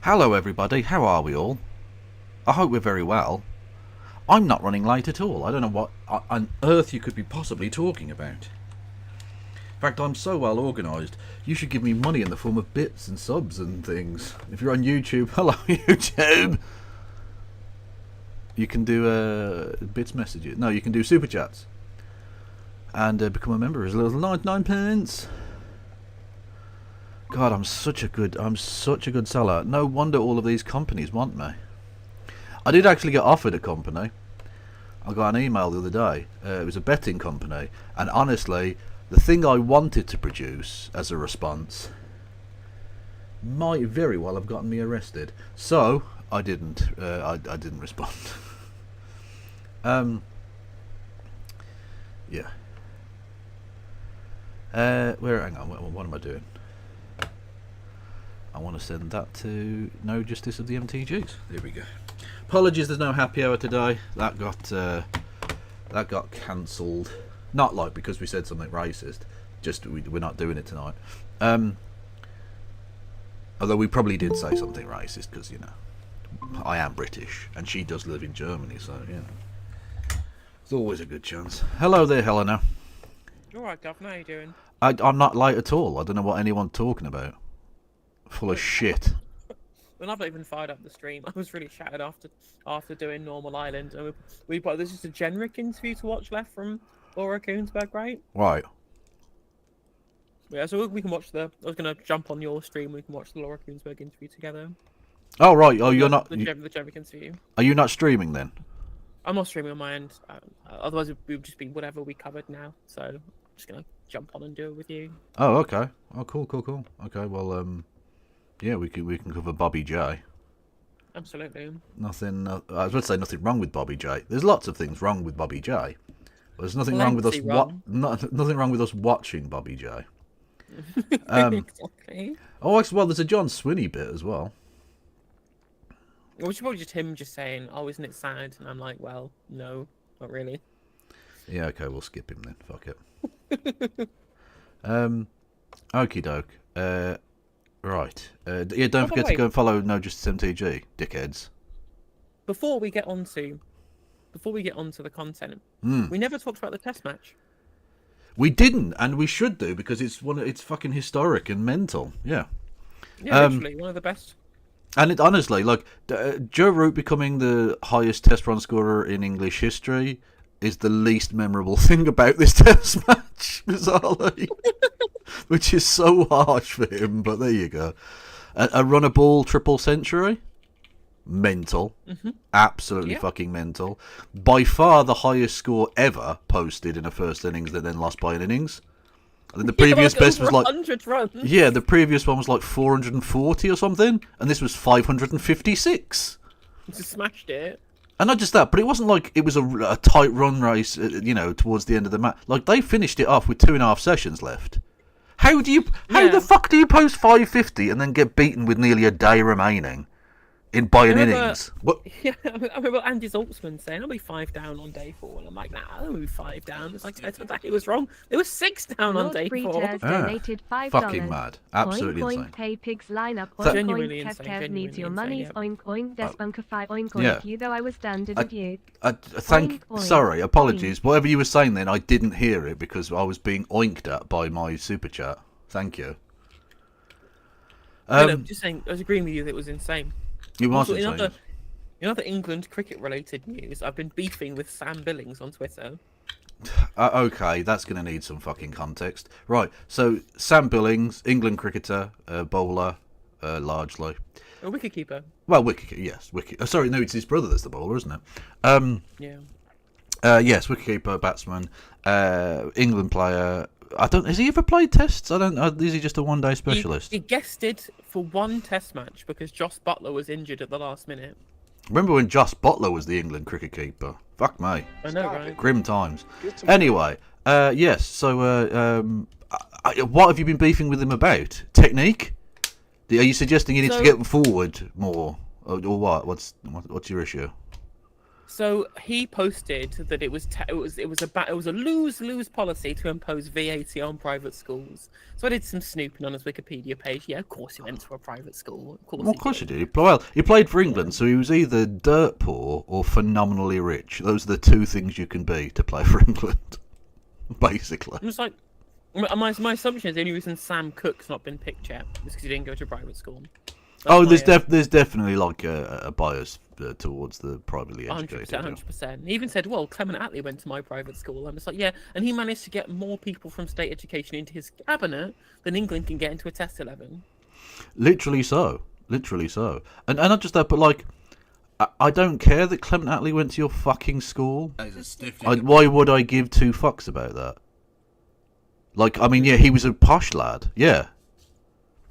Hello everybody, how are we all? I hope we're very well. I'm not running late at all. I don't know what on earth you could be possibly talking about. In fact, I'm so well organised, you should give me money in the form of bits and subs and things. If you're on YouTube, hello YouTube! You can do bits messages. No, you can do super chats. and become a member as little as 99 pence. God, I'm such a good seller. No wonder all of these companies want me. I did actually get offered a company. I got an email the other day. It was a betting company, and honestly, the thing I wanted to produce as a response might very well have gotten me arrested. So I didn't. I didn't respond. Yeah. Hang on. What am I doing? I want to send that to No Justice of the MTGs. There we go. Apologies, there's no happy hour today. That got cancelled. Not like because we said something racist. Just we're not doing it tonight. Although we probably did say something racist because, you know, I am British and she does live in Germany, so you know, it's always a good chance. Hello there, Helena. All right, Governor. How you doing? I'm not late at all. I don't know what anyone's talking about. Full of shit. Well, I've not even fired up the stream. I was really shattered after doing Normal Island, and there's just a jenrick interview to watch left from Laura Koonsberg, right? Right. Yeah, so we can watch I was gonna jump on your stream. We can watch the Laura Koonsberg interview together. Oh right. Oh, you're not. The jenrick interview. Are you not streaming then? I'm not streaming on my end. Otherwise, it would just be whatever we covered now. So I'm just gonna jump on and do it with you. Oh, okay. Oh, cool. Okay, well, yeah, we can cover Bobby J. Absolutely. Nothing. I was going to say nothing wrong with Bobby J. There's lots of things wrong with Bobby J. But there's nothing wrong with us. Nothing wrong with us watching Bobby J. Exactly. Oh, actually, well, there's a John Swinney bit as well. Which is probably just him just saying, "Oh, isn't it sad?" And I'm like, "Well, no, not really." Yeah, okay, we'll skip him then. Fuck it. Okie doke. Right. Yeah, don't forget to go and follow No Justice MTG, dickheads. Before we get onto the content, we never talked about the test match. We didn't, and we should do because it's fucking historic and mental. Yeah. Yeah, literally one of the best. And it honestly, like Joe Root becoming the highest test run scorer in English history is the least memorable thing about this test match, bizarrely. Which is so harsh for him, but there you go. A runner ball triple century? Mental. Absolutely fucking mental. By far the highest score ever posted in a first innings that then lost by an innings. I think the previous best was like 100 runs. Yeah, the previous one was like 440 or something, and this was 556. Just smashed it. And not just that, but it wasn't like it was a tight run race, you know, towards the end of the match. Like, they finished it off with 2.5 sessions left. How the fuck do you post 550 and then get beaten with nearly a day remaining by an innings? What? Yeah, I remember Andy Zaltzman saying, "I'll be 5 down on day 4," and I'm like, "Nah, I'll be 5 down." It's like it was wrong. It was 6 down on day 4. Donated $5. Fucking mad. Absolutely oink, insane. Oink, pay pigs line up. That, Oink, genuinely oink, insane, Kev needs your genuinely monies. insane, Oink, oink, Desbunker oink, oink, Yeah. you though I was done to review. Sorry, apologies. Whatever you were saying then, I didn't hear it because I was being oinked at by my super chat. Thank you. No, just saying, I was agreeing with you that it was insane. It was Also, insane. in other England cricket-related news, I've been beefing with Sam Billings on Twitter. Okay, that's going to need some fucking context. Right, so Sam Billings, England cricketer, bowler, largely. A wicketkeeper. Well, yes. Sorry, no, it's his brother that's the bowler, isn't it? Yeah. Yes, wicketkeeper, batsman, England player. Has he ever played tests? Is he just a one-day specialist? He guested for one test match because Joss Butler was injured at the last minute. Remember when Joss Butler was the England cricket keeper? Fuck me. I know, right? Grim times. Anyway, yes, so what have you been beefing with him about? Technique? Are you suggesting he needs to get forward more? Or what? What's your issue? So he posted that it was a lose policy to impose VAT on private schools. So I did some snooping on his Wikipedia page. Yeah, of course he went to a private school. Of course he did. Well, he played for England, so he was either dirt poor or phenomenally rich. Those are the two things you can be to play for England, basically. I'm just like, my assumption is the only reason Sam Cook's not been picked yet is because he didn't go to private school. Oh, there's definitely like a bias towards the privately educated. 100%. He even said, well, Clement Attlee went to my private school. I'm just like, yeah, and he managed to get more people from state education into his cabinet than England can get into a test 11. Literally so. And not just that, but like, I don't care that Clement Attlee went to your fucking school. Why would I give two fucks about that? Like, I mean, yeah, he was a posh lad, yeah.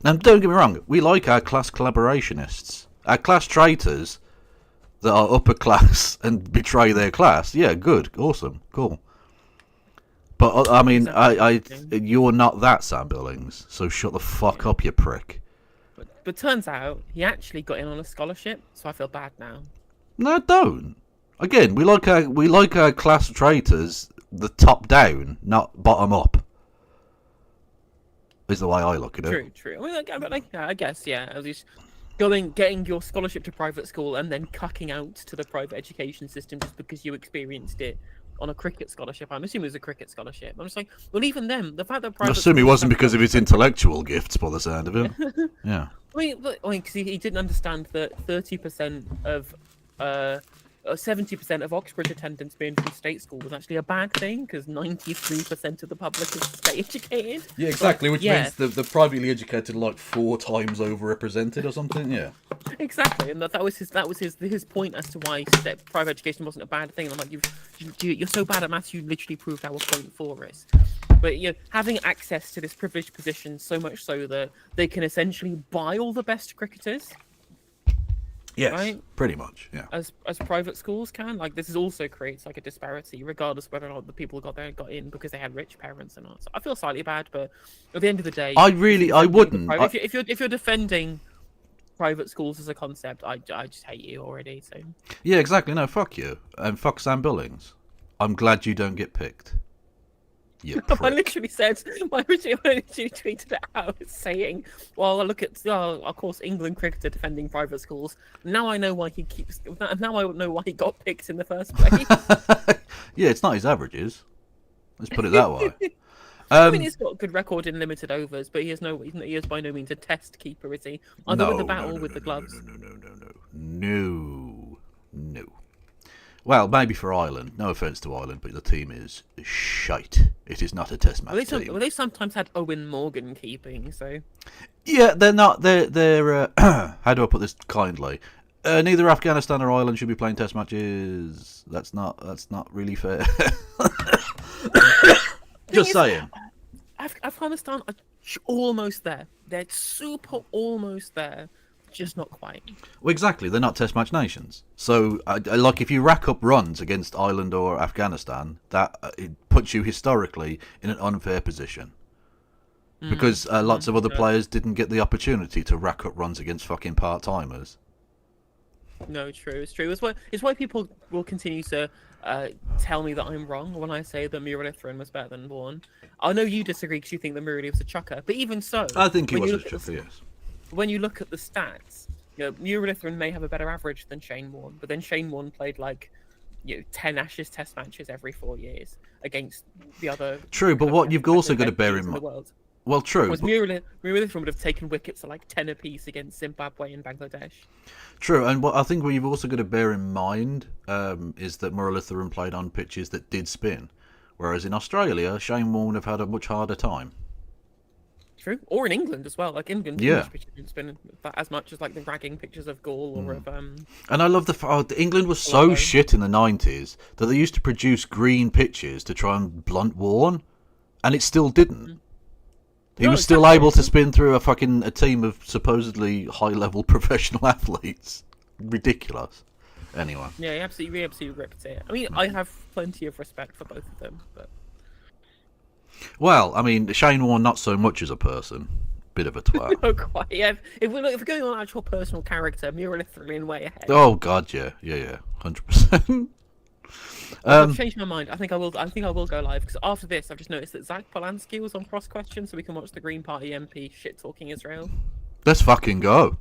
And don't get me wrong, we like our class collaborationists. Our class traitors that are upper class and betray their class. Yeah, good, awesome, cool. But, I mean, you're not that, Sam Billings, so shut the fuck up, you prick. But turns out, he actually got in on a scholarship, so I feel bad now. No, don't. Again, we like our class traitors, the top down, not bottom up. Is the way I look at it. True. I mean, I guess, yeah. At least getting your scholarship to private school and then cucking out to the private education system just because you experienced it on a cricket scholarship. I'm assuming it was a cricket scholarship. I'm just like, well, even then, the fact that private. I assume it wasn't because of his intellectual gifts, by the sound of it. Yeah. I mean, because he didn't understand that 30% of 70% of Oxford attendance being from state school was actually a bad thing because 93% of the public is state educated. Yeah, exactly. Which means the privately educated are like 4 times overrepresented or something. Yeah. Exactly, and that was his point as to why private education wasn't a bad thing. I'm like, you're so bad at maths, you literally proved our point for us. But having access to this privileged position so much so that they can essentially buy all the best cricketers. Yes, right? Pretty much, yeah. As private schools can, like this also creates like a disparity, regardless of whether or not the people got in because they had rich parents or not. So I feel slightly bad, but at the end of the day, I wouldn't. If you're defending private schools as a concept, I just hate you already. So yeah, exactly. No, fuck you and fuck Sam Billings. I'm glad you don't get picked. You prick. I literally tweeted it out saying, well, I look at, of course, England cricketer defending private schools. Now I know why he got picked in the first place. Yeah, it's not his averages. Let's put it that way. I mean, he's got a good record in limited overs, but he is by no means a test keeper, is he? Either with the bat or with the gloves. No. Well, maybe for Ireland. No offence to Ireland, but the team is shite. It is not a test match team. Well, they sometimes had Owen Morgan keeping, so. Yeah, they're not. They're. How do I put this kindly? Neither Afghanistan or Ireland should be playing test matches. That's not really fair. Just saying. Afghanistan are almost there. They're super almost there. Just not quite. Well, exactly. They're not test match nations. So, like, if you rack up runs against Ireland or Afghanistan, that it puts you historically in an unfair position. Because lots of other players didn't get the opportunity to rack up runs against fucking part-timers. No, true. It's true. It's why people will continue to tell me that I'm wrong when I say that Muralitharan was better than Vaughan. I know you disagree because you think that Murali was a chucker, but even so... I think he was a chucker, yes. When you look at the stats, Muralitharan may have a better average than Shane Warne, but then Shane Warne played 10 Ashes Test matches every 4 years against the other. True, but what you've also got to bear in mind. Well, true. Muralitharan would have taken wickets at 10 apiece against Zimbabwe and Bangladesh. True, and what I think what you've also got to bear in mind is that Muralitharan played on pitches that did spin, whereas in Australia, Shane Warne have had a much harder time. True, or in England as well. England, it's been as much as the ragging pictures of Gaul or of. And I love England was so shit in the 90s that they used to produce green pitches to try and blunt Warne, and it still didn't. He was still able to spin through a team of supposedly high-level professional athletes. Ridiculous. Anyway. Yeah, he absolutely ripped it. I mean, I have plenty of respect for both of them, but. Well, I mean, Shane Warne not so much as a person. Bit of a twat. Not quite. Yeah. If we're going on actual personal character, Muralitharan way ahead. Oh God, yeah, 100%. I've changed my mind. I think I will go live because after this, I've just noticed that Zach Polanski was on Cross Question, so we can watch the Green Party MP shit talking Israel. Let's fucking go.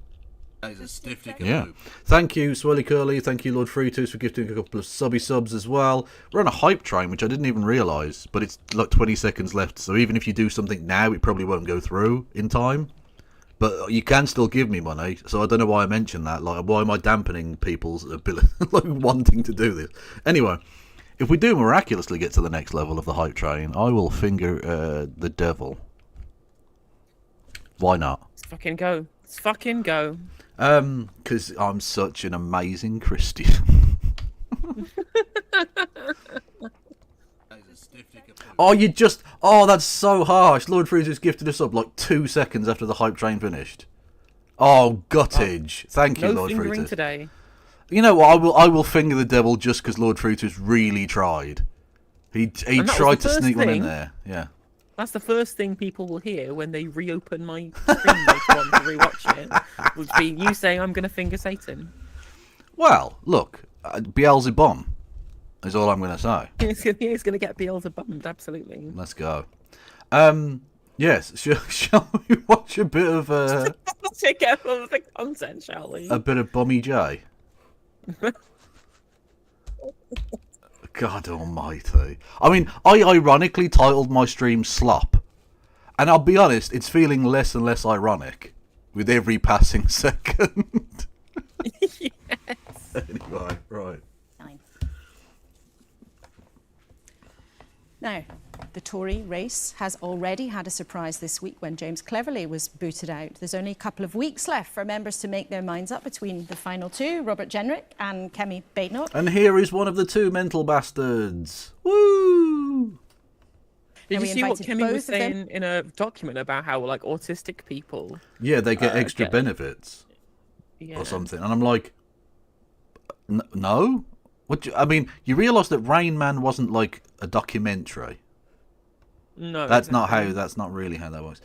That is a stiff dick. Yeah. Thank you, Swirly Curly. Thank you, Lord Fruitus, for gifting a couple of subs as well. We're on a hype train, which I didn't even realise, but it's 20 seconds left. So even if you do something now, it probably won't go through in time. But you can still give me money, so I don't know why I mentioned that. Like, why am I dampening people's ability, like, wanting to do this? Anyway, if we do miraculously get to the next level of the hype train, I will finger the devil. Why not? Let's fucking go. Let's fucking go. Because I'm such an amazing Christian. Oh, that's so harsh. Lord Freezer's gifted us up like 2 seconds after the hype train finished. Oh, guttage. Thank you, No Lord fingering Fruiters. today. You know what? I will finger the devil just because Lord Fruiters really tried. He And that was tried the to sneak first one in thing. there. Yeah. That's the first thing people will hear when they reopen my stream later on to rewatch it. Would be you saying I'm going to finger Satan. Well, look, Beelzebub is all I'm going to say. He's going to get Beelzebub, absolutely. Let's go. Yes, shall we watch a bit of Let's check out all of the content, shall we? a bit of Bummy J? God almighty. I mean, I ironically titled my stream Slop. And I'll be honest, it's feeling less and less ironic with every passing second. Yes. Anyway, right. Now, the Tory race has already had a surprise this week when James Cleverly was booted out. There's only a couple of weeks left for members to make their minds up between the final two, Robert Jenrick and Kemi Badenoch. And here is one of the two mental bastards. Woo! Did And you we see what invited Kemi both was of them. saying in a document about how, like, autistic people... Yeah, they get extra get- benefits Yeah. or something. And I'm like, no? I mean, you realise that Rain Man wasn't like a documentary. No, That's exactly. that's not really how that works.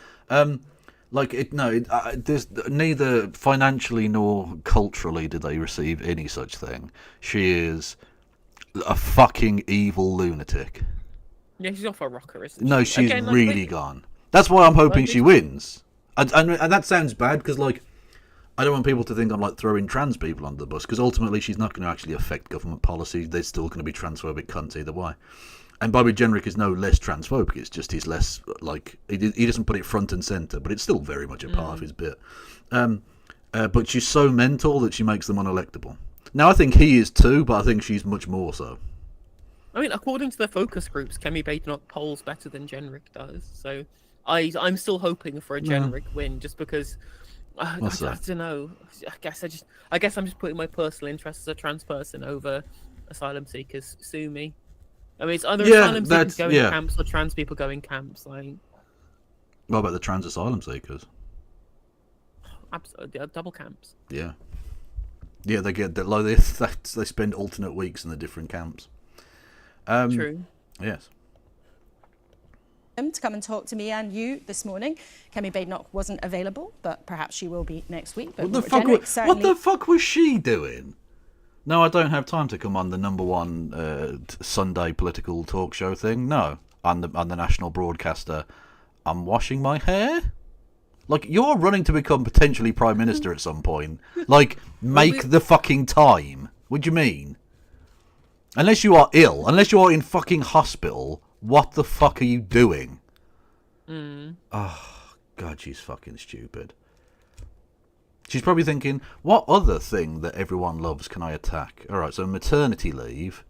There's neither financially nor culturally did they receive any such thing. She is a fucking evil lunatic. Yeah, she's off a rocker, isn't she? No, she's Again, like, really gone. That's why I'm hoping Like, she wins. And that sounds bad because, like, I don't want people to think I'm like throwing trans people under the bus because ultimately she's not going to actually affect government policy. They're still going to be transphobic cunts either way. And Bobby Jenrick is no less transphobic. It's just he's less like he doesn't put it front and center, but it's still very much a part of his bit. But she's so mental that she makes them unelectable. Now I think he is too, but I think she's much more so. I mean, according to the focus groups, Kemi Badenoch polls better than Jenrick does. So I'm still hoping for a Jenrick win, just because I don't know. I guess I'm just putting my personal interests as a trans person over asylum seekers. Sue me. I mean, it's either asylum seekers going camps or trans people going camps. Like, What about the trans asylum seekers? absolutely, double camps. Yeah, they get that. Like they spend alternate weeks in the different camps. True. Yes. To come and talk to me and you this morning. Kemi Badenoch wasn't available, but perhaps she will be next week. But What Robert Jenrick the fuck was she doing? No, I don't have time to come on the number one Sunday political talk show thing. No, on the national broadcaster. I'm washing my hair. Like, you're running to become potentially prime minister at some point. Like, make the fucking time. What do you mean? Unless you are ill, unless you are in fucking hospital, what the fuck are you doing? Oh, God, she's fucking stupid. She's probably thinking, what other thing that everyone loves can I attack? Alright, so maternity leave.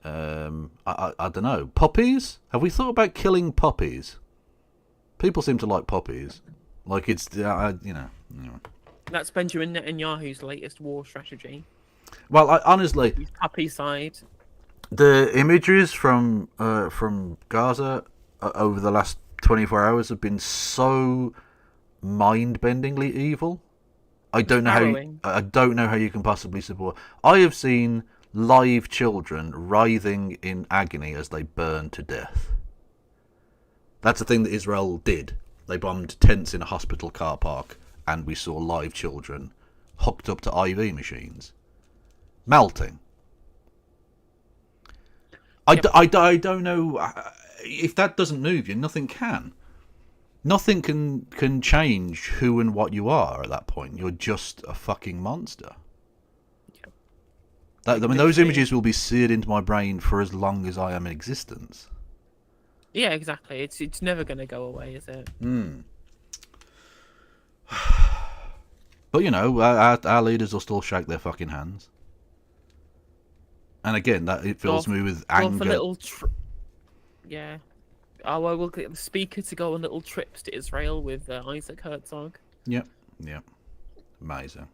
I don't know. Puppies? Have we thought about killing puppies? People seem to like puppies. Like, it's, you know. That's Benjamin Netanyahu's latest war strategy. Well, honestly, His puppy side. the images from Gaza over the last 24 hours have been so mind-bendingly evil. I don't know Harrowing. I don't know how you can possibly support. I have seen live children writhing in agony as they burn to death. That's the thing that Israel did. They bombed tents in a hospital car park, and we saw live children hooked up to IV machines, melting. I don't know if that doesn't move you. Nothing can. Nothing can change who and what you are at that point. You're just a fucking monster. I mean, those images will be seared into my brain for as long as I am in existence. Yeah, exactly. It's never going to go away, is it? But, you know, our leaders will still shake their fucking hands. And again, that it fills me with Go off anger. a little yeah. Oh, well, we'll get the speaker to go on little trips to Israel with Isaac Herzog. Yep. Amazing.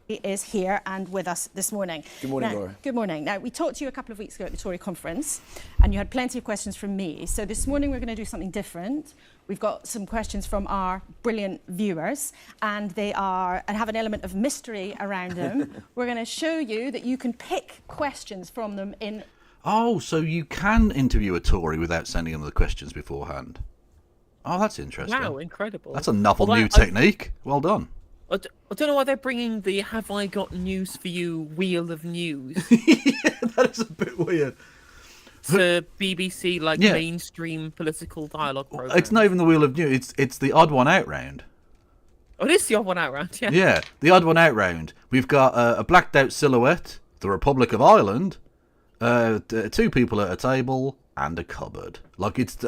He is here and with us this morning. Good morning, Now, Laura. Good morning. Now, we talked to you a couple of weeks ago at the Tory conference, and you had plenty of questions from me. So this morning we're going to do something different. We've got some questions from our brilliant viewers, and they have an element of mystery around them. We're going to show you that you can pick questions from them in... Oh, so you can interview a Tory without sending them the questions beforehand. Oh, that's interesting. Wow, incredible. That's a novel Well, new technique. Well done. I don't know why they're bringing the "Have I Got News for You" wheel of news Yeah, that is a bit weird. to BBC Yeah. mainstream political dialogue program. It's not even the Wheel of News. It's the odd one out round. Oh, it is the odd one out round. Yeah. Yeah, the odd one out round. We've got a blacked out silhouette, the Republic of Ireland, two people at a table, and a cupboard. Like it's.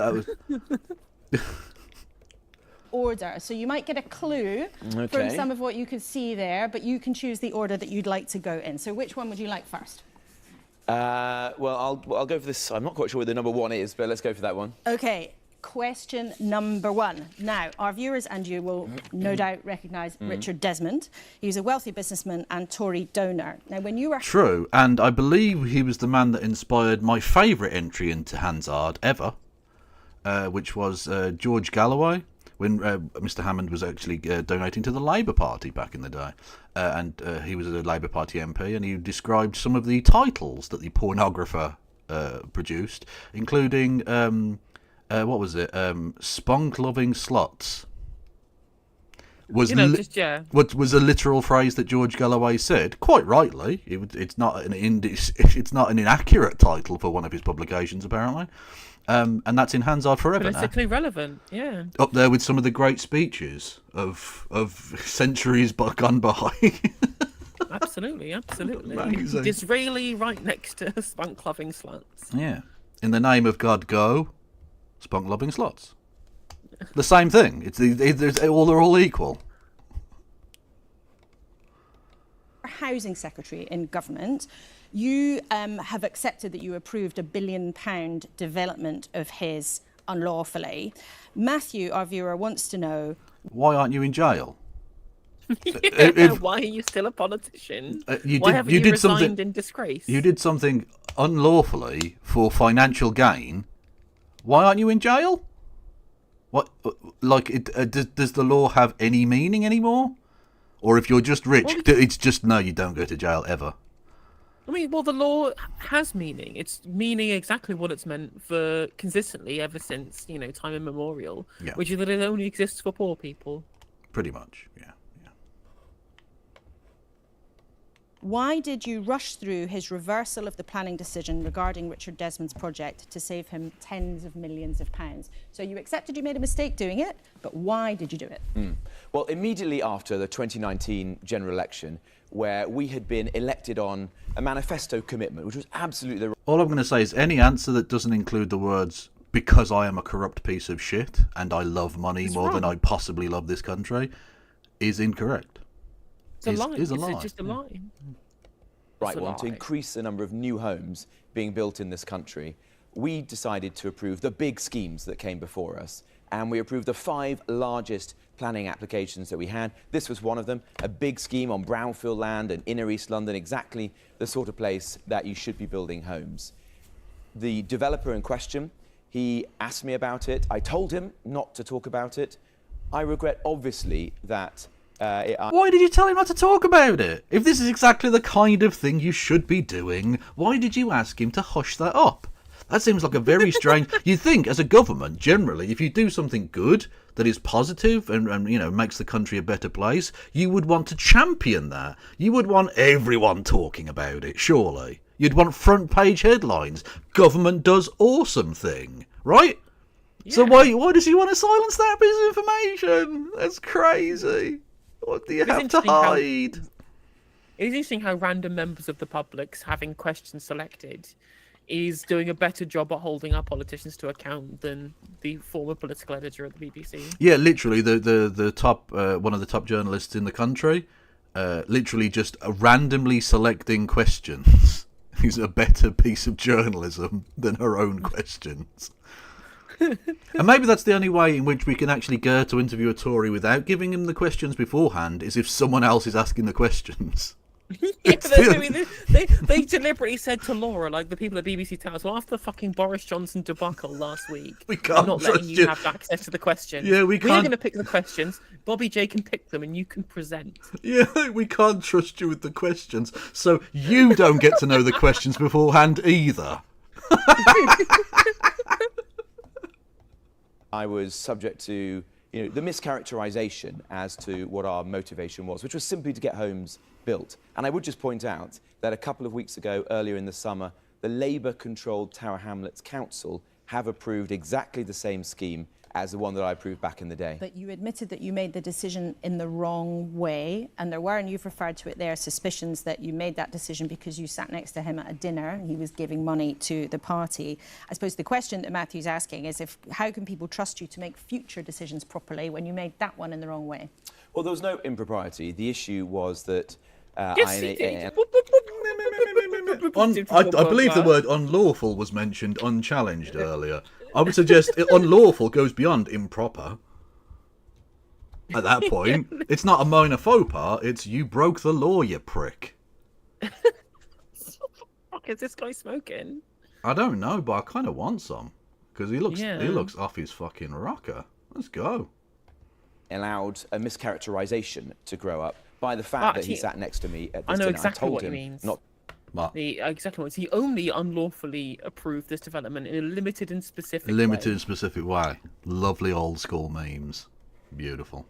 order. So you might get a clue from some of what you can see there, but you can choose the order that you'd like to go in. So which one would you like first? Well, I'll go for this. I'm not quite sure where the number one is, but let's go for that one. Okay, question number one. Now, our viewers and you will no doubt recognise Richard Desmond. He's a wealthy businessman and Tory donor. Now, when you were... True, and I believe he was the man that inspired my favourite entry into Hansard ever, which was George Galloway, when Mr Hammond was actually donating to the Labour Party back in the day. And he was a Labour Party MP, and he described some of the titles that the pornographer produced, including, what was it, spunk-loving slots. Was was a literal phrase that George Galloway said, quite rightly. It's not an inaccurate title for one of his publications, apparently. And that's in Hansard forever now. Politically relevant, yeah. Up there with some of the great speeches of centuries gone by. Absolutely. Amazing. Disraeli right next to spunk-loving sluts. Yeah. In the name of God, go. Spunk-loving slots. The same thing. They're all equal. Housing Secretary in government, you have accepted that you approved £1 billion development of his unlawfully. Matthew, our viewer, wants to know... Why aren't you in jail? Why are you still a politician? You Why did- haven't you you did resigned something- in disgrace? You did something unlawfully for financial gain. Why aren't you in jail? What? Like, does the law have any meaning anymore? Or if you're just rich, it's just, no, you don't go to jail ever. I mean, well, the law has meaning. It's meaning exactly what it's meant for consistently ever since, time immemorial, which is that it only exists for poor people. Pretty much, yeah. Why did you rush through his reversal of the planning decision regarding Richard Desmond's project to save him tens of millions of pounds? So you accepted you made a mistake doing it, but why did you do it? Well, immediately after the 2019 general election, where we had been elected on a manifesto commitment, which was absolutely the... All I'm going to say is any answer that doesn't include the words, because I am a corrupt piece of shit and I love money more than I possibly love this country, is incorrect. It's a lie. Is a lie. It's just a lie. right one to increase the number of new homes being built in this country, we decided to approve the big schemes that came before us. And we approved the 5 largest planning applications that we had. This was one of them, a big scheme on brownfield land in inner East London, exactly the sort of place that you should be building homes. The developer in question, he asked me about it. I told him not to talk about it. I regret, obviously, that... Why did you tell him not to talk about it? If this is exactly the kind of thing you should be doing, why did you ask him to hush that up? That seems like a very strange... You'd think, as a government, generally, if you do something good that is positive and makes the country a better place, you would want to champion that. You would want everyone talking about it, surely. You'd want front-page headlines. Government does awesome thing, right? Yeah. So why does he want to silence that piece of information? That's crazy. What do you have to hide? It's interesting how random members of the public having questions selected, is doing a better job at holding our politicians to account than the former political editor at the BBC. Yeah, literally the top one of the top journalists in the country, literally just randomly selecting questions is a better piece of journalism than her own questions. And maybe that's the only way in which we can actually get to interview a Tory without giving him the questions beforehand, is if someone else is asking the questions. Yeah, they deliberately said to Laura, like the people at BBC Towers, well, after the fucking Boris Johnson debacle last week, We can't I'm not letting trust you you. have access to the questions. Yeah, we We're can't- going to pick the questions. Bobby J can pick them, and you can present. Yeah, we can't trust you with the questions, so you don't get to know the questions beforehand either. I was subject to the mischaracterization as to what our motivation was, which was simply to get homes built. And I would just point out that a couple of weeks ago, earlier in the summer, the Labour-controlled Tower Hamlets Council have approved exactly the same scheme as the one that I approved back in the day. But you admitted that you made the decision in the wrong way, and there were, and you've referred to it there, suspicions that you made that decision because you sat next to him at a dinner and he was giving money to the party. I suppose the question that Matthew's asking is how can people trust you to make future decisions properly when you made that one in the wrong way? Well, there was no impropriety. The issue was that Yes, he did. I believe the word unlawful was mentioned unchallenged earlier. I would suggest unlawful goes beyond improper. At that point, it's not a minor faux pas, it's you broke the law, you prick. Fuck, is this guy smoking? I don't know, but I kind of want some. Because he Yeah. looks off his fucking rocker. Let's go. allowed a mischaracterization to grow up by the fact that he Actually, sat next to me at this I know dinner. exactly told what he him means. not. But Exactly what he only unlawfully approved this development in a limited and specific limited way. and specific way. Lovely old school memes. Beautiful.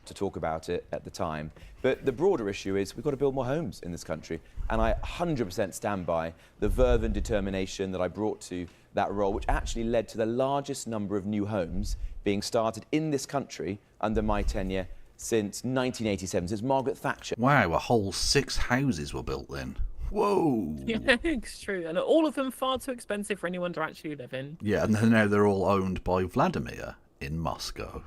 to talk about it at the time. But the broader issue is we've got to build more homes in this country. And I 100% stand by the verve and determination that I brought to that role, which actually led to the largest number of new homes being started in this country under my tenure since 1987, since Margaret Thatcher. Wow, a whole 6 houses were built then. Whoa. Yeah, it's true. And all of them far too expensive for anyone to actually live in. Yeah, and then now they're all owned by Vladimir in Moscow.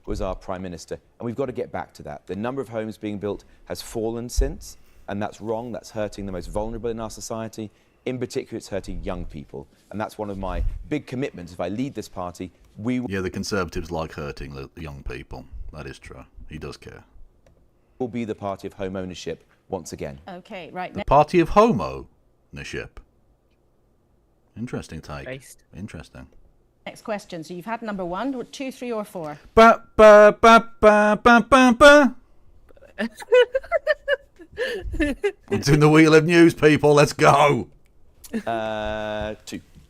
Was our Prime Minister. And we've got to get back to that. The number of homes being built has fallen since, and that's wrong. That's hurting the most vulnerable in our society. In particular, it's hurting young people. And that's one of my big commitments. If I lead this party, we Yeah, the Conservatives like hurting the young people. That is true. He does care. will be the party of home ownership once again. Okay, right. The party of homo-ownership. Interesting take. Based. Interesting. Next question. So you've had number 1, 2, 3 or 4? Ba ba ba ba ba ba ba. I'm doing the Wheel of News, people. Let's go. 2.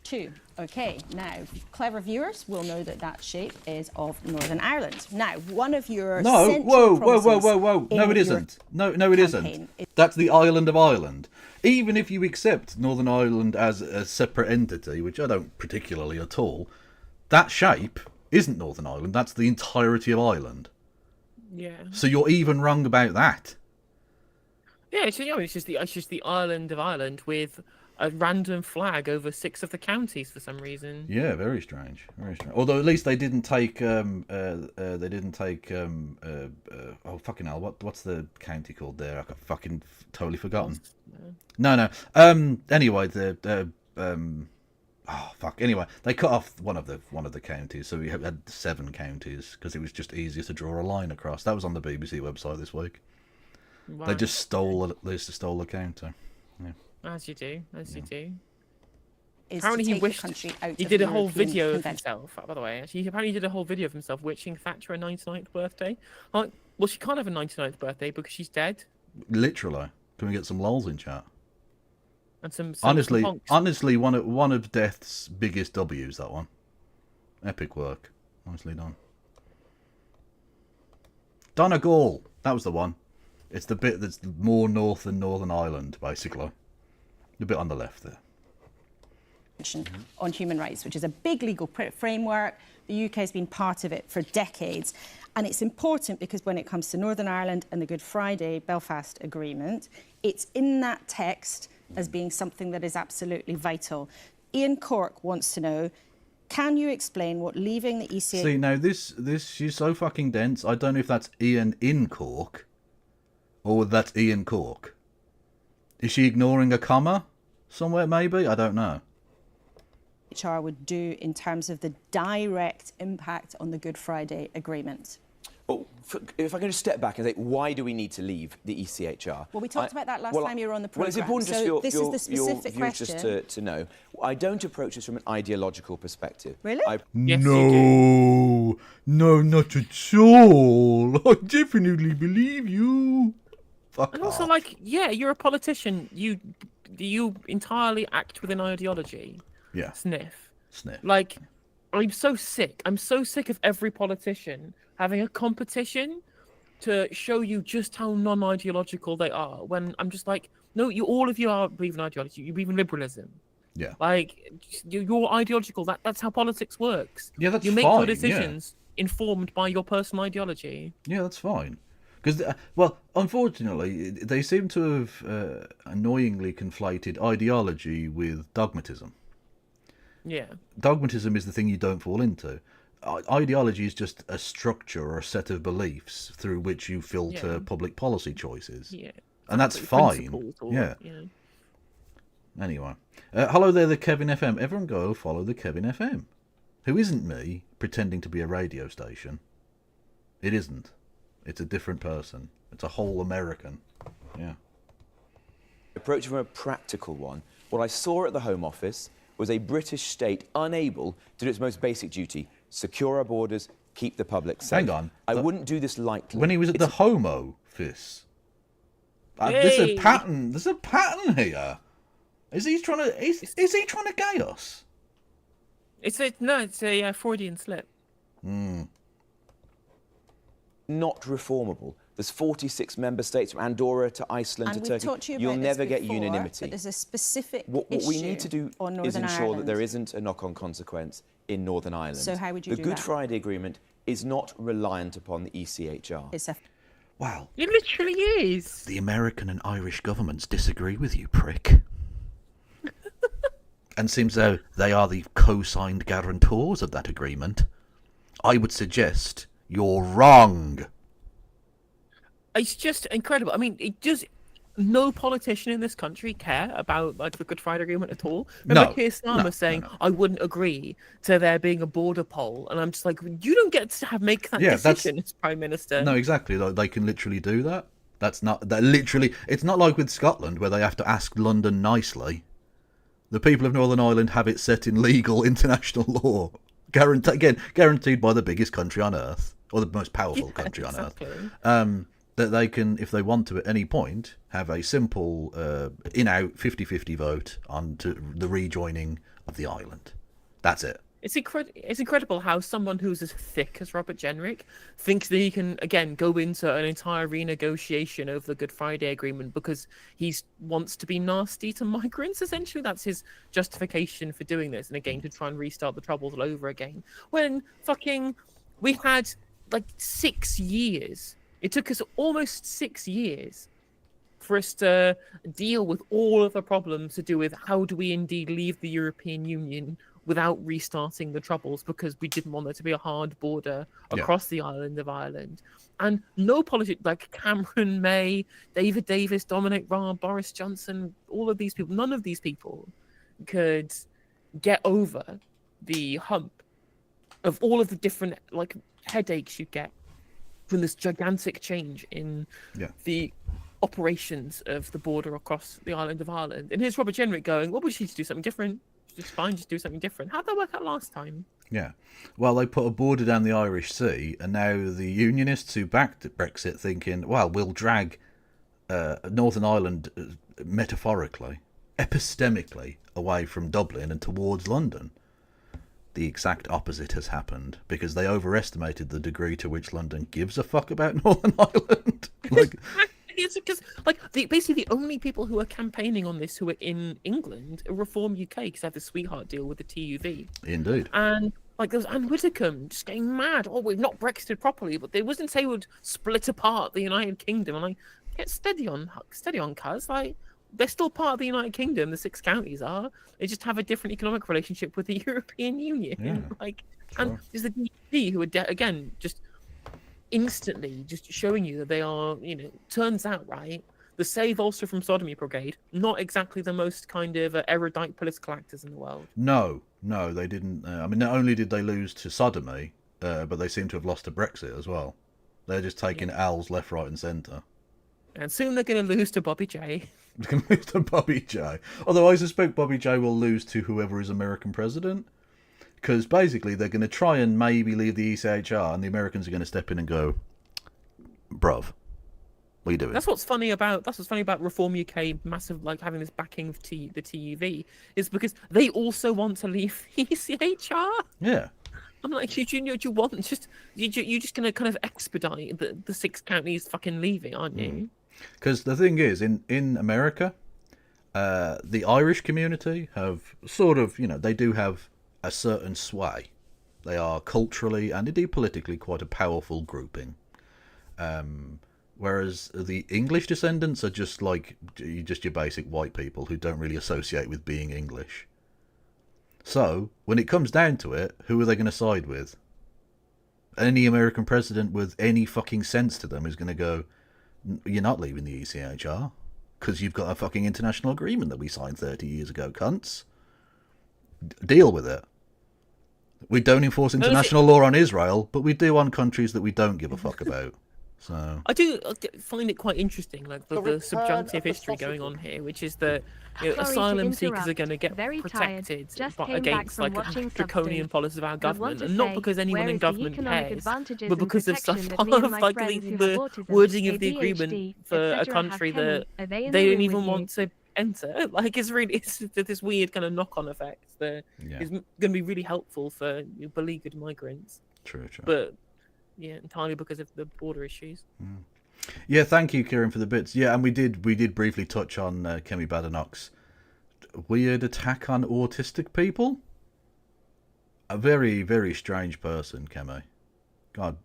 2. Okay, now, clever viewers will know that that shape is of Northern Ireland. Now, one of your No, central whoa. promises No, in it your isn't. No, it isn't. campaign is- That's the island of Ireland. Even if you accept Northern Ireland as a separate entity, which I don't particularly at all, that shape isn't Northern Ireland. That's the entirety of Ireland. Yeah. So you're even wrong about that. Yeah, it's just the island of Ireland with a random flag over 6 of the counties for some reason. Yeah, very strange. Very strange. Although at least they didn't take oh fucking hell, what's the county called there? I've fucking totally forgotten. No. Anyway, oh fuck. Anyway, they cut off one of the counties, so we had 7 counties because it was just easier to draw a line across. That was on the BBC website this week. Wow. They just stole the county. Yeah. As you do. is Apparently to he take wished the country out he of did the a whole European video of Convention. himself, by the way. Actually, he apparently did a whole video of himself wishing Thatcher a 99th birthday. Like, well, she can't have a 99th birthday because she's dead. Literally. Can we get some lols in chat? And some Honestly, honks. one of Death's biggest W's, that one. Epic work. Nicely done. Donegal. That was the one. It's the bit that's more north than Northern Ireland, basically. The bit on the left there. On human rights, which is a big legal framework. The UK has been part of it for decades. And it's important because when it comes to Northern Ireland and the Good Friday Belfast Agreement, it's in that text as being something that is absolutely vital. Ian Cork wants to know, can you explain what leaving the ECA... See, now this she's so fucking dense. I don't know if that's Ian in Cork or that's Ian Cork. Is she ignoring a comma somewhere, maybe? I don't know. HR would do in terms of the direct impact on the Good Friday Agreement? Well, if I can just step back and say, why do we need to leave the ECHR? Well, we talked about that last time you were on the Well, programme. it's important just so for this is the specific your viewers question. just to know. I don't approach this from an ideological perspective. Really? Yes, you do. No, not at all. I definitely believe you. Fuck And also, off. like, yeah, you're a politician. You entirely act with an ideology. Yeah, Sniff. sniff. Like, I'm so sick. I'm so sick of every politician having a competition to show you just how non-ideological they are. When I'm just like, no, all of you are believe in ideology. You believe in liberalism. Yeah. Like, you're ideological. That's how politics works. Yeah, that's you make fine, your decisions informed by your personal ideology. Yeah, that's fine. Because, well, unfortunately, they seem to have annoyingly conflated ideology with dogmatism. Yeah. Dogmatism is the thing you don't fall into. Ideology is just a structure or a set of beliefs through which you filter public policy choices. Yeah. And that's fine. Yeah. Anyway. Hello there, the Kevin FM. Everyone go follow the Kevin FM. Who isn't me pretending to be a radio station. It isn't. It's a different person. It's a whole American. Yeah. Approach from a practical one. What I saw at the Home Office was a British state unable to do its most basic duty, secure our borders, keep the public safe. Hang on. I wouldn't do this lightly. When he was at the Home Office. There's a pattern. There's a pattern here. Is he trying to? Is he trying to gay us? It's a Freudian slip. Not reformable. There's 46 member states from Andorra to Iceland And to we've Turkey. talked to you You'll about never this get before, unanimity. But there's a specific What we need to do on is Northern ensure Ireland. that there isn't a knock-on consequence in Northern Ireland. So how would you the do Good that? Friday Agreement is not reliant upon the ECHR. It's a Wow. It literally is. The American and Irish governments disagree with you, prick. And seems though they are the co-signed guarantors of that agreement. I would suggest you're wrong. It's just incredible. I mean, no politician in this country care about like the Good Friday Agreement at all. Remember Keir Starmer saying, I wouldn't agree to there being a border poll. And I'm just like, you don't get to make that decision as Prime Minister. No, exactly. Like, they can literally do that. It's not like with Scotland where they have to ask London nicely. The people of Northern Ireland have it set in legal international law. Guaranteed by the biggest country on earth, or the most powerful country on earth. That they can, if they want to at any point, have a simple in-out 50-50 vote on to the rejoining of the island. That's it. It's incredible how someone who's as thick as Robert Jenrick thinks that he can, again, go into an entire renegotiation over the Good Friday Agreement because he wants to be nasty to migrants, essentially. That's his justification for doing this. And again, to try and restart the troubles all over again. When we had like 6 years. It took us almost 6 years for us to deal with all of the problems to do with how do we indeed leave the European Union without restarting the troubles, because we didn't want there to be a hard border across the island of Ireland. And no politician like Cameron, May, David Davis, Dominic Raab, Boris Johnson, all of these people, none of these people could get over the hump of all of the different like headaches you get from this gigantic change in the operations of the border across the island of Ireland. And here's Robert Jenrick going, well, we should do something different. Just fine, just do something different. How'd that work out last time? Yeah. Well, they put a border down the Irish Sea, and now the Unionists who backed Brexit thinking, well, we'll drag Northern Ireland metaphorically, epistemically, away from Dublin and towards London. The exact opposite has happened, because they overestimated the degree to which London gives a fuck about Northern Ireland. It's because, basically the only people who are campaigning on this who are in England are Reform UK, because they have the sweetheart deal with the TUV. Indeed. And, there's Anne Widdecombe just getting mad. Oh, we've not Brexited properly, but they wasn't say we would split apart the United Kingdom. And get steady on, cuz. they're still part of the United Kingdom. The 6 counties are. They just have a different economic relationship with the European Union. Yeah, Like, sure. and there's the DP who are again just instantly just showing you that they are, turns out, right, the Save Ulster from Sodomy Brigade, not exactly the most kind of erudite political actors in the world. No, they didn't. I mean, not only did they lose to sodomy, but they seem to have lost to Brexit as well. They're just taking L's left, right, and centre. And soon they're going to lose to Bobby J. They can lose to Bobby J. Although I suspect Bobby J will lose to whoever is American president. Because basically they're going to try and maybe leave the ECHR, and the Americans are going to step in and go, bruv, what are you doing? That's what's funny about Reform UK massive, like, having this backing of the TUV, is because they also want to leave the ECHR. Yeah. I'm like, you know what you want? You're just gonna kind of expedite the 6 counties fucking leaving, aren't you? Because the thing is, in America, the Irish community have sort of, they do have a certain sway. They are culturally and indeed politically quite a powerful grouping. Whereas the English descendants are just like your basic white people who don't really associate with being English. So, when it comes down to it, who are they going to side with? Any American president with any fucking sense to them is going to go, you're not leaving the ECHR, because you've got a fucking international agreement that we signed 30 years ago, cunts. Deal with it. We don't enforce international law on Israel, but we do on countries that we don't give a fuck about. So I do find it quite interesting, like the subjunctive history going on here, which is that Sorry to asylum seekers are interrupt. going to get Very tired. protected Just came back against from like watching draconian Substance. policies of our I want government, to and not say, because anyone where in is the government economic cares, advantages but and because of protection stuff that me and of my like friends who the have autism, wording of the ADHD, agreement for a etc. have country Kemi. that Are they in they the don't room even with you? want to enter. Like, it's this weird kind of knock-on effect that yeah, is going to be really helpful for beleaguered migrants, true. but entirely because of the border issues. Yeah, thank you, Kieran, for the bits. Yeah, and we did briefly touch on Kemi Badenoch's weird attack on autistic people. A very, very strange person, Kemi. God,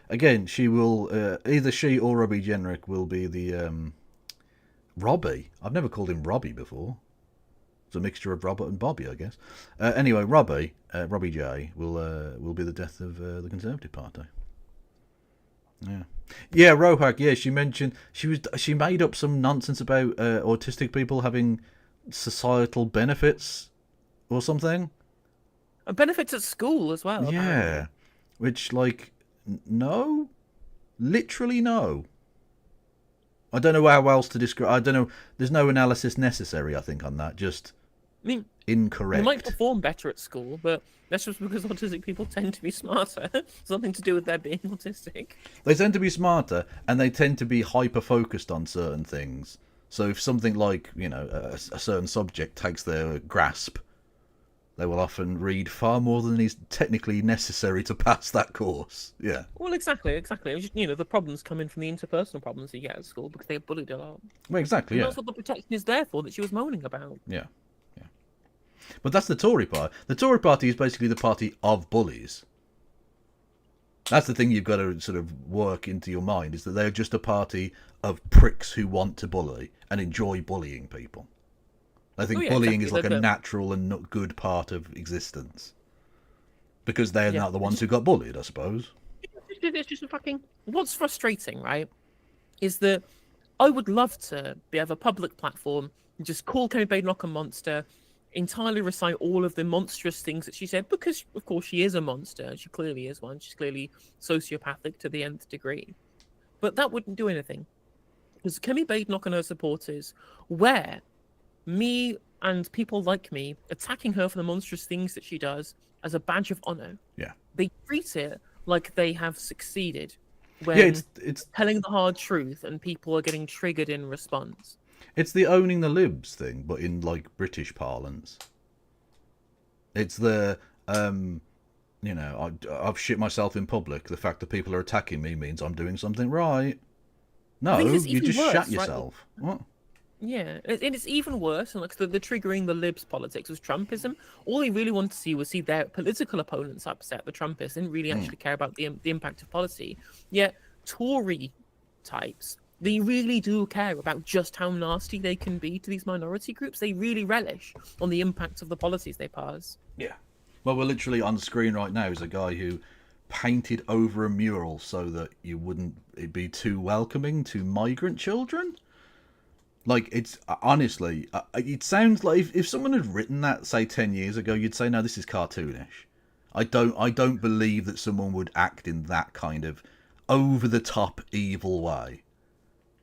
again, she will either she or Robbie Jenrick will be the Robbie. I've never called him Robbie before. It's a mixture of Robert and Bobby, I guess. Anyway, Robbie J will be the death of the Conservative Party. Yeah, Rohak. Yeah, she mentioned she made up some nonsense about autistic people having societal benefits or something. And benefits at school as well. Yeah, apparently. which no, literally no. I don't know how else to describe. I don't know. There's no analysis necessary, I think, on that. Just I mean, incorrect. you might perform better at school, but that's just because autistic people tend to be smarter. Something to do with their being autistic. They tend to be smarter, and they tend to be hyper-focused on certain things. So if something like, a certain subject takes their grasp, they will often read far more than is technically necessary to pass that course. Yeah. Well, exactly. It was just, the problems come in from the interpersonal problems you get at school because they get bullied a lot. Well, exactly, And yeah. that's what the protection is there for, that she was moaning about. Yeah. But that's the Tory party. The Tory party is basically the party of bullies. That's the thing you've got to sort of work into your mind, is that they're just a party of pricks who want to bully and enjoy bullying people. I think bullying is like a natural and not good part of existence. Because they're not the ones who got bullied, I suppose. It's just a fucking... What's frustrating, right, is that I would love to have a public platform and just call Kemi Badenoch a monster, entirely recite all of the monstrous things that she said, because, of course, she is a monster. She clearly is one. She's clearly sociopathic to the nth degree. But that wouldn't do anything. Because Kemi Badenoch and her supporters wear me and people like me attacking her for the monstrous things that she does as a badge of honor. Yeah. They treat it like they have succeeded when it's telling the hard truth and people are getting triggered in response. It's the owning the libs thing, but in British parlance. It's the I've shit myself in public. The fact that people are attacking me means I'm doing something right. No, you just shat yourself. Right? What? Yeah, and it's even worse. And the triggering the libs politics was Trumpism. All they really wanted to see was see their political opponents upset. The Trumpists didn't really actually care about the impact of policy. Yet Tory types They really do care about just how nasty they can be to these minority groups. They really relish on the impact of the policies they pass. Yeah. Well, we're literally on the screen right now is a guy who painted over a mural so that it'd be too welcoming to migrant children. Like, it's honestly, it sounds like if someone had written that, say, 10 years ago, you'd say, no, this is cartoonish. I don't believe that someone would act in that kind of over the top evil way.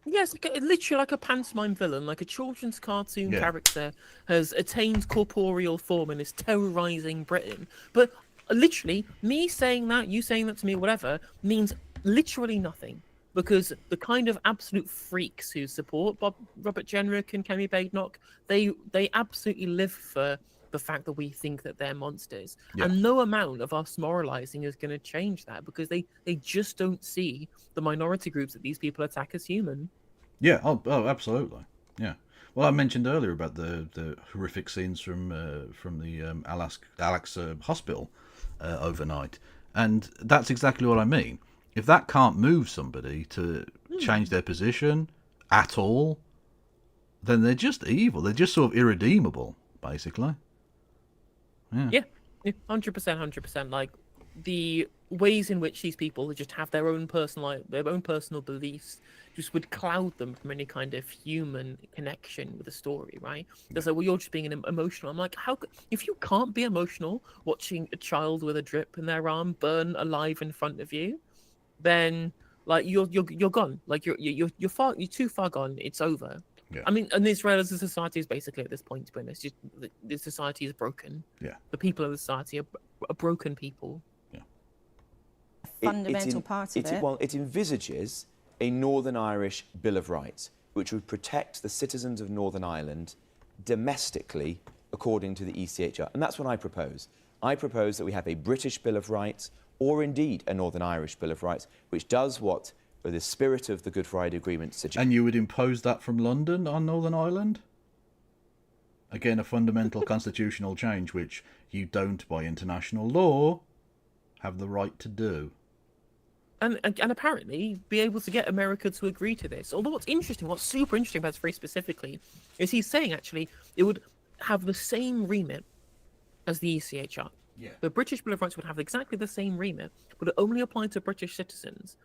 Yes, literally like a pantomime villain, like a children's cartoon character has attained corporeal form and is terrorizing Britain. But literally, me saying that, you saying that to me, whatever, means literally nothing. Because the kind of absolute freaks who support Robert Jenrick and Kemi Badenoch, they absolutely live for the fact that we think that they're monsters. Yeah. And no amount of us moralizing is going to change that, because they just don't see the minority groups that these people attack as human. Yeah, oh, absolutely. Yeah. Well, I mentioned earlier about the horrific scenes from the Alex hospital overnight, and that's exactly what I mean. If that can't move somebody to change their position at all, then they're just evil. They're just sort of irredeemable, basically. Yeah, 100%. Like, the ways in which these people just have their own personal beliefs just would cloud them from any kind of human connection with the story, right? They're like, well, you're just being emotional. I'm like, if you can't be emotional watching a child with a drip in their arm burn alive in front of you, then like you're gone. Like you're too far gone. It's over. Yeah. I mean, and Israel as a society is basically at this point, to be honest, just the society is broken. Yeah. The people of the society are broken people. Yeah. Fundamental part of it. Well, it envisages a Northern Irish Bill of Rights, which would protect the citizens of Northern Ireland domestically according to the ECHR. And that's what I propose. I propose that we have a British Bill of Rights, or indeed a Northern Irish Bill of Rights, which does what the spirit of the Good Friday Agreement suggests. And you would impose that from London on Northern Ireland? Again, a fundamental constitutional change which you don't, by international law, have the right to do. And apparently be able to get America to agree to this. Although what's super interesting about this very specifically, is he's saying actually it would have the same remit as the ECHR. Yeah. The British Bill of Rights would have exactly the same remit, but it only applied to British citizens.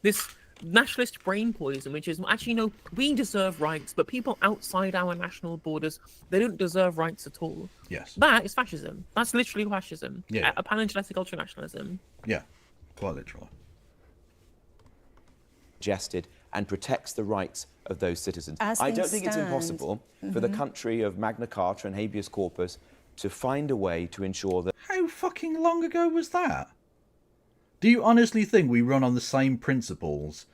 This nationalist brain poison, which is actually, no, we deserve rights, but people outside our national borders, they don't deserve rights at all. Yes. That is fascism. That's literally fascism. Yeah. A panengenetic ultranationalism. Yeah, quite literally. Suggested and protects the rights of those citizens. As I don't things think it's stand. impossible for the country of Magna Carta and habeas corpus to find a way to ensure that... How fucking long ago was that? Do you honestly think we run on the same principles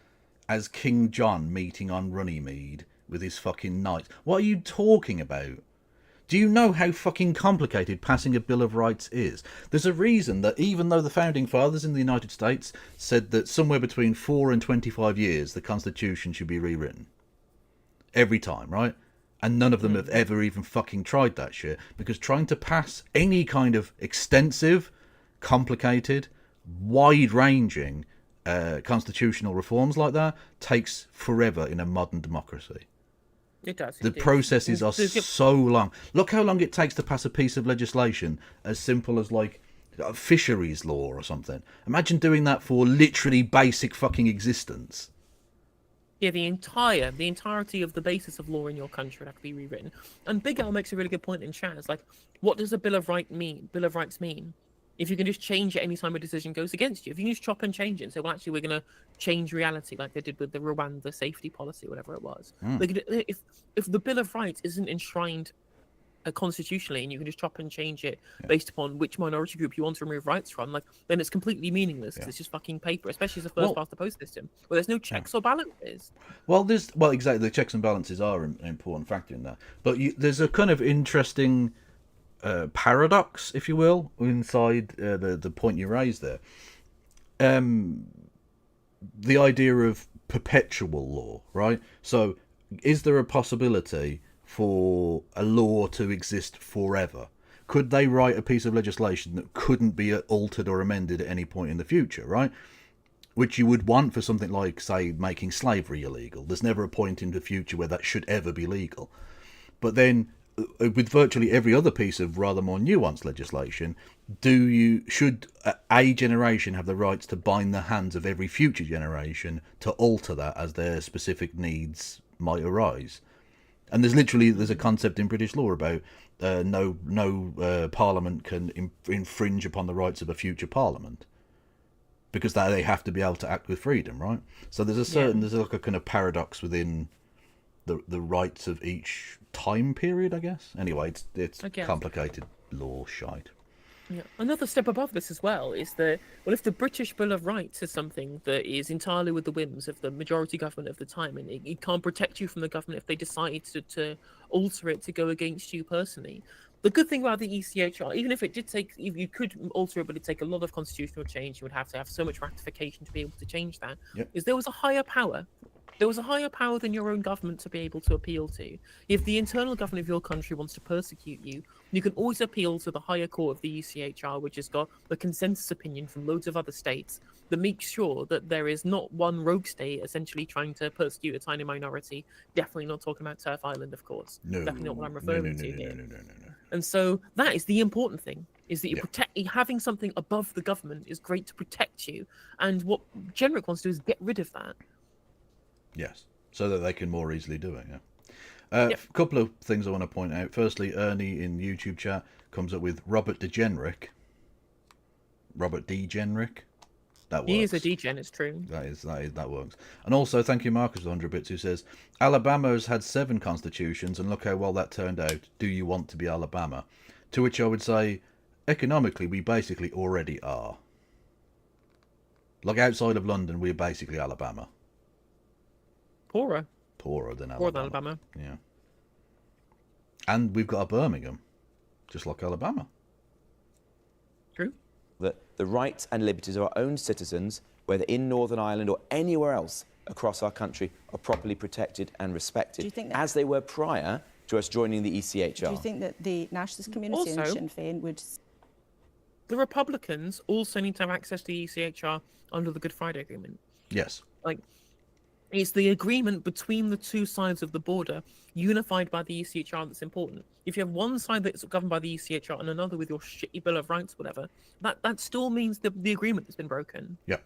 as King John meeting on Runnymede with his fucking knights? What are you talking about? Do you know how fucking complicated passing a Bill of Rights is? There's a reason that even though the Founding Fathers in the United States said that somewhere between 4 and 25 years the Constitution should be rewritten. Every time, right? And none of them have ever even fucking tried that shit, because trying to pass any kind of extensive, complicated, wide-ranging constitutional reforms like that takes forever in a modern democracy. It does. The processes are so long. Look how long it takes to pass a piece of legislation as simple as, like, a fisheries law or something. Imagine doing that for literally basic fucking existence. Yeah, the entirety of the basis of law in your country would have to be rewritten. And Big Al makes a really good point in chat. It's like, what does a Bill of Rights mean? If you can just change it anytime a decision goes against you. If you can just chop and change it and say, well, actually, we're going to change reality like they did with the Rwanda safety policy, whatever it was. Like, if the Bill of Rights isn't enshrined constitutionally and you can just chop and change it based upon which minority group you want to remove rights from, like, then it's completely meaningless because it's just fucking paper, especially as a first past the post system where there's no checks or balances. Well, exactly, the checks and balances are an important factor in that. But there's a kind of interesting paradox, if you will, inside the point you raised there. The idea of perpetual law, right? So, is there a possibility for a law to exist forever? Could they write a piece of legislation that couldn't be altered or amended at any point in the future, right? which you would want for something like, say, making slavery illegal. There's never a point in the future where that should ever be legal. But then, with virtually every other piece of rather more nuanced legislation, should a generation have the rights to bind the hands of every future generation to alter that as their specific needs might arise? And there's a concept in British law about no parliament can infringe upon the rights of a future parliament, because they have to be able to act with freedom, right? So there's like a kind of paradox within the rights of each time period, I guess. Anyway, it's complicated law shite. Yeah. Another step above this as well is that, well, if the British Bill of Rights is something that is entirely with the whims of the majority government of the time, and it can't protect you from the government if they decide to alter it to go against you personally. The good thing about the ECHR, even if it did take, if you could alter it, but it'd take a lot of constitutional change, you would have to have so much ratification to be able to change that, is there was a higher power. There was a higher power than your own government to be able to appeal to. If the internal government of your country wants to persecute you, you can always appeal to the higher court of the ECHR, which has got the consensus opinion from loads of other states that makes sure that there is not one rogue state essentially trying to persecute a tiny minority. Definitely not talking about Turf Island, of course. No, definitely not what I'm referring to here. No. And so that is the important thing, is that having something above the government is great to protect you. And what Jenrick wants to do is get rid of that. Yes, so that they can more easily do it, A couple of things I want to point out. Firstly, Ernie in YouTube chat comes up with Robert DeGenrick. Robert D. Jenrick. That works. He is a degen, it's true. That works. And also, thank you, Marcus, 100 bits, who says, Alabama's had 7 constitutions, and look how well that turned out. Do you want to be Alabama? To which I would say, economically, we basically already are. Like, outside of London, we're basically Alabama. Poorer than Alabama. Poorer than Alabama. Yeah. And we've got a Birmingham, just like Alabama. True. That the rights and liberties of our own citizens, whether in Northern Ireland or anywhere else across our country, are properly protected and respected, Do you think as they were prior to us joining the ECHR. Do you think that the nationalist community and Also, Sinn Féin would... The Republicans also need to have access to the ECHR under the Good Friday Agreement. Yes. Like, it's the agreement between the two sides of the border, unified by the ECHR, that's important. If you have one side that's governed by the ECHR and another with your shitty Bill of Rights, whatever, that still means the agreement has been broken. Yep.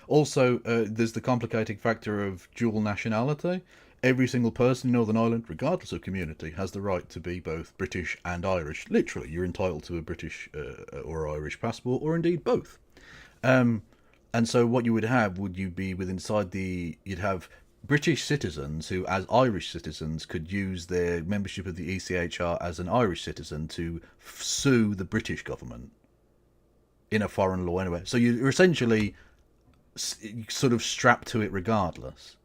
Also, there's the complicating factor of dual nationality. Every single person in Northern Ireland, regardless of community, has the right to be both British and Irish. Literally, you're entitled to a British or Irish passport, or indeed both. And so what you would have, you'd have British citizens who, as Irish citizens, could use their membership of the ECHR as an Irish citizen to sue the British government in a foreign law anyway. So you're essentially sort of strapped to it regardless.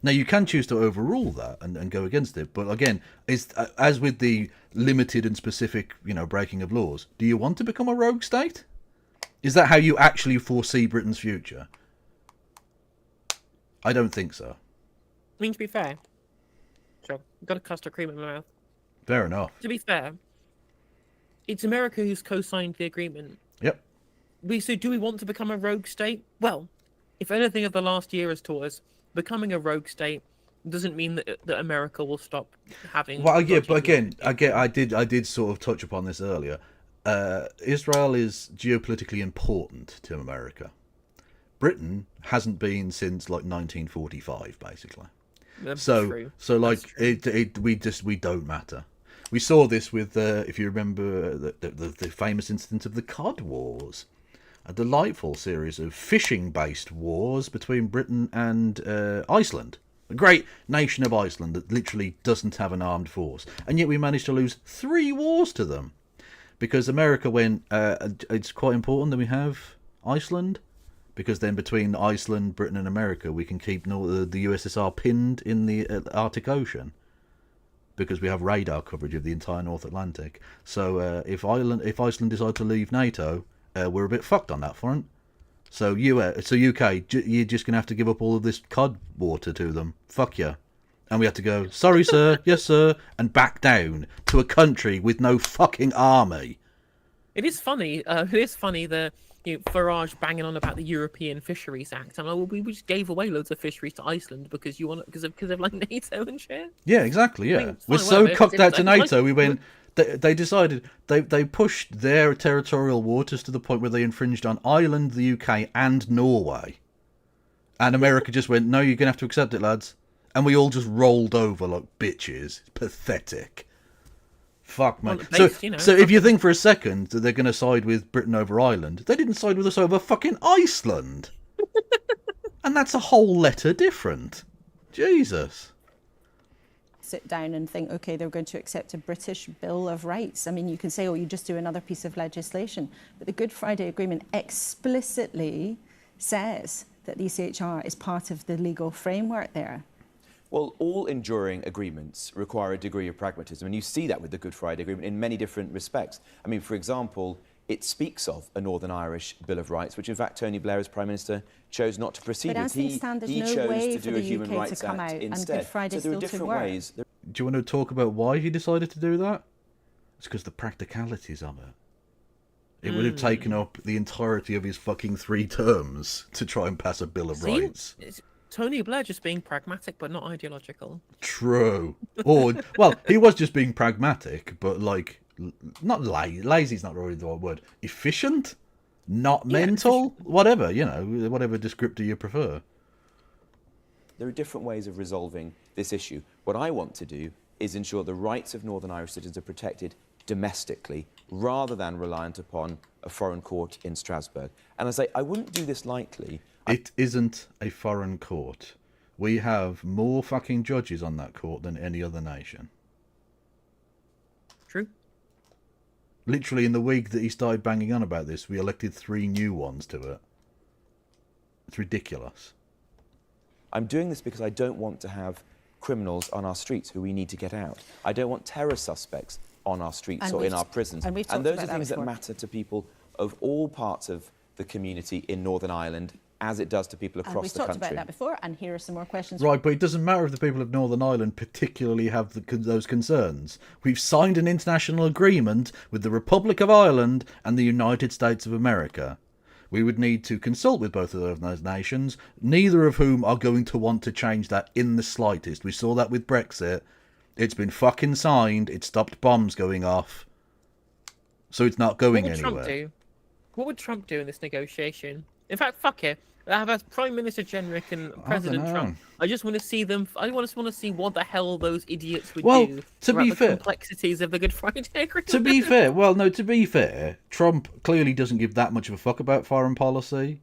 Now, you can choose to overrule that and go against it, but again, as with the limited and specific, breaking of laws, do you want to become a rogue state? Is that how you actually foresee Britain's future? I don't think so. I mean, to be fair, so I've got a custard cream in my mouth. Fair enough. To be fair, it's America who's co-signed the agreement. Yep. So do we want to become a rogue state? Well, if anything of the last year has taught us, becoming a rogue state doesn't mean that America will stop having... Well, yeah, but again, I did sort of touch upon this earlier. Israel is geopolitically important to America. Britain hasn't been since like 1945, basically. That's so true. So like That's true. we don't matter. We saw this with if you remember the famous incident of the Cod Wars, a delightful series of fishing-based wars between Britain and Iceland. A great nation of Iceland that literally doesn't have an armed force, and yet we managed to lose 3 wars to them. Because America went, it's quite important that we have Iceland, because then between Iceland, Britain and America, we can keep the USSR pinned in the Arctic Ocean, because we have radar coverage of the entire North Atlantic. So if Iceland decide to leave NATO, we're a bit fucked on that front. So UK, you're just going to have to give up all of this cod water to them. Fuck you. And we had to go, sorry, sir, yes, sir, and back down to a country with no fucking army. It is funny. It is funny that Farage banging on about the European Fisheries Act. I'm like, well, we just gave away loads of fisheries to Iceland because of like NATO and shit. Yeah, exactly. Yeah, I mean, it's we're fine, so whatever, cocked if out it's to like- NATO. We went. They decided they pushed their territorial waters to the point where they infringed on Ireland, the UK, and Norway. And America just went, no, you're gonna have to accept it, lads. And we all just rolled over like bitches. It's pathetic. Fuck, man. Well, based, you know, So if you think for a second that they're going to side with Britain over Ireland, they didn't side with us over fucking Iceland. And that's a whole letter different. Jesus. Sit down and think, okay, they're going to accept a British Bill of Rights. I mean, you can say, oh, you just do another piece of legislation. But the Good Friday Agreement explicitly says that the ECHR is part of the legal framework there. Well, all enduring agreements require a degree of pragmatism, and you see that with the Good Friday Agreement in many different respects. I mean, for example, it speaks of a Northern Irish Bill of Rights, which in fact Tony Blair as Prime Minister chose not to proceed But with. as things stand, there's no chose way to for do a the Human UK Rights to come Act out and instead. Good Friday so there are still to different work. ways. Do you want to talk about why he decided to do that? It's because the practicalities of it. It would have taken up the entirety of his fucking 3 terms to try and pass a Bill of See? Rights. It's Tony Blair just being pragmatic but not ideological. True. Or, well, he was just being pragmatic, but like, not lazy. Lazy's not really the right word. Efficient? Not mental? Whatever, you know, whatever descriptor you prefer. There are different ways of resolving this issue. What I want to do is ensure the rights of Northern Irish citizens are protected domestically rather than reliant upon a foreign court in Strasbourg. And I say, I wouldn't do this lightly. It isn't a foreign court. We have more fucking judges on that court than any other nation. True. Literally, in the week that he started banging on about this, we elected 3 new ones to it. It's ridiculous. I'm doing this because I don't want to have criminals on our streets who we need to get out. I don't want terror suspects on our streets And or we've- in our prisons. and we've talked those about are that things that before. matter to people of all parts of the community in Northern Ireland, as it does to people And across we've the talked country. about that before, and here are some more questions. Right, but it doesn't matter if the people of Northern Ireland particularly have those concerns. We've signed an international agreement with the Republic of Ireland and the United States of America. We would need to consult with both of those nations, neither of whom are going to want to change that in the slightest. We saw that with Brexit. It's been fucking signed. It stopped bombs going off. So it's not going What would anywhere. Trump do? What would Trump do in this negotiation? In fact, fuck it. I have as Prime Minister Jenrick and President know. Trump. I just want to see them. I just want to see what the hell those idiots would Well, do. to about be the fair- complexities of the Good Friday Agreement. To be fair, Trump clearly doesn't give that much of a fuck about foreign policy.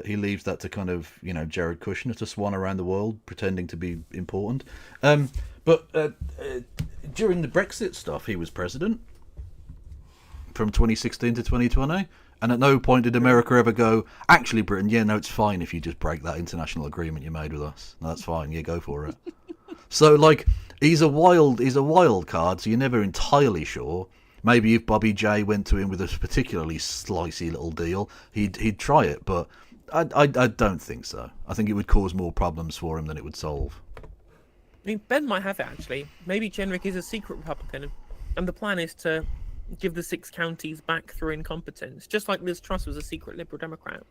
He leaves that to kind of, Jared Kushner to swan around the world pretending to be important. But during the Brexit stuff, he was president from 2016 to 2020. And at no point did America ever go, actually, Britain, yeah, no, it's fine if you just break that international agreement you made with us. No, that's fine. Yeah, go for it. So, like, he's a wild card, so you're never entirely sure. Maybe if Bobby J went to him with a particularly slicey little deal, he'd try it, but I don't think so. I think it would cause more problems for him than it would solve. I mean, Ben might have it actually. Maybe Jenrick is a secret Republican, and the plan is to give the 6 counties back through incompetence, just like Liz Truss was a secret Liberal Democrat,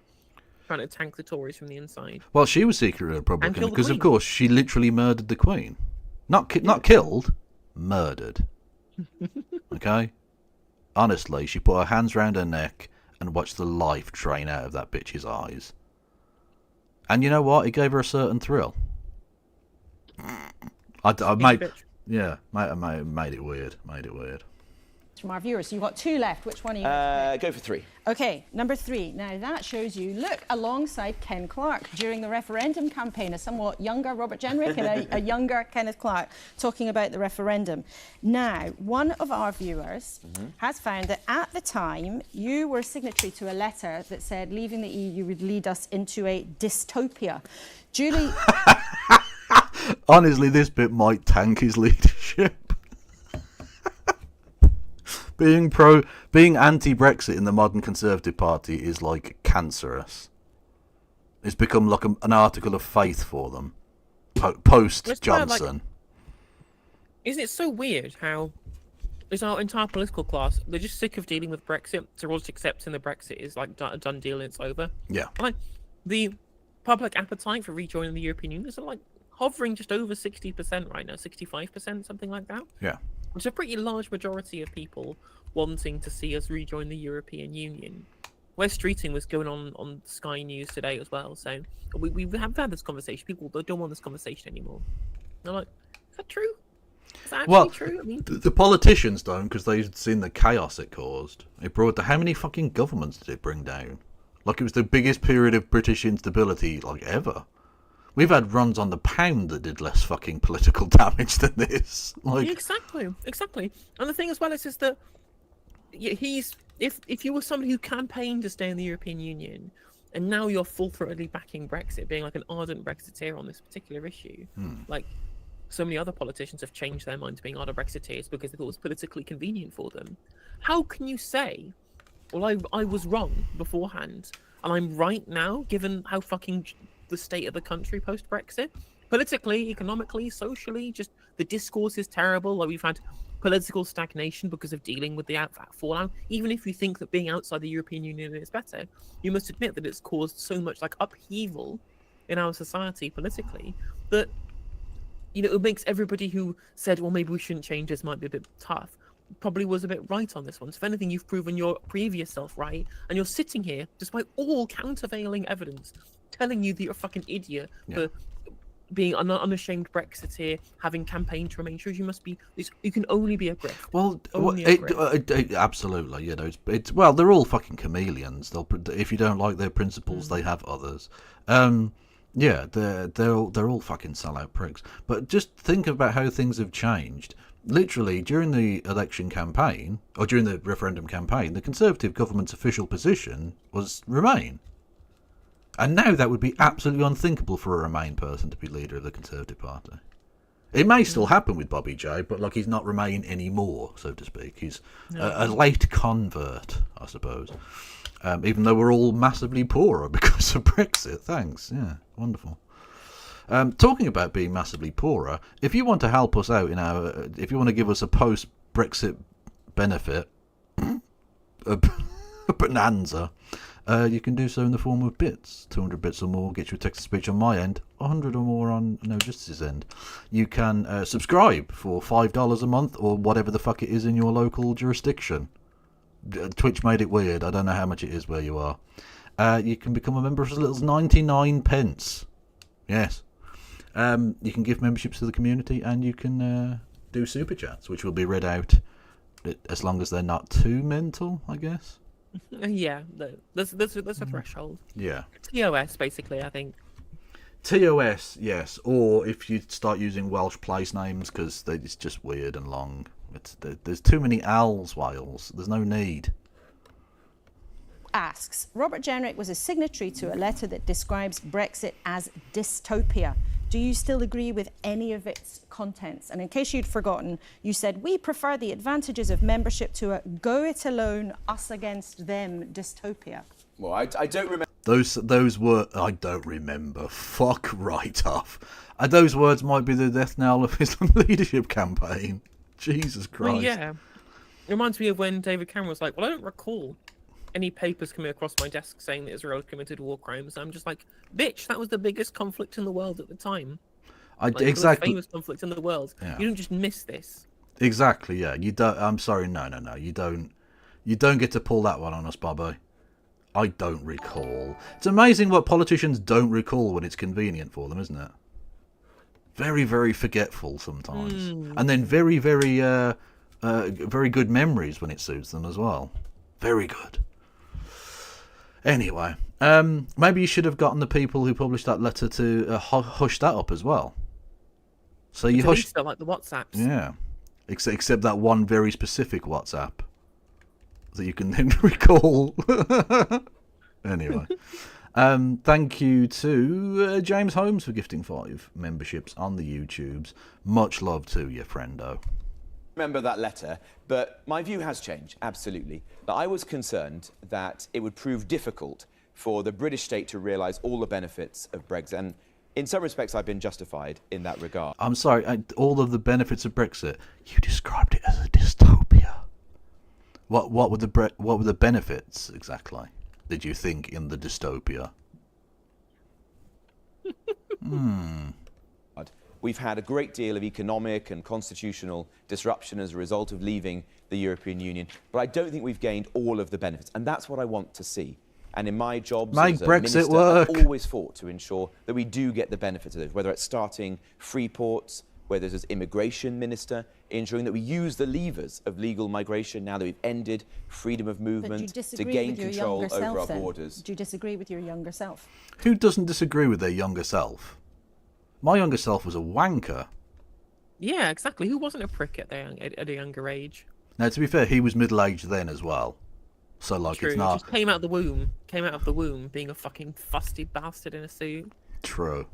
trying to tank the Tories from the inside. Well, she was secret And Republican kill the because, of Queen. course, she literally murdered the Queen. Not killed, murdered. Okay? Honestly, she put her hands round her neck and watched the life drain out of that bitch's eyes. And you know what? It gave her a certain thrill. I made, bitch. yeah, made it weird. Made it weird. From our viewers, so you've got 2 left. Which one are you going to Go for 3. pick? Okay, number 3. Now that shows you, look, alongside Ken Clarke during the referendum campaign, a somewhat younger Robert Jenrick and a younger Kenneth Clarke talking about the referendum. Now, one of our viewers has found that at the time you were signatory to a letter that said leaving the EU would lead us into a dystopia. Julie, Honestly, this bit might tank his leadership. Being anti-Brexit in the modern Conservative Party is like cancerous. It's become like an article of faith for them. Post That's why I like- Johnson. Isn't it so weird how is our entire political class. They're just sick of dealing with Brexit, so we're all just accepting the Brexit is like a done deal and it's over. Yeah. Like the public appetite for rejoining the European Union is like hovering just over 60% right now, 65%, something like that. Yeah. Which is a pretty large majority of people wanting to see us rejoin the European Union. Wes Streeting was going on Sky News today as well, so we have had this conversation. People don't want this conversation anymore. They're like, is that true? Is that actually true? I mean, the politicians don't, because they've seen the chaos it caused. It brought how many fucking governments did it bring down? Like, it was the biggest period of British instability, like, ever. We've had runs on the pound that did less fucking political damage than this. Like, yeah, exactly. And the thing as well is that if you were somebody who campaigned to stay in the European Union, and now you're full-throatedly backing Brexit, being like an ardent Brexiteer on this particular issue, like so many other politicians have changed their mind to being ardent Brexiteers because they thought it was politically convenient for them. How can you say, well, I was wrong beforehand, and I'm right now, given how fucking the state of the country post-Brexit? Politically, economically, socially, just the discourse is terrible. Like, we've had political stagnation because of dealing with the fallout. Even if you think that being outside the European Union is better, you must admit that it's caused so much like upheaval in our society politically that, you know, it makes everybody who said, well, maybe we shouldn't change this, might be a bit tough, probably was a bit right on this one. So if anything, you've proven your previous self right, and you're sitting here, despite all countervailing evidence, telling you that you're a fucking idiot for being an unashamed Brexiteer, having campaigned to remain true. You must be. You can only be a grift. Well, absolutely. You know, it's well, they're all fucking chameleons. If you don't like their principles, they have others. Yeah, they're all fucking sellout pricks. But just think about how things have changed. Literally, during the election campaign, or during the referendum campaign, the Conservative government's official position was Remain. And now that would be absolutely unthinkable for a Remain person to be leader of the Conservative Party. It may still happen with Bobby J, but like, he's not Remain anymore, so to speak. He's a late convert, I suppose. Even though we're all massively poorer because of Brexit. Thanks. Yeah, wonderful. Talking about being massively poorer, if you want to help us out if you want to give us a post-Brexit benefit, a bonanza, you can do so in the form of bits. 200 bits or more gets you a text-to-speech on my end, 100 or more on No Justice's end. You can subscribe for $5 a month, or whatever the fuck it is in your local jurisdiction. Twitch made it weird. I don't know how much it is where you are. You can become a member for as little as 99 pence. Yes. You can give memberships to the community, and you can do super chats, which will be read out as long as they're not too mental, I guess. Yeah, there's a threshold. Yeah. TOS, basically, I think. TOS, yes. Or if you start using Welsh place names, because it's just weird and long. There's too many L's, Wales. There's no need. Asks, Robert Jenrick was a signatory to a letter that describes Brexit as dystopia. Do you still agree with any of its contents? And in case you'd forgotten, you said, we prefer the advantages of membership to a go-it-alone, us-against-them dystopia. Well, I don't remember. Those were... I don't remember. Fuck right off. Those words might be the death knell of his leadership campaign. Jesus Christ. Well, yeah. It reminds me of when David Cameron was like, well, I don't recall any papers coming across my desk saying that Israel committed war crimes. I'm just like, bitch, that was the biggest conflict in the world at the time. Exactly. The famous conflict in the world. Yeah. You don't just miss this. Exactly, yeah. You don't. I'm sorry, no. You don't get to pull that one on us, Bobby. I don't recall. It's amazing what politicians don't recall when it's convenient for them, isn't it? Very, very forgetful sometimes. And then very, very, very good memories when it suits them as well. Very good. Anyway, maybe you should have gotten the people who published that letter to hush that up as well. So you hush stuff like the WhatsApps. Yeah, except that one very specific WhatsApp that you can then recall. Anyway, thank you to James Holmes for gifting 5 memberships on the YouTubes. Much love to you, friendo. Remember that letter, but my view has changed, absolutely. Now, I was concerned that it would prove difficult for the British state to realise all the benefits of Brexit, and in some respects I've been justified in that regard. I'm sorry, all of the benefits of Brexit, you described it as a dystopia. What were the benefits exactly? Did you think in the dystopia? We've had a great deal of economic and constitutional disruption as a result of leaving the European Union, but I don't think we've gained all of the benefits, and that's what I want to see. And in my jobs Make as a Brexit minister, work. I've always fought to ensure that we do get the benefits of it, whether it's starting free ports, whether it's as immigration minister, ensuring that we use the levers of legal migration now that we've ended freedom of But do you movement to disagree gain with your control younger over self our then? borders. Do you disagree with your younger self? Who doesn't disagree with their younger self? My younger self was a wanker. Yeah, exactly. Who wasn't a prick at a younger age? Now, to be fair, he was middle-aged then as well. So, like, True. it's not Just came out of the womb being a fucking fusty bastard in a suit. true.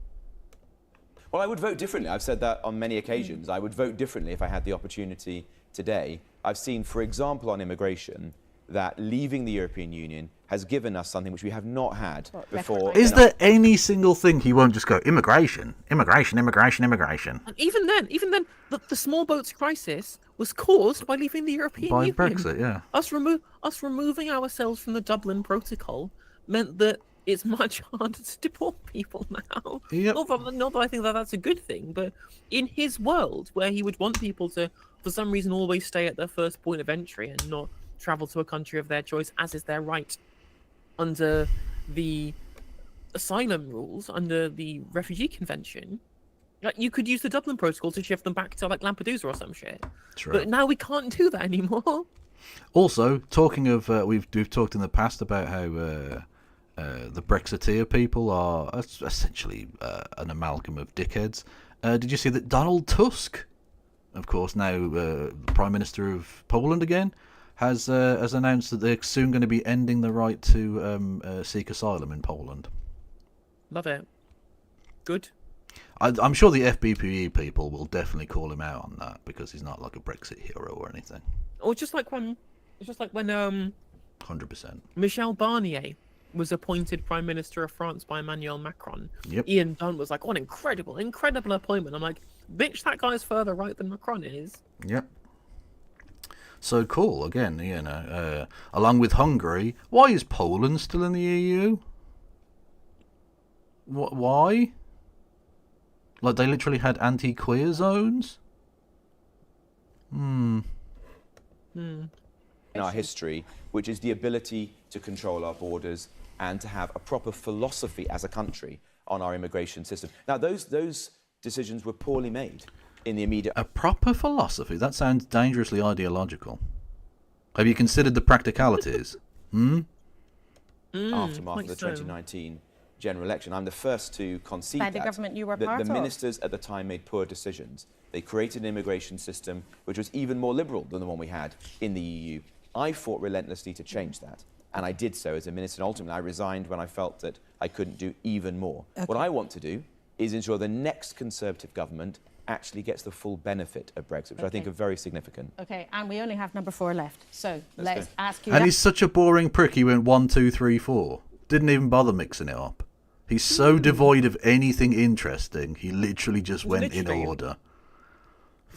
Well, I would vote differently. I've said that on many occasions. I would vote differently if I had the opportunity today. I've seen, for example, on immigration, that leaving the European Union has given us something which we have not had before. Is there any single thing he won't just go, immigration, immigration, immigration, immigration? And even then, the small boats crisis was caused by leaving the European By Union. Brexit, yeah. Us removing ourselves from the Dublin Protocol meant that it's much harder to deport people now. Yep. Not that I think that that's a good thing, but in his world, where he would want people to, for some reason, always stay at their first point of entry and not travel to a country of their choice, as is their right under the asylum rules, under the Refugee Convention, like, you could use the Dublin Protocol to shift them back to like Lampedusa or some shit. True. But now we can't do that anymore. Also, talking of, we've talked in the past about how the Brexiteer people are essentially an amalgam of dickheads. Did you see that Donald Tusk, of course now Prime Minister of Poland again, has announced that they're soon going to be ending the right to seek asylum in Poland? Love it. Good. I'm sure the FBPE people will definitely call him out on that because he's not like a Brexit hero or anything. Or just like when 100%. Michel Barnier was appointed Prime Minister of France by Emmanuel Macron. Yep. Ian Dunn was like, what an incredible appointment. I'm like, bitch, that guy's further right than Macron is. Yep. So cool. Again, you know, along with Hungary, why is Poland still in the EU? Why? Like, they literally had anti-queer zones? In our history, which is the ability to control our borders and to have a proper philosophy as a country on our immigration system. Now, those decisions were poorly made in the immediate... A proper philosophy? That sounds dangerously ideological. Have you considered the practicalities? aftermath of like the so. 2019 general election. I'm the first to concede By the that. government you were that part the of. ministers at the time made poor decisions. They created an immigration system which was even more liberal than the one we had in the EU. I fought relentlessly to change that, and I did so as a minister, and ultimately I resigned when I felt that I couldn't do even more. Okay. What I want to do is ensure the next Conservative government actually gets the full benefit of Brexit, which I think Okay. are very significant. Okay, and we only have number 4 left. So let's go. ask you And that. he's such a boring prick, he went 1, 2, 3, 4. Didn't even bother mixing it up. He's so devoid of anything interesting, he literally just went in Literally. order.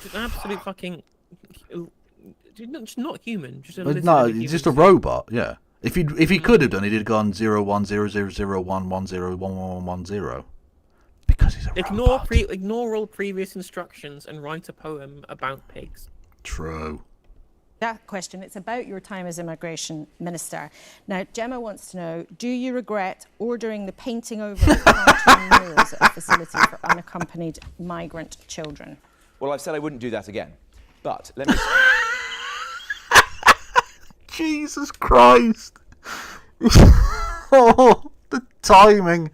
Just an absolute fucking... Just not human. Just a No, lizard in a he's human just a suit. robot, yeah. If he could have done it, he'd have gone 010001101110. Because he's a robot. Ignore all previous instructions and write a poem about pigs. True. That question, it's about your time as immigration minister. Now, Gemma wants to know, do you regret ordering the painting over of cartoon murals at a facility for unaccompanied migrant children? Well, I've said I wouldn't do that again, but let me... Jesus Christ. Oh, the timing.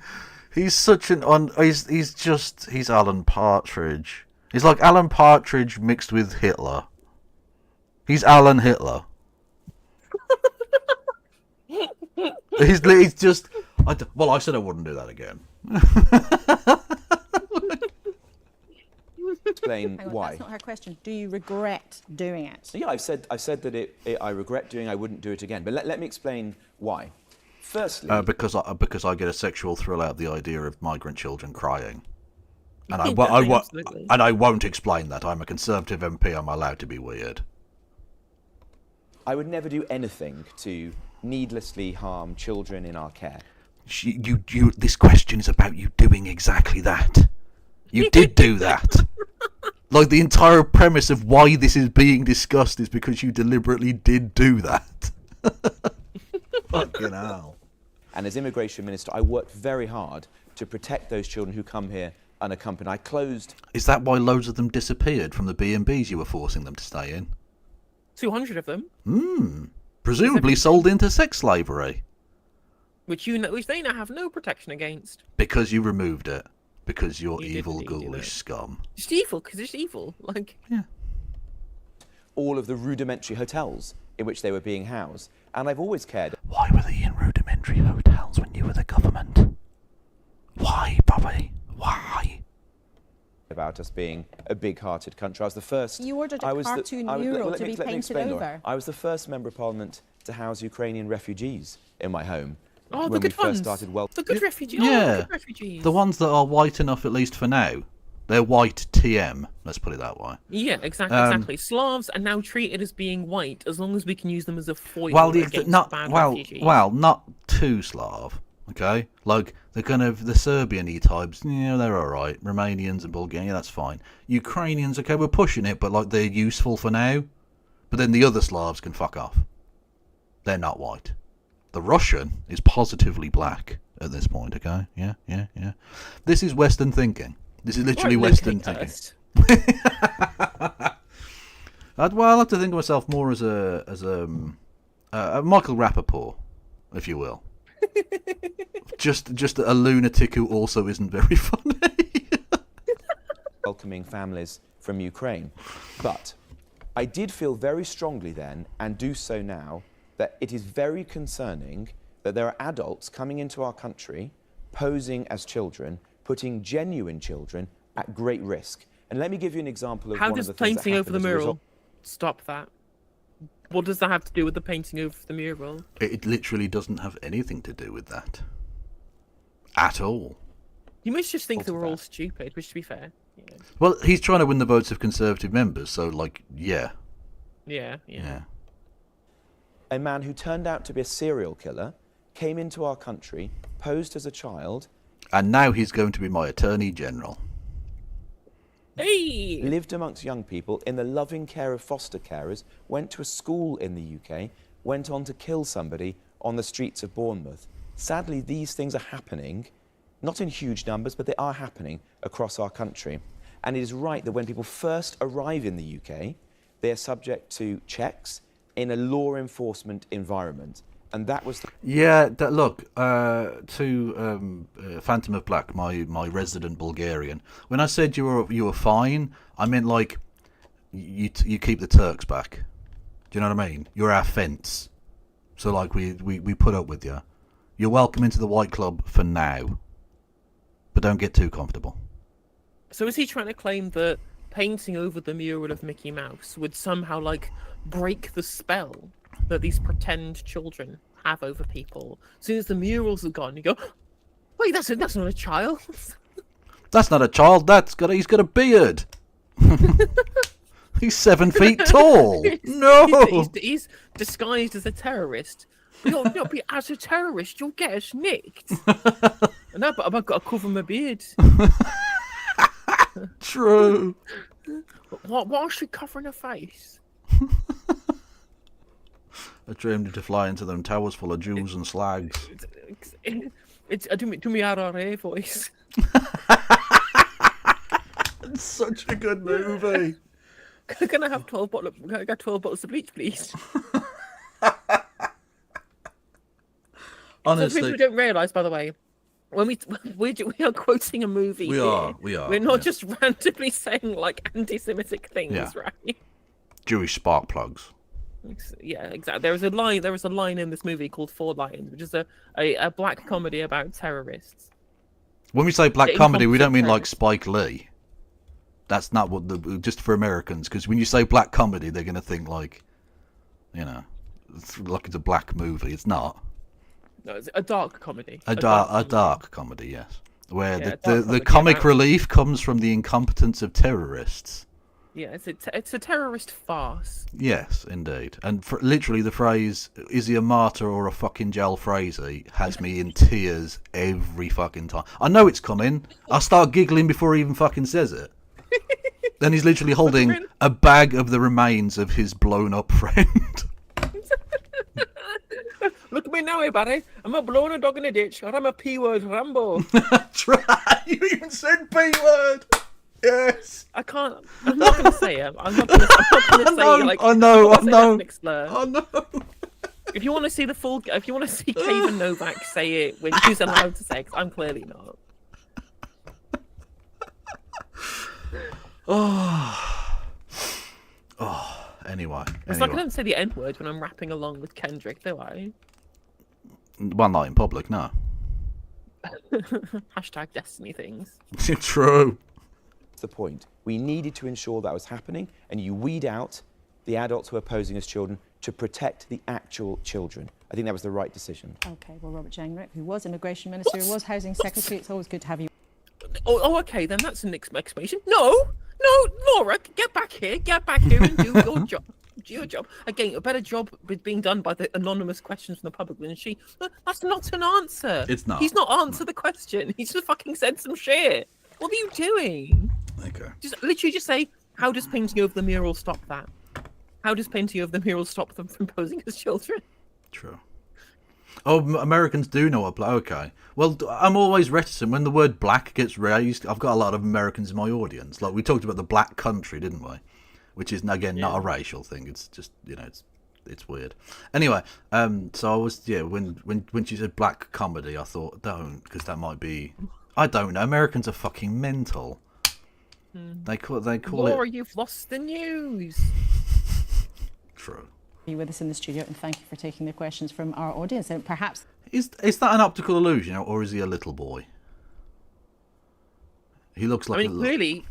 He's such an he's Alan Partridge. He's like Alan Partridge mixed with Hitler. He's Alan Hitler. he's just I said I wouldn't do that again. explain Hang on, why. that's not her question. Do you regret doing it? Yeah, I've said that I regret doing. I wouldn't do it again. But let me explain why. Firstly, Because I get a sexual thrill out of the idea of migrant children crying, and Absolutely. I won't explain that. I'm a Conservative MP. I'm allowed to be weird. I would never do anything to needlessly harm children in our care. This question is about you doing exactly that. You did do that. Like, the entire premise of why this is being discussed is because you deliberately did do that. Fucking hell. And as immigration minister, I worked very hard to protect those children who come here unaccompanied. I closed... Is that why loads of them disappeared from the B&Bs you were forcing them to stay in? 200 of them. Presumably sold into sex slavery. Which they now have no protection against. Because you removed it. Because you're You did evil, indeed do ghoulish that. scum. It's evil, because it's evil. Like, Yeah. all of the rudimentary hotels in which they were being housed. And I've always cared Why were they in rudimentary hotels when you were the government? Why, Bobby? Why? about us being a big-hearted country. I was the first... You ordered a I was the- cartoon I was- mural let to me- be let me painted explain, Laura. over. I was the first Member of Parliament to house Ukrainian refugees in my home. oh, the when we good first ones. started well. The good refugees. Oh, Yeah. the good refugees. The ones that are white enough, at least for now. They're white TM, let's put it that way. Yeah, exactly. Slavs are now treated as being white as long as we can use them as a foil Well, against not bad well, refugees. well, not too Slav. Okay, like the Serbian-y types. Yeah, they're all right. Romanians and Bulgarians, yeah, that's fine. Ukrainians, okay, we're pushing it, but like they're useful for now. But then the other Slavs can fuck off. They're not white. The Russian is positively black at this point. Okay, yeah. This is Western thinking. This is literally Right, Western Luke thinking. Hurst. I'll have to think of myself more as a Michael Rappaport, if you will. just a lunatic who also isn't very funny. Welcoming families from Ukraine. But I did feel very strongly then, and do so now, that it is very concerning that there are adults coming into our country, posing as children, putting genuine children at great risk. And let me give you an example of How one does of the things that painting over the happened as a mural result. stop that? What does that have to do with the painting over the mural? It literally doesn't have anything to do with that. At all. You must just think Not that we're all bad. stupid, which to be fair. Yeah. Well, he's trying to win the votes of Conservative members, so, like, yeah. Yeah. A man who turned out to be a serial killer came into our country, posed as a child, And now he's going to be my Attorney General. Hey! lived amongst young people in the loving care of foster carers, went to a school in the UK, went on to kill somebody on the streets of Bournemouth. Sadly, these things are happening, not in huge numbers, but they are happening across our country. And it is right that when people first arrive in the UK, they are subject to checks in a law enforcement environment. And that was the Yeah, look, to Phantom of Black, my resident Bulgarian, when I said you were fine, I meant like you keep the Turks back. Do you know what I mean? You're our fence. So like we put up with you. You're welcome into the White Club for now, but don't get too comfortable. So is he trying to claim that painting over the mural of Mickey Mouse would somehow, like, break the spell that these pretend children have over people? As soon as the murals are gone, you go, wait, that's not a child. That's not a child. He's got a beard. He's 7 feet tall. No. He's disguised as a terrorist. You'll not be as a terrorist. You'll get us nicked. No, but I've got to cover my beard. True. Why is she covering her face? I dreamed to fly into them towers full of Jews and slags. It's do me RRA voice. It's such a good movie. Can I have 12 bottles? Can I get 12 bottles of bleach, please? So Honestly, people don't realise, by the way, when we are quoting a movie. We here, are, We're not yeah. just randomly saying like anti-Semitic things, Yeah. right? Jewish spark plugs. Yeah, exactly. There was a line in this movie called Four Lions, which is a black comedy about terrorists. When we say black The comedy, we don't mean like incompetent Spike Lee. That's not what just for Americans, because when you say black comedy, they're going to think like, like it's a black movie. It's not. No, it's a dark comedy. A dark comedy, yes. Where Yeah, the dark comedy comic about- relief comes from the incompetence of terrorists. Yeah, it's a terrorist farce. Yes, indeed. And literally the phrase, is he a martyr or a fucking jalfrezi, has me in tears every fucking time. I know it's coming. I start giggling before he even fucking says it. Then he's literally holding a bag of the remains of his blown up friend. Look at me now, everybody. I'm a blowing a dog in a ditch, or I'm a P-word Rambo. Try. You even said P-word. Yes. I can't. I'm not going to say it. I'm not going to say it. Like, I know. ethnic slur. I know. If you want to see if you want to see Kaven Novak say it when he's allowed to say it, 'cause I'm clearly not. Anyway. It's like I don't say the N-word when I'm rapping along with Kendrick, do I? Well, not in public, no. Hashtag Destiny things. True. That's the point. We needed to ensure that was happening, and you weed out the adults who are posing as children to protect the actual children. I think that was the right decision. OK, well, Robert Jenrick, who was Immigration Minister, who was Housing Secretary, it's always good to have you. Okay, then that's an explanation. No, Laura, get back here and do your job. Do your job. Again, a better job with being done by the anonymous questions from the public than she. That's not an answer. It's not. He's not answered the question. He's just fucking said some shit. What are you doing? Okay. Just literally just say, how does painting over the mural stop that? How does painting over the mural stop them from posing as children? True. Oh, Americans do know what black. Okay. Well, I'm always reticent when the word black gets raised. I've got a lot of Americans in my audience. Like, we talked about the black country, didn't we? Which is, again, not a racial thing. It's just, it's weird. Anyway, so I was, when she said black comedy, I thought, don't, because that might be, I don't know. Americans are fucking mental. They call Laura, it. you've lost the news. True. Be with us in the studio, and thank you for taking the questions from our audience. And perhaps Is that an optical illusion, or is he a little boy? He looks like. I mean,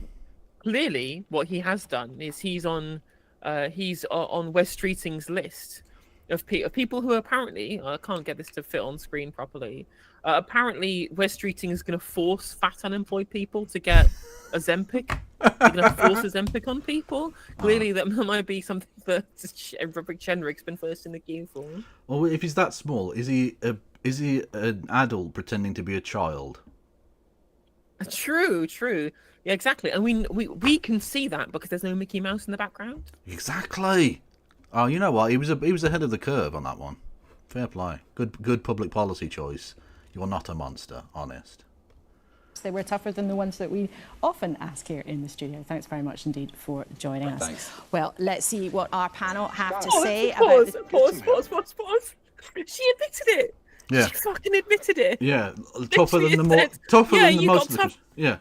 clearly, what he has done is he's on Wes Streeting's list of people who apparently, I can't get this to fit on screen properly. Apparently, Wes Streeting is going to force fat unemployed people to get Ozempic. They're going to force Ozempic on people. Clearly, that might be something that Robert Jenrick's been first in the queue for. Well, if he's that small, is he an adult pretending to be a child? True. Yeah, exactly. And we can see that because there's no Mickey Mouse in the background. Exactly. Oh, you know what? He was ahead of the curve on that one. Fair play. Good public policy choice. You're not a monster, honest. they were tougher than the ones that we often ask here in the studio. Thanks very much indeed for joining us. Thanks. Well, let's see what our panel have to say Pause. about She admitted it. Yeah. She fucking admitted it. Yeah, tougher than the most of the. Yeah.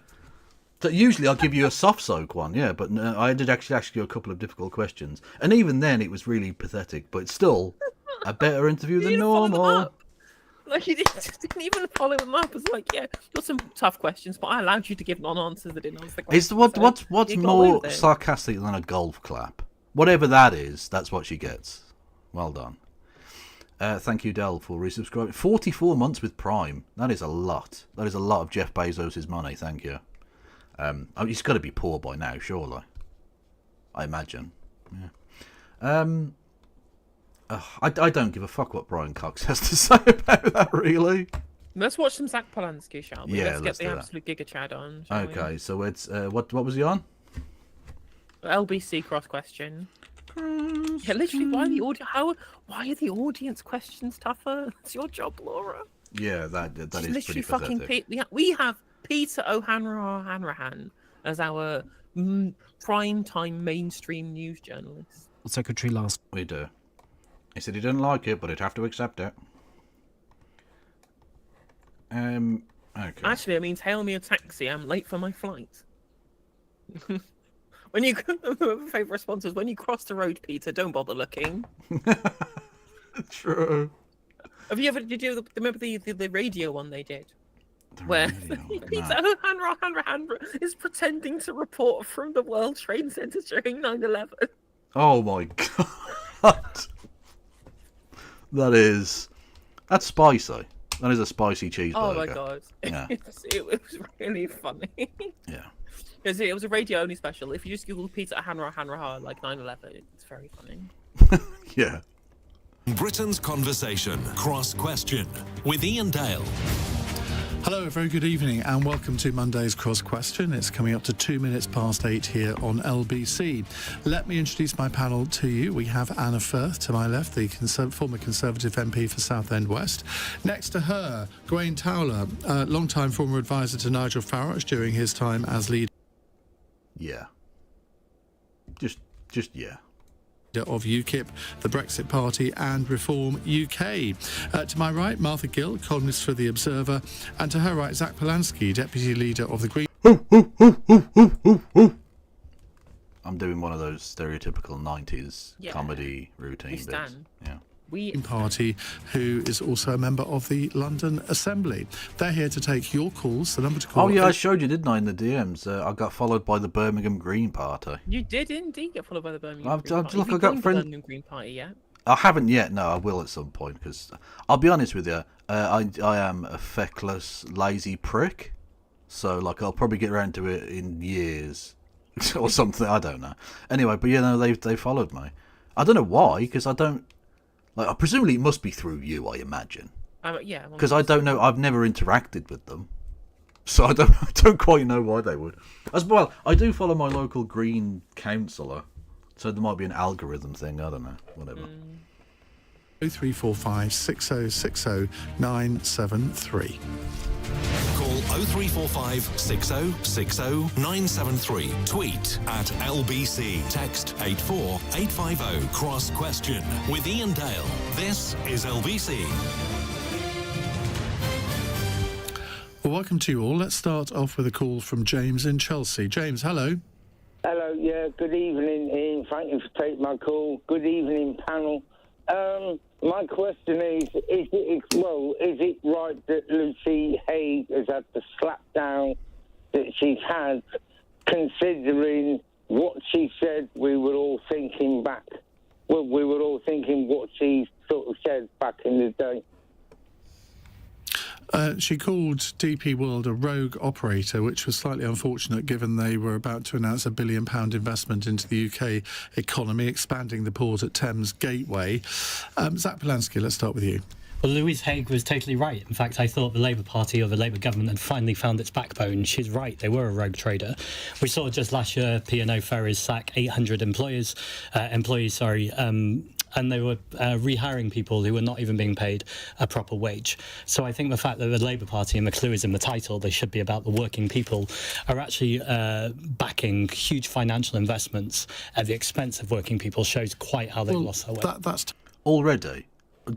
So usually I'll give you a soft soak one, yeah, but no, I did actually ask you a couple of difficult questions, and even then it was really pathetic. But it's still a better interview than normal. Like, you didn't even follow them up. It's like, yeah, got some tough questions, but I allowed you to give non-answers that didn't answer the question. What's more sarcastic than a golf clap? Whatever that is, that's what she gets. Well done. Thank you, Del, for resubscribing. 44 months with Prime. That is a lot. That is a lot of Jeff Bezos' money. Thank you. He's got to be poor by now, surely. I imagine. Yeah. I don't give a fuck what Brian Cox has to say about that, really. Let's watch some Zach Polanski, shall we? Yeah, let's get the absolute Giga Chad on. Okay, so it's what was he on? LBC cross question. Yeah, literally, why are the audience questions tougher? It's your job, Laura. Yeah, that is literally pretty fucking pathetic. we have Peter O'Hanrahan as our prime time mainstream news journalist. Secretary last. We do. He said he didn't like it, but he'd have to accept it. Okay. Actually, it means hail me a taxi. I'm late for my flight. When you favourite response was, when you cross the road, Peter, don't bother looking. True. Did you remember the radio one they did? Where Peter O'Hanrahan is pretending to report from the World Trade Center during 9/11. Oh my god. That's spicy. That is a spicy cheeseburger. Oh my god. Yeah. It was really funny. Yeah. It was a radio-only special. If you just Google Peter Hanraha, like 9/11, it's very funny. Yeah. Britain's Conversation, Cross Question, with Ian Dale. Hello, very good evening and welcome to Monday's Cross Question. It's coming up to 2 minutes past 8 here on LBC. Let me introduce my panel to you. We have Anna Firth to my left, the former Conservative MP for Southend West. Next to her, Gwaine Towler, long-time former advisor to Nigel Farage during his time as leader. Yeah. Just yeah. Of UKIP, the Brexit Party and Reform UK. To my right, Martha Gill, columnist for The Observer, and to her right, Zach Polanski, deputy leader of the Green... I'm doing one of those stereotypical 90s Yeah. comedy routine We bits. stand. Yeah. Party, who is also a member of the London Assembly. They're here to take your calls. The number to call... Oh, yeah, I showed you, didn't I, in the DMs? I got followed by the Birmingham Green Party. You did indeed get followed by the Birmingham I've- Green I've- Party. look, Have you I've got joined the friends- Birmingham Green Party yet? I haven't yet, no, I will at some point, because I'll be honest with you, I am a feckless, lazy prick, so, like, I'll probably get around to it in years, or something, I don't know. Anyway, but, yeah, no, they followed me. I don't know why, because I don't, like, presumably it must be through you, I imagine. Yeah. Because I don't know, I've never interacted with them, so I don't quite know why they would. As well, I do follow my local Green councillor, so there might be an algorithm thing, I don't know, whatever. 0345 6060 973. Call 0345 6060 973. Tweet at LBC. Text 84850. Cross Question with Ian Dale. This is LBC. Well, welcome to you all. Let's start off with a call from James in Chelsea. James, hello. Hello, yeah, good evening, Ian. Thank you for taking my call. Good evening, panel. My question is it right that Lucy Haig has had the slap down that she's had, considering what she said? We were all thinking back. Well, we were all thinking what she sort of said back in the day. She called DP World a rogue operator, which was slightly unfortunate given they were about to announce £1 billion investment into the UK economy, expanding the port at Thames Gateway. Zach Polanski, let's start with you. Well, Louise Haig was totally right. In fact, I thought the Labour Party or the Labour government had finally found its backbone. She's right. They were a rogue trader. We saw just last year P&O Ferries sack 800 employees, and they were rehiring people who were not even being paid a proper wage. So I think the fact that the Labour Party, and the clue is in the title, they should be about the working people, are actually backing huge financial investments at the expense of working people, shows quite how they've lost their way. That's Already,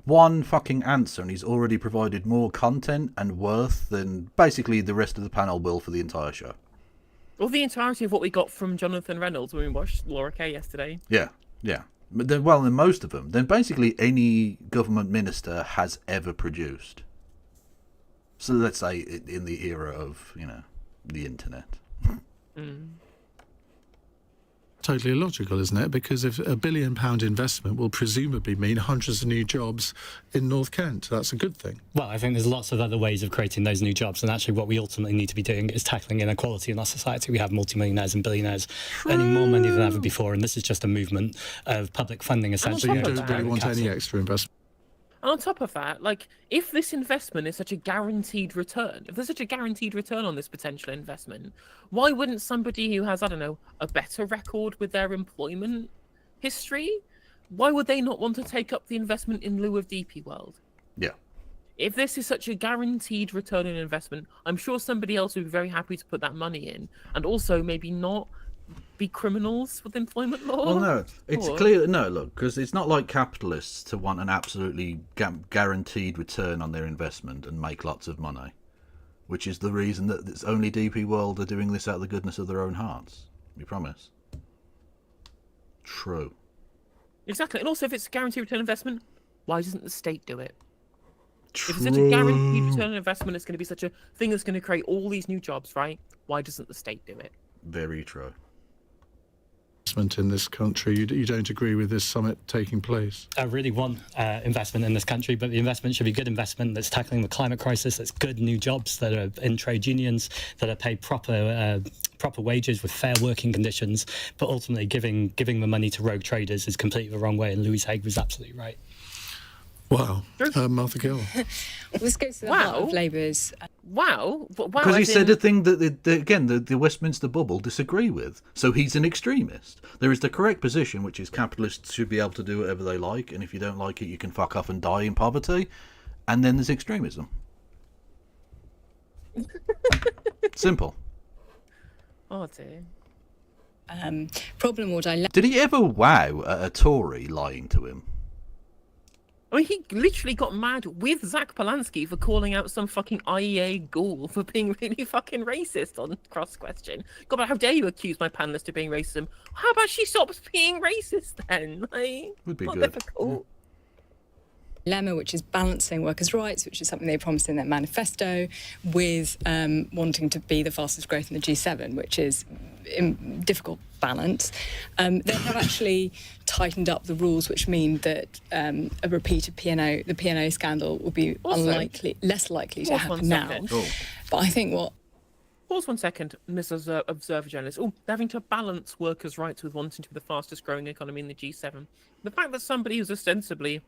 one fucking answer, and he's already provided more content and worth than basically the rest of the panel will for the entire show. Well, the entirety of what we got from Jonathan Reynolds when we watched Laura Kay yesterday. Yeah. But then, well, in most of them, then basically any government minister has ever produced. So let's say in the era of, the internet. totally illogical, isn't it? Because if £1 billion investment will presumably mean hundreds of new jobs in North Kent, that's a good thing. Well, I think there's lots of other ways of creating those new jobs, and actually what we ultimately need to be doing is tackling inequality in our society. We have multimillionaires and billionaires earning more money than ever before, and this is just a movement of public funding, essentially. So you don't really want any extra investment? And on top of that, like, if this investment is such a guaranteed return, if there's such a guaranteed return on this potential investment, why wouldn't somebody who has, I don't know, a better record with their employment history, why would they not want to take up the investment in lieu of DP World? Yeah. If this is such a guaranteed return on investment, I'm sure somebody else would be very happy to put that money in, and also maybe not be criminals with employment law. Well, no, it's clear. No, look, because it's not like capitalists to want an absolutely guaranteed return on their investment and make lots of money, which is the reason that it's only DP World are doing this out of the goodness of their own hearts. We promise. True. Exactly, and also if it's a guaranteed return on investment, why doesn't the state do it? True. If it's such a guaranteed return on investment, it's going to be such a thing that's going to create all these new jobs, right? Why doesn't the state do it? Very true. In this country, you don't agree with this summit taking place? I really want investment in this country, but the investment should be good investment that's tackling the climate crisis, that's good new jobs that are in trade unions, that are paid proper proper wages, with fair working conditions, but ultimately giving the money to rogue traders is completely the wrong way, and Louise Haig was absolutely right. Wow. Martha Gill. This goes to the heart of Labour's... Wow. Because he said a thing that, the Westminster bubble disagree with. So he's an extremist. There is the correct position, which is capitalists should be able to do whatever they like, and if you don't like it, you can fuck off and die in poverty. And then there's extremism. Simple. Oh, dear. Problem or dilemma... Did he ever wow at a Tory lying to him? I mean, he literally got mad with Zach Polanski for calling out some fucking IEA ghoul for being really fucking racist on Cross Question. God, but how dare you accuse my panelist of being racism? How about she stops being racist then? Like, would be not good. difficult. Dilemma, which is balancing workers' rights, which is something they promised in their manifesto, with wanting to be the fastest growth in the G7, which is a difficult balance. They have actually tightened up the rules, which mean that a repeat of the P&O scandal will be less likely to happen now. But I think what... Pause 1 second, Mrs. Observer Journalist. Oh, they're having to balance workers' rights with wanting to be the fastest growing economy in the G7. The fact that somebody who's ostensibly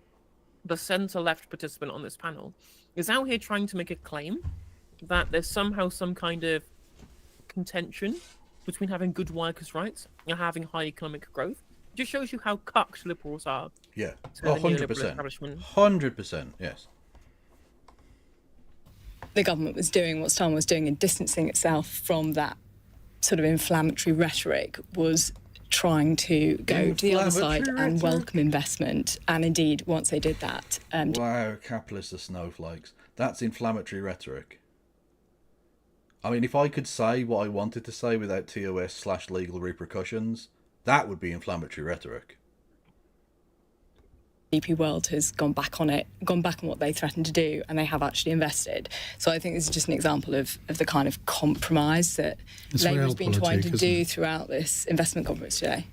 the centre-left participant on this panel is out here trying to make a claim that there's somehow some kind of contention between having good workers' rights and having high economic growth just shows you how cucked liberals are. Yeah, to the neoliberal 100%. establishment. 100%, yes. The government was doing, what Starmer was doing in distancing itself from that sort of inflammatory rhetoric, was trying to go to the other side and welcome investment. And indeed, once they did that... wow, capitalists are snowflakes. That's inflammatory rhetoric. I mean, if I could say what I wanted to say without TOS/legal repercussions, that would be inflammatory rhetoric. DP World has gone back on what they threatened to do, and they have actually invested. So I think this is just an example of the kind of compromise that Labour's been trying to do throughout this investment conference today.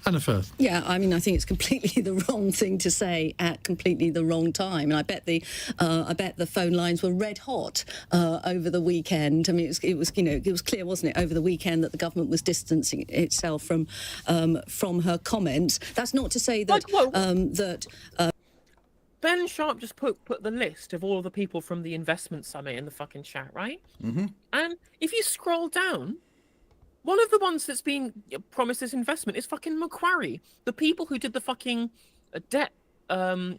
Anna Firth. Yeah, I mean, I think it's completely the wrong thing to say at completely the wrong time, and I bet the phone lines were red hot over the weekend. I mean, it was clear, wasn't it, over the weekend that the government was distancing itself from her comments. That's not to say that Ben Sharp just put the list of all of the people from the investment summit in the fucking chat, right? Mm-hmm. And if you scroll down, one of the ones that's been promised this investment is fucking Macquarie. The people who did the fucking debt,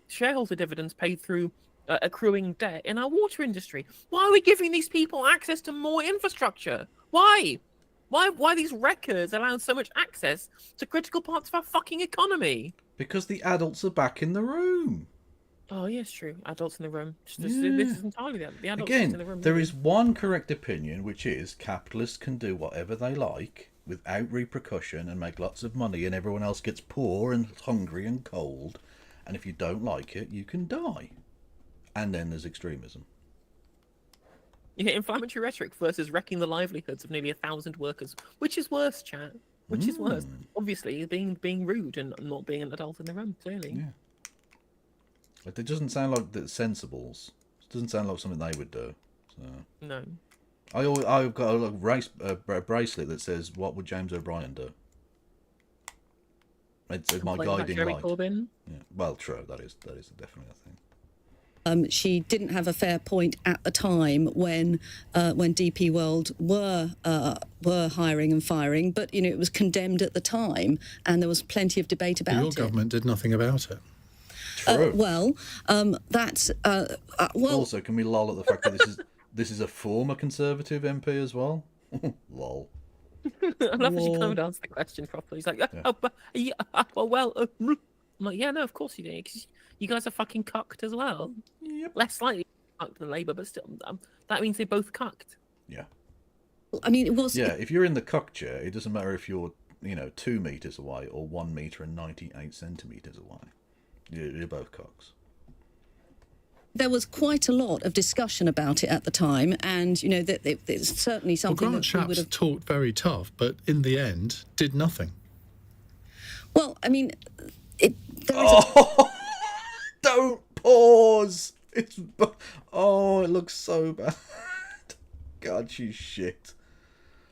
shareholder dividends paid through accruing debt in our water industry. Why are we giving these people access to more infrastructure? Why? Why these wreckers allowed so much access to critical parts of our fucking economy? Because the adults are back in the room. Oh, yes, true. Adults in the room. This is entirely the adults in the room. There is one correct opinion, which is capitalists can do whatever they like without repercussion and make lots of money, and everyone else gets poor and hungry and cold. And if you don't like it, you can die. And then there's extremism. Yeah, inflammatory rhetoric versus wrecking the livelihoods of nearly 1,000 workers. Which is worse, chat? Which is worse? Obviously, being rude and not being an adult in the room, clearly. Yeah. It doesn't sound like the sensibles. It doesn't sound like something they would do. So. No. I've got a bracelet that says, "What would James O'Brien do?" It's my guiding light. Yeah. Well, true. That is definitely a thing. She didn't have a fair point at the time when DP World were hiring and firing, but it was condemned at the time, and there was plenty of debate about it. Your government did nothing about it. That's Also, can we lol at the fact that this is a former Conservative MP as well? Lol. I love that she can't even answer the question properly. He's like, I'm like, yeah, no, of course you do, because you guys are fucking cucked as well. Yep. Less slightly cucked than Labour, but still, that means they're both cucked. Yeah. I mean, it was. Yeah, if you're in the cuck chair, it doesn't matter if you're 2 meters away or 1 meter and 98 centimeters away. You're both cocks. There was quite a lot of discussion about it at the time, and that it's certainly something Grant that we would have talked very tough, but in the end did nothing. Well, I mean, don't pause. It looks so bad. God, she's shit.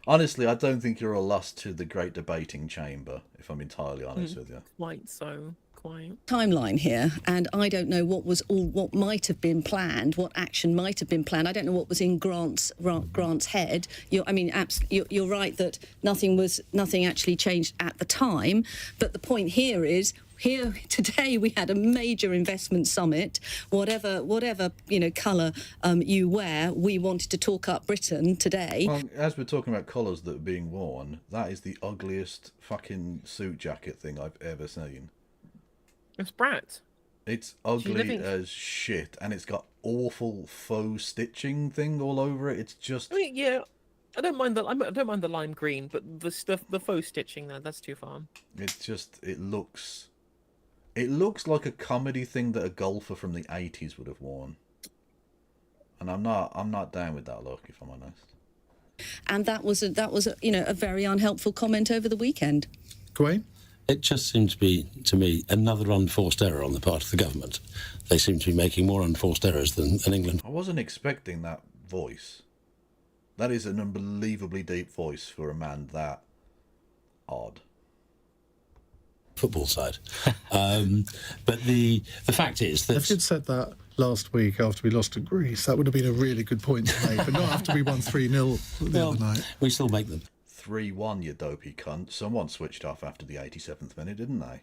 Honestly, I don't think you're a loss to the great debating chamber, if I'm entirely honest with you. Quite so. Quite. Timeline here, and I don't know what might have been planned, what action might have been planned. I don't know what was in Grant's head. You're right that nothing actually changed at the time. But the point here is, here today we had a major investment summit. Whatever colour you wear, we wanted to talk up Britain today. Well, as we're talking about colours that are being worn, that is the ugliest fucking suit jacket thing I've ever seen. It's Brat. It's ugly as shit, and it's got awful faux stitching thing all over it. It's just. I mean, yeah, I don't mind the lime green, but the faux stitching that's too far. It's just it looks like a comedy thing that a golfer from the 80s would have worn, and I'm not down with that look, if I'm honest. And that was a very unhelpful comment over the weekend. Gawain? It just seemed to be, to me, another unforced error on the part of the government. They seem to be making more unforced errors than England. I wasn't expecting that voice. That is an unbelievably deep voice for a man that odd. Football side. But the fact is that... If you'd said that last week after we lost to Greece, that would have been a really good point to make, but not after we won 3-0 the other night. We still make them. 3-1, you dopey cunt. Someone switched off after the 87th minute, didn't they?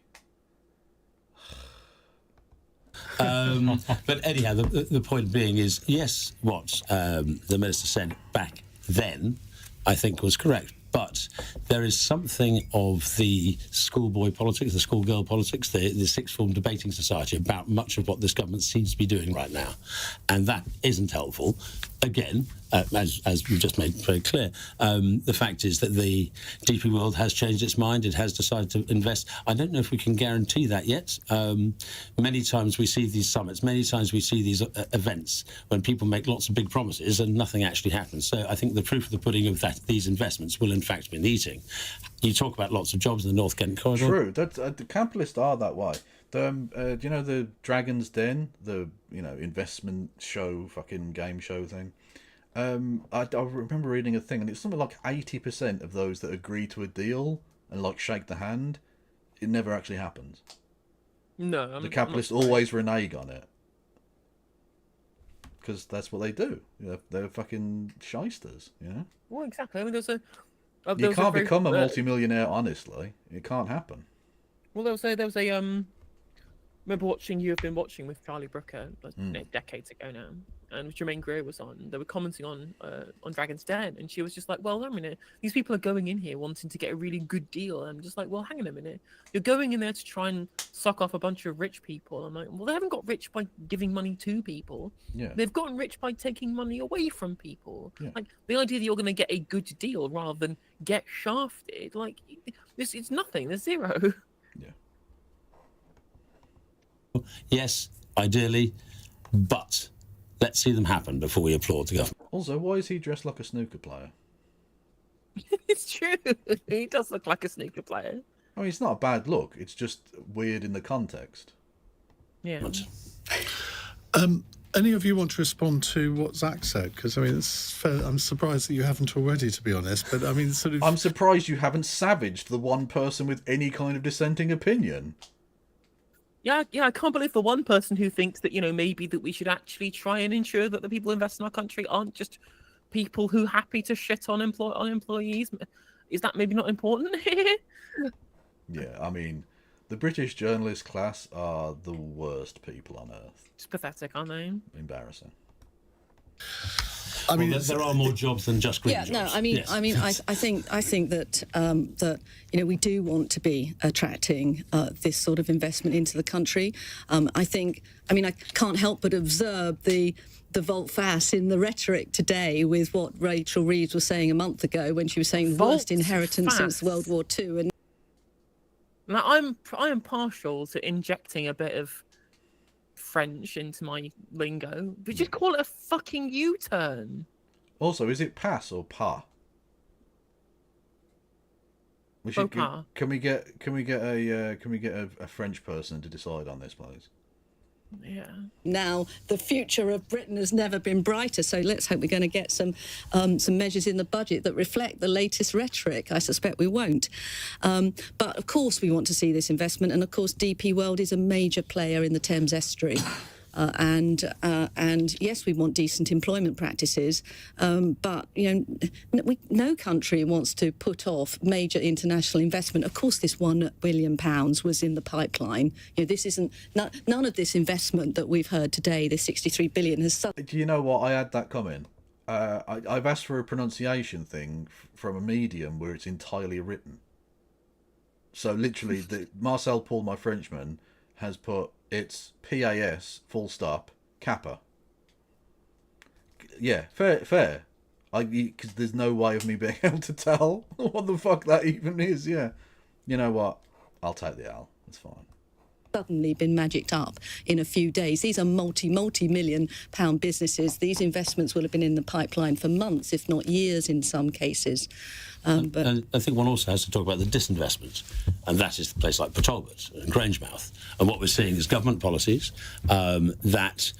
But anyhow, the point being is, yes, what the Minister said back then, I think was correct. But there is something of the schoolboy politics, the schoolgirl politics, the sixth form debating society about much of what this government seems to be doing right now. And that isn't helpful. Again, as we've just made very clear, the fact is that the DP world has changed its mind. It has decided to invest. I don't know if we can guarantee that yet. Many times we see these summits, many times we see these events when people make lots of big promises and nothing actually happens. So I think the proof of the pudding of these investments will in fact be in the eating. You talk about lots of jobs in the North Kent corridor. True. The capitalists are that way. Do you know the Dragon's Den, the investment show, fucking game show thing? I remember reading a thing, and it's something like 80% of those that agree to a deal and like shake the hand, it never actually happens. No, the capitalists always renege on it because that's what they do. They're fucking shysters. Well, exactly. I mean, you can't become a multimillionaire honestly. It can't happen. Well, there was a remember you've been watching with Charlie Brooker decades ago now, and Jermaine Greer was on. They were commenting on Dragon's Den, and she was just like, "Well, I mean, these people are going in here wanting to get a really good deal." And I'm just like, "Well, hang on a minute, you're going in there to try and suck off a bunch of rich people." I'm like, "Well, they haven't got rich by giving money to people. Yeah. They've gotten rich by taking money away from people. Yeah. Like the idea that you're going to get a good deal rather than get shafted, like it's nothing. There's zero." Yes, ideally, but let's see them happen before we applaud the government. Also, why is he dressed like a snooker player? It's true. He does look like a snooker player. I mean, it's not a bad look. It's just weird in the context. Yeah. Any of you want to respond to what Zach said? Because, I mean, I'm surprised that you haven't already, to be honest. But, I mean, sort of... I'm surprised you haven't savaged the one person with any kind of dissenting opinion. Yeah, I can't believe the one person who thinks that, maybe that we should actually try and ensure that the people who invest in our country aren't just people who are happy to shit on employees. Is that maybe not important? Yeah, I mean, the British journalist class are the worst people on earth. It's pathetic, aren't they? Embarrassing. I mean, there are more jobs than just green jobs. Yeah, no, I mean, Yes. I think that that we do want to be attracting this sort of investment into the country. I can't help but observe the volte-face in the rhetoric today with what Rachel Reeves was saying a month ago when she was saying the worst inheritance since World War II. And now I am partial to injecting a bit of French into my lingo, but just call it a fucking U-turn. Also, is it pass or pas? Can we get a French person to decide on this, please? Yeah. Now, the future of Britain has never been brighter, so let's hope we're going to get some measures in the budget that reflect the latest rhetoric. I suspect we won't. But, of course, we want to see this investment, and, of course, DP World is a major player in the Thames estuary. And yes, we want decent employment practices, but no country wants to put off major international investment. Of course, this £1 billion was in the pipeline. This isn't none of this investment that we've heard today. This 63 billion has. Do you know what? I had that comment. I've asked for a pronunciation thing from a medium where it's entirely written. So literally, Marcel Paul, my Frenchman, has put. It's PAS full stop Kappa. Yeah, fair. Because there's no way of me being able to tell what the fuck that even is. Yeah, you know what? I'll take the L. It's fine. Suddenly been magicked up in a few days. These are multi-million pound businesses. These investments will have been in the pipeline for months, if not years, in some cases. But and I think one also has to talk about the disinvestment, and that is the place like Port Talbot and Grangemouth. And what we're seeing is government policies that.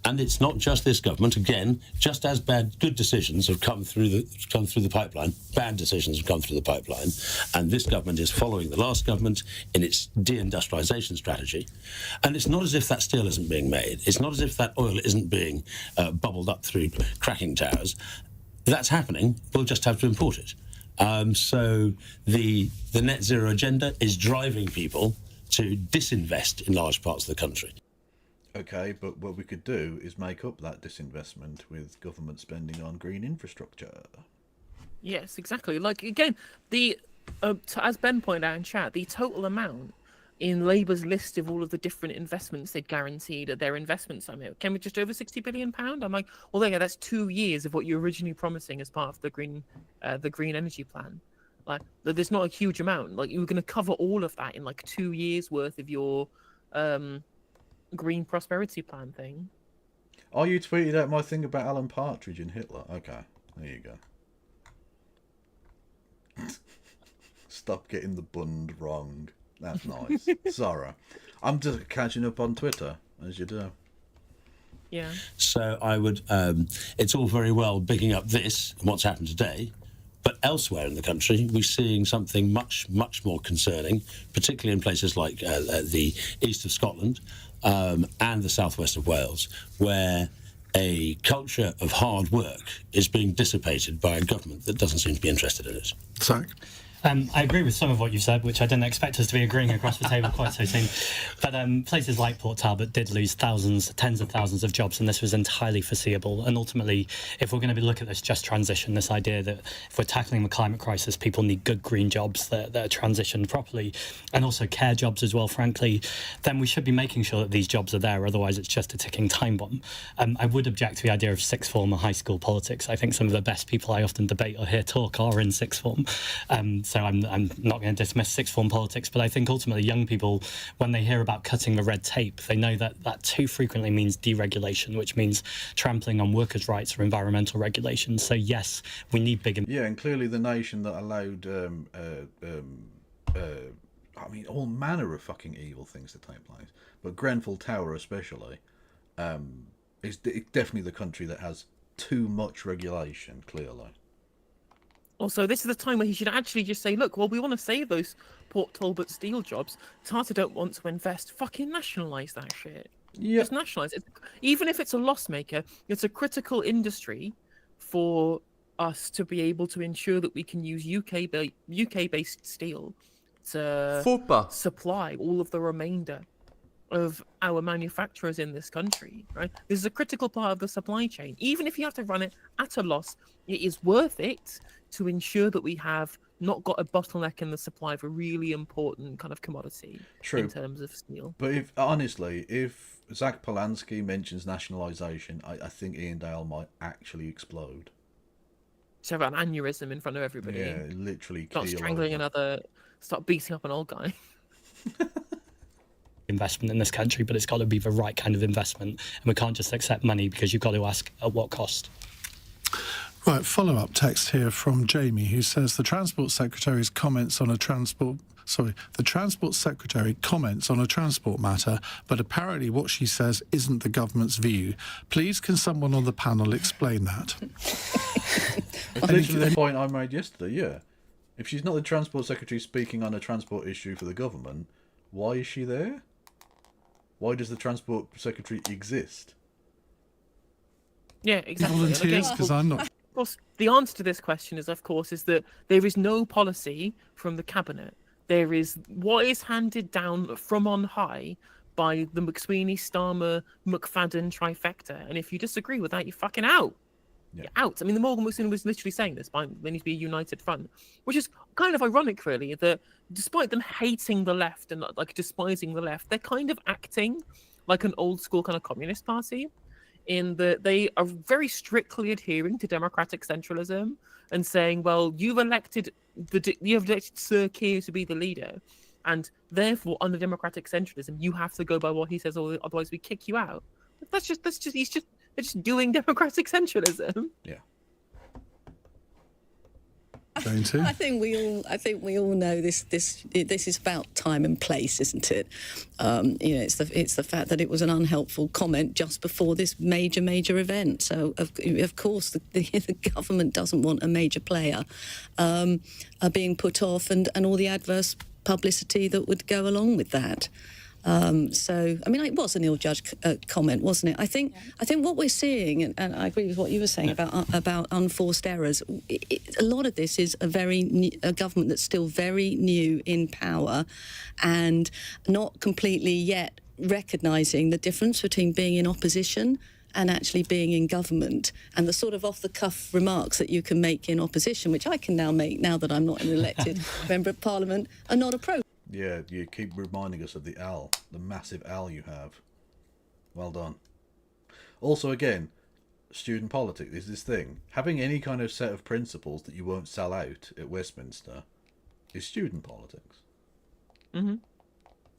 And it's not just this government. Again, just as good decisions have come through the pipeline, bad decisions have come through the pipeline, and this government is following the last government in its deindustrialisation strategy. And it's not as if that steel isn't being made. It's not as if that oil isn't being bubbled up through cracking towers. That's happening. We'll just have to import it. So the net zero agenda is driving people to disinvest in large parts of the country. Okay, but what we could do is make up that disinvestment with government spending on green infrastructure. Yes, exactly. Like, again, as Ben pointed out in chat, the total amount in Labour's list of all of the different investments they'd guaranteed at their investment summit came with just over £60 billion. I'm like, well, there you go, that's 2 years of what you're originally promising as part of the green energy plan. Like, there's not a huge amount. Like, you were going to cover all of that in like 2 years worth of your green prosperity plan thing. Oh, you tweeted out my thing about Alan Partridge and Hitler. Okay, there you go. Stop getting the Bund wrong. That's nice. Sorry. I'm just catching up on Twitter, as you do. Yeah. So I would, it's all very well bigging up this and what's happened today, but elsewhere in the country, we're seeing something much, much more concerning, particularly in places like the east of Scotland and the southwest of Wales, where a culture of hard work is being dissipated by a government that doesn't seem to be interested in it. Zach? I agree with some of what you've said, which I didn't expect us to be agreeing across the table quite so soon. But places like Port Talbot did lose tens of thousands of jobs, and this was entirely foreseeable. And ultimately, if we're going to look at this just transition, this idea that if we're tackling the climate crisis, people need good green jobs that are transitioned properly, and also care jobs as well, frankly, then we should be making sure that these jobs are there. Otherwise, it's just a ticking time bomb. I would object to the idea of sixth form or high school politics. I think some of the best people I often debate or hear talk are in sixth form. So I'm not going to dismiss sixth form politics, but I think ultimately young people, when they hear about cutting the red tape, they know that too frequently means deregulation, which means trampling on workers' rights or environmental regulations. So yes, we need big... Yeah, and clearly the nation that allowed, all manner of fucking evil things to take place, but Grenfell Tower especially, is definitely the country that has too much regulation, clearly. Also, this is the time where he should actually just say, look, well, we want to save those Port Talbot steel jobs. Tata don't want to invest. Fucking nationalise that shit. Yep. Just nationalise it. Even if it's a loss maker, it's a critical industry for us to be able to ensure that we can use UK-based steel to supply all of the remainder of our manufacturers in this country, right? This is a critical part of the supply chain. Even if you have to run it at a loss, it is worth it to ensure that we have not got a bottleneck in the supply of a really important kind of commodity. True. In terms of steel. But if Zach Polanski mentions nationalisation, I think Ian Dale might actually explode. So have an aneurysm in front of everybody. Yeah, literally. Start strangling start beating up an old guy. Investment in this country, but it's got to be the right kind of investment, and we can't just accept money because you've got to ask at what cost. Right, follow-up text here from Jamie, who says the Transport Secretary's comments on a transport... Sorry, the Transport Secretary comments on a transport matter, but apparently what she says isn't the government's view. Please, can someone on the panel explain that? That's literally the point I made yesterday, yeah. If she's not the Transport Secretary speaking on a transport issue for the government, why is she there? Why does the Transport Secretary exist? Yeah, exactly. Volunteers, because I'm not... Of course, the answer to this question is, of course, is that there is no policy from the cabinet. There is what is handed down from on high by the McSweeney, Starmer, McFadden trifecta. And if you disagree with that, you're fucking out. Yeah. You're out. I mean, the Morgan McSweeney was literally saying this. There needs to be a united front, which is kind of ironic, really, that despite them hating the left and like despising the left, they're kind of acting like an old school kind of communist party, in that they are very strictly adhering to democratic centralism and saying, well, you've elected Sir Keir to be the leader, and therefore under democratic centralism you have to go by what he says, or otherwise we kick you out. They're just doing democratic centralism. Yeah. I think we all know this is about time and place, isn't it? It's the fact that it was an unhelpful comment just before this major event. So of course the government doesn't want a major player being put off, and all the adverse publicity that would go along with that. So, I mean, it was an ill-judged comment, wasn't it? I think what we're seeing, and I agree with what you were saying about unforced errors, a lot of this is a government that's still very new in power and not completely yet recognising the difference between being in opposition and actually being in government, and the sort of off-the-cuff remarks that you can make in opposition, which I can now make now that I'm not an elected member of Parliament, are not appropriate. Yeah, you keep reminding us of the L, the massive L you have. Well done. Also, again, student politics is this thing. Having any kind of set of principles that you won't sell out at Westminster is student politics. Mm-hmm.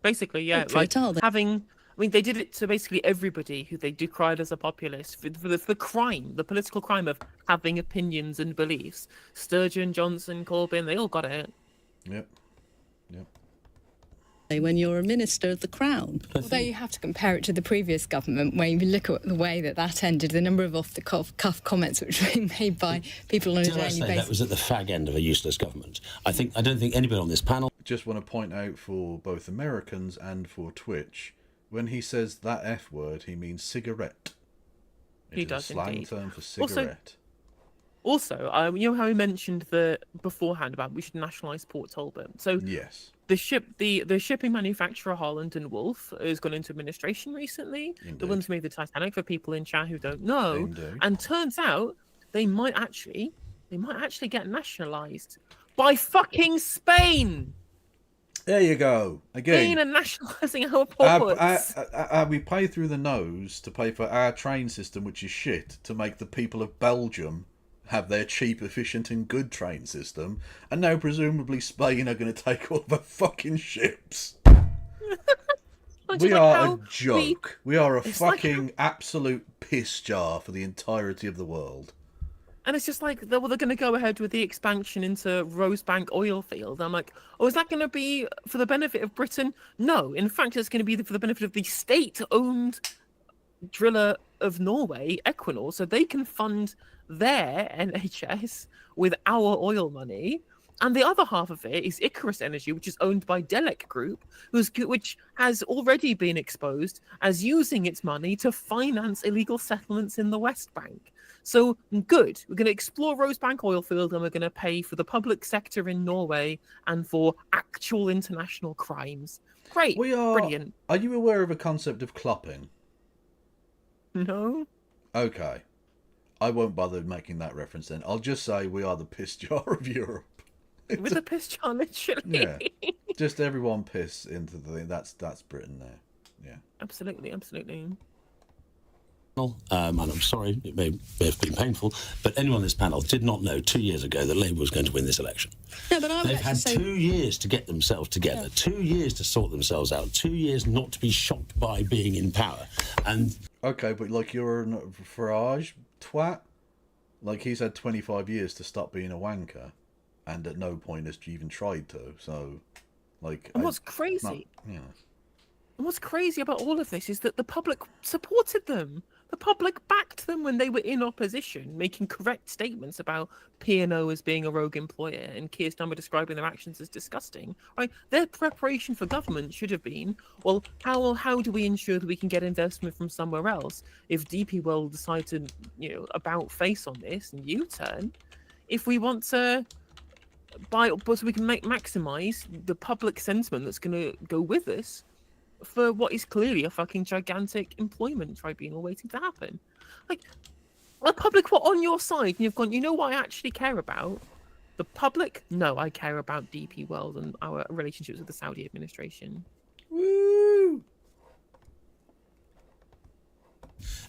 Basically, yeah. Like having... I mean, they did it to basically everybody who they decried as a populist for the crime, the political crime of having opinions and beliefs. Sturgeon, Johnson, Corbyn, they all got it. Yep. When you're a minister of the Crown. Although you have to compare it to the previous government, where you look at the way that ended, the number of off-the-cuff comments which were being made by people on a daily basis. That was at the fag end of a useless government. I don't think anybody on this panel... Just want to point out for both Americans and for Twitch, when he says that F word, he means cigarette. He does a slang indeed. term for cigarette. Also, you know how we mentioned beforehand about we should nationalise Port Talbot. So yes. The shipping manufacturer Holland and Wolff has gone into administration recently. Indeed. The ones who made the Titanic, for people in chat who don't know. Indeed. And turns out they might actually get nationalised by fucking Spain. There you go. Again, Spain are nationalising our ports. We pay through the nose to pay for our train system, which is shit, to make the people of Belgium have their cheap, efficient and good train system, and now presumably Spain are going to take all of our fucking ships. We are a joke. We are a fucking absolute piss jar for the entirety of the world. And it's just like, they're going to go ahead with the expansion into Rosebank oil field. I'm like, is that going to be for the benefit of Britain? No. In fact, it's going to be for the benefit of the state-owned driller of Norway, Equinor, so they can fund their NHS with our oil money. And the other half of it is Icarus Energy, which is owned by Delek Group, which has already been exposed as using its money to finance illegal settlements in the West Bank. So good. We're going to explore Rosebank oil field, and we're going to pay for the public sector in Norway and for actual international crimes. Great. Brilliant. Are you aware of a concept of clopping? No. Okay. I won't bother making that reference then. I'll just say we are the piss jar of Europe. With a piss jar, literally. Yeah. Just everyone piss into the thing. That's Britain there. Yeah. Absolutely. And I'm sorry, it may have been painful, but anyone on this panel did not know 2 years ago that Labour was going to win this election. No, but they've had 2 years to get themselves together, 2 years to sort themselves out, 2 years not to be shocked by being in power. And okay, but like you're a Farage twat. Like, he's had 25 years to stop being a wanker, and at no point has even tried to. So, like, And what's crazy? Yeah. And what's crazy about all of this is that the public supported them. The public backed them when they were in opposition, making correct statements about P&O as being a rogue employer and Keir Starmer describing their actions as disgusting. Right? Their preparation for government should have been, well, how do we ensure that we can get investment from somewhere else? If DP World decide to, about face on this and U-turn, if we want to but we can maximize the public sentiment that's going to go with us for what is clearly a fucking gigantic employment tribunal waiting to happen. Like, the public were on your side, and you've gone, you know what I actually care about? The public? No, I care about DP World and our relationships with the Saudi administration. Woo!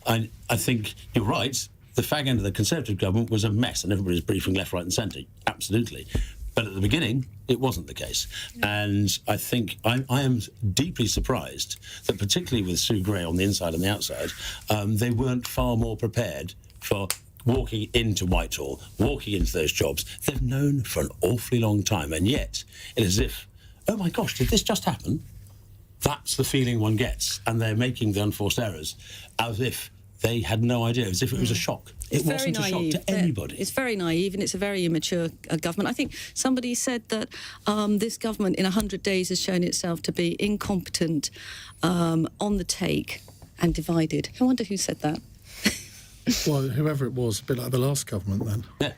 I think you're right. The fag end of the Conservative government was a mess, and everybody was briefing left, right, and centre. Absolutely. But at the beginning, it wasn't the case. And I think I am deeply surprised that, particularly with Sue Gray on the inside and the outside, they weren't far more prepared for walking into Whitehall, walking into those jobs. They've known for an awfully long time. And yet, it is as if, oh my gosh, did this just happen? That's the feeling one gets. And they're making the unforced errors as if they had no idea, as if it was a shock. It wasn't a shock to anybody. It's very naive, and it's a very immature government. I think somebody said that this government in 100 days has shown itself to be incompetent, on the take, and divided. I wonder who said that. Well, whoever it was, a bit like the last government then. Yeah.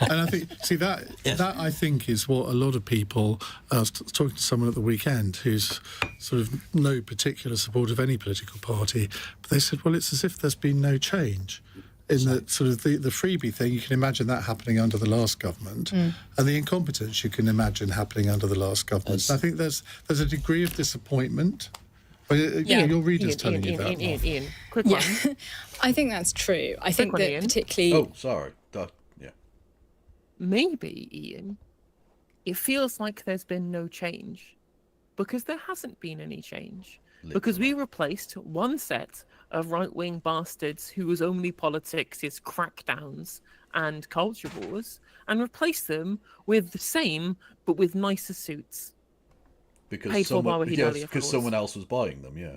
And I think, that I think is what a lot of people, I was talking to someone at the weekend who's sort of no particular support of any political party, but they said, well, it's as if there's been no change. In that sort of the freebie thing, you can imagine that happening under the last government, and the incompetence you can imagine happening under the last government. I think there's a degree of disappointment. Your readers telling you that. Ian, quick one. I think that's true. I think that Ian. particularly... Oh, sorry. Yeah. Maybe, Ian, it feels like there's been no change because there hasn't been any change. Because we replaced one set of right-wing bastards whose only politics is crackdowns and culture wars, and replaced them with the same, but with nicer suits. Because someone else was buying them, yeah.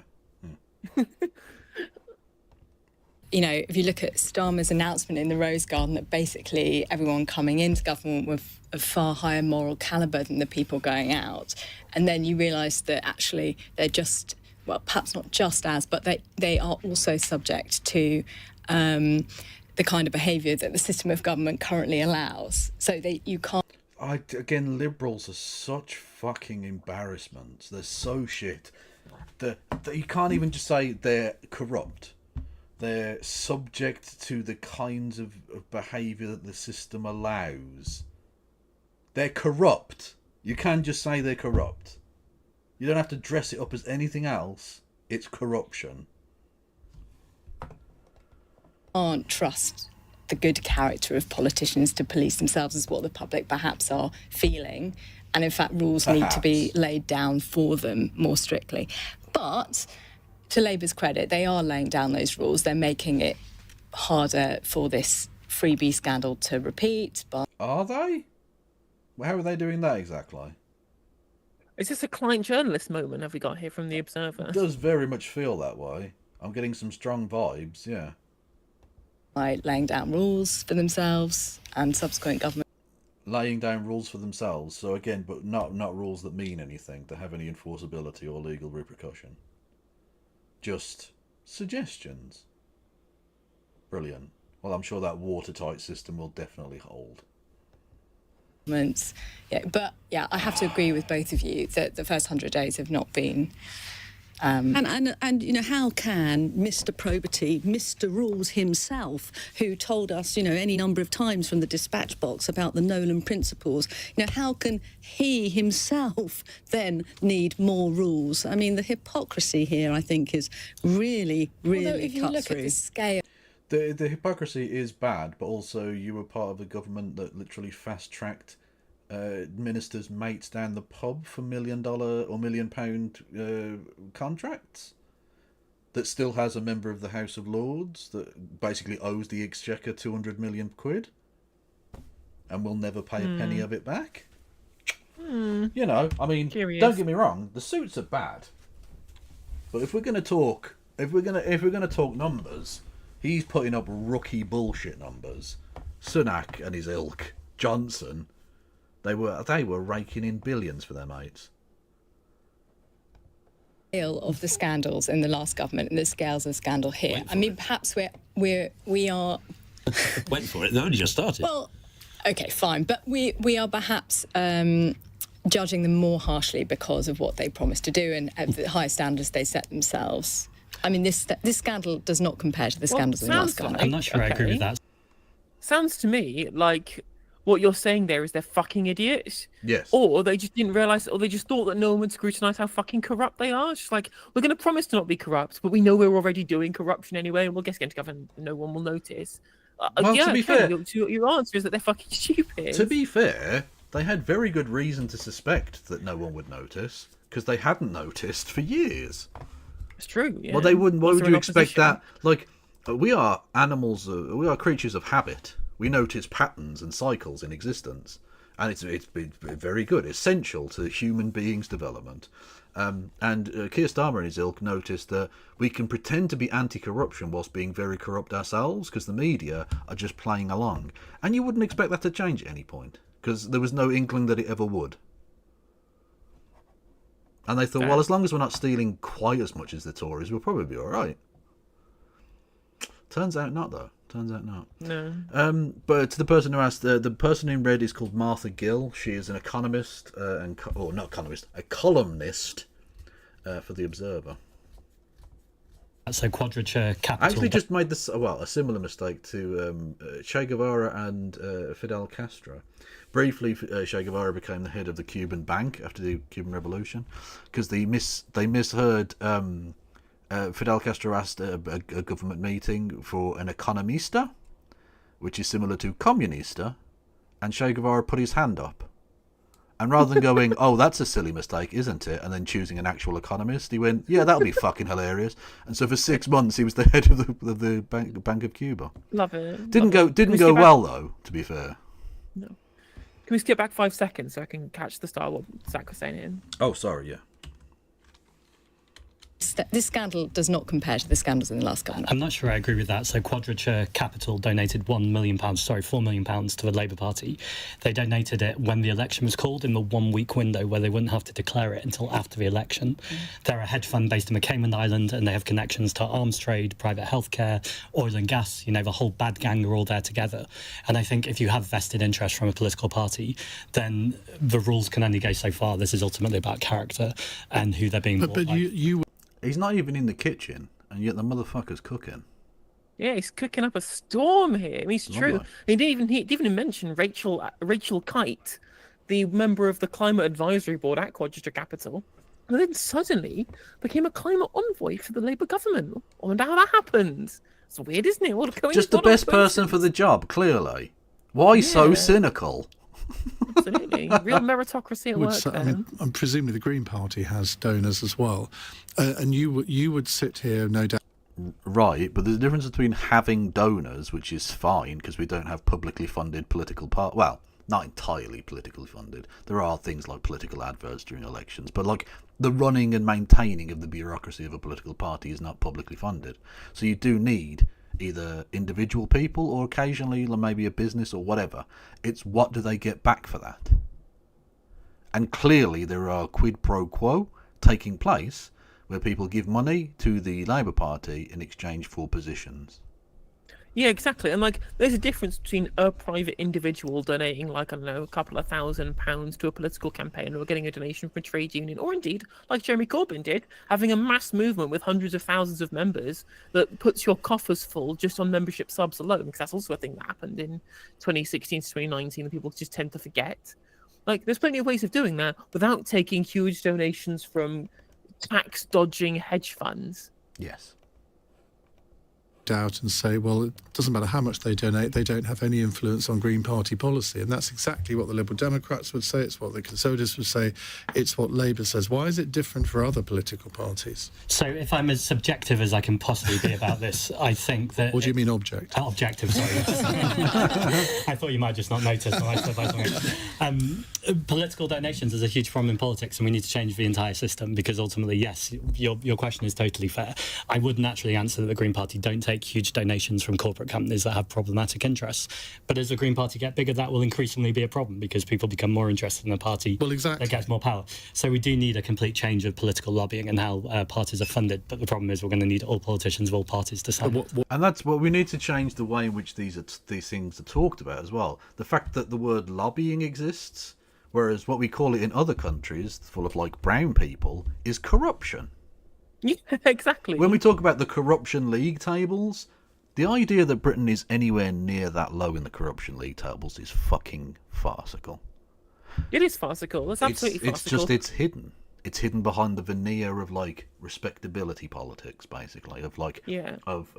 If you look at Starmer's announcement in the Rose Garden that basically everyone coming into government with a far higher moral calibre than the people going out, and then you realise that actually they're just... well, perhaps not just as, but they are also subject to the kind of behaviour that the system of government currently allows. So you can't... Again, Liberals are such fucking embarrassments. They're so shit. You can't even just say they're corrupt. They're subject to the kinds of behaviour that the system allows. They're corrupt. You can't just say they're corrupt. You don't have to dress it up as anything else. It's corruption. Can't trust the good character of politicians to police themselves is what the public perhaps are feeling. And in fact, rules need to be laid down for them more strictly. But to Labour's credit, they are laying down those rules. They're making it harder for this freebie scandal to repeat. But are they? Well, how are they doing that exactly? Is this a client journalist moment have we got here from The Observer? It does very much feel that way. I'm getting some strong vibes, yeah. By laying down rules for themselves and subsequent government. Laying down rules for themselves, so again, but not rules that mean anything, that have any enforceability or legal repercussion. Just suggestions. Brilliant. Well, I'm sure that watertight system will definitely hold. Yeah, but yeah, I have to agree with both of you that the first 100 days have not been. And how can Mr. Probity, Mr. Rules himself, who told us, any number of times from the dispatch box about the Nolan principles, how can he himself then need more rules? I mean, the hypocrisy here, I think, is really, really Although if you look at the scale. The hypocrisy is bad, but also you were part of a government that literally fast-tracked ministers' mates down the pub for $1 million or £1 million contracts. that still has a member of the House of Lords that basically owes the Exchequer 200 million quid and will never pay a penny of it back. You know, I mean, Curious. don't get me wrong, the suits are bad, but if we're going to talk, if we're going to talk numbers, he's putting up rookie bullshit numbers. Sunak and his ilk, Johnson, they were raking in billions for their mates. Of the scandals in the last government and the scales of scandal here. I mean, perhaps we are. Wait for it. They only just started. Well, okay, fine, but we are perhaps judging them more harshly because of what they promised to do and at the high standards they set themselves. I mean, this scandal does not compare to the scandals in the last government. I'm not sure I agree with that. Sounds to me like what you're saying there is they're fucking idiots. Yes. Or they just didn't realise, or they just thought that no one would scrutinise how fucking corrupt they are. It's just like, we're going to promise to not be corrupt, but we know we're already doing corruption anyway, and we'll get into government and no one will notice. Well, to be fair, your answer is that they're fucking stupid. To be fair, they had very good reason to suspect that no one would notice, because they hadn't noticed for years. It's true, yeah. Well, they wouldn't. Why Was would there you an expect opposition? that? Like, we are animals. We are creatures of habit. We notice patterns and cycles in existence, and it's been very good, essential to human beings' development. And Keir Starmer and his ilk noticed that we can pretend to be anti-corruption whilst being very corrupt ourselves, because the media are just playing along, and you wouldn't expect that to change at any point, because there was no inkling that it ever would. And they thought, well, as long as we're not stealing quite as much as the Tories, we'll probably be all right. Turns out not, though. Turns out not. No. But to the person who asked, the person in red is called Martha Gill. She is an economist, not economist, a columnist for The Observer. That's a quadrature I capital. actually just made this, a similar mistake to Che Guevara and Fidel Castro. Briefly, Che Guevara became the head of the Cuban bank after the Cuban Revolution, because they misheard. Fidel Castro asked a government meeting for an economista, which is similar to comunista, and Che Guevara put his hand up. And rather than going, oh, that's a silly mistake, isn't it? And then choosing an actual economist, he went, yeah, that'll be fucking hilarious. And so for 6 months, he was the head of the Bank of Cuba. Love it. Didn't go well, though, to be fair. No. Can we skip back 5 seconds so I can catch the start of what Zach was saying? Oh, sorry, yeah. This scandal does not compare to the scandals in the last government. I'm not sure I agree with that. So Quadrature Capital donated £4 million to the Labour Party. They donated it when the election was called, in the 1 week window where they wouldn't have to declare it until after the election. They're a hedge fund based in the Cayman Island, and they have connections to arms trade, private healthcare, oil and gas. You know, the whole bad gang are all there together. And I think if you have vested interest from a political party, then the rules can only go so far. This is ultimately about character and who they're being bought by. He's not even in the kitchen, and yet the motherfucker's cooking. Yeah, he's cooking up a storm here. I mean, it's true. He didn't even mention Rachel Kite, the member of the Climate Advisory Board at Quadrature Capital, and then suddenly became a climate envoy for the Labour government. I wonder how that happened. It's weird, isn't it? What a coincidence. Just the best person for the job, clearly. Why so cynical? Absolutely. Real meritocracy at work there. I mean, presumably the Green Party has donors as well. And you would sit here, no doubt. Right, but there's a difference between having donors, which is fine, because we don't have publicly funded political well, not entirely politically funded. There are things like political adverts during elections, but like the running and maintaining of the bureaucracy of a political party is not publicly funded. So you do need either individual people or occasionally maybe a business or whatever. It's what do they get back for that? And clearly there are quid pro quo taking place where people give money to the Labour Party in exchange for positions. Yeah, exactly. And like, there's a difference between a private individual donating, like, I don't know, a couple of £1,000 to a political campaign, or getting a donation from a trade union, or indeed, like Jeremy Corbyn did, having a mass movement with hundreds of thousands of members that puts your coffers full just on membership subs alone, because that's also a thing that happened in 2016 to 2019 that people just tend to forget. Like, there's plenty of ways of doing that without taking huge donations from tax-dodging hedge funds. Yes. out and say, well, it doesn't matter how much they donate, they don't have any influence on Green Party policy. And that's exactly what the Liberal Democrats would say, it's what the Conservatives would say, it's what Labour says. Why is it different for other political parties? So if I'm as subjective as I can possibly be about this, I think that... What do you mean objective? Objective, sorry. I thought you might just not notice when I said something. Political donations is a huge problem in politics, and we need to change the entire system, because ultimately, yes, your question is totally fair. I would naturally answer that the Green Party don't take huge donations from corporate companies that have problematic interests. But as the Green Party get bigger, that will increasingly be a problem, because people become more interested in a party that gets more power. So we do need a complete change of political lobbying and how parties are funded. But the problem is we're going to need all politicians of all parties to sign. And that's what we need to change, the way in which these things are talked about as well. The fact that the word lobbying exists, whereas what we call it in other countries, full of like brown people, is corruption. Yeah, exactly. When we talk about the corruption league tables, the idea that Britain is anywhere near that low in the corruption league tables is fucking farcical. It is farcical. It's absolutely farcical. It's hidden. It's hidden behind the veneer of like respectability politics, basically, of like of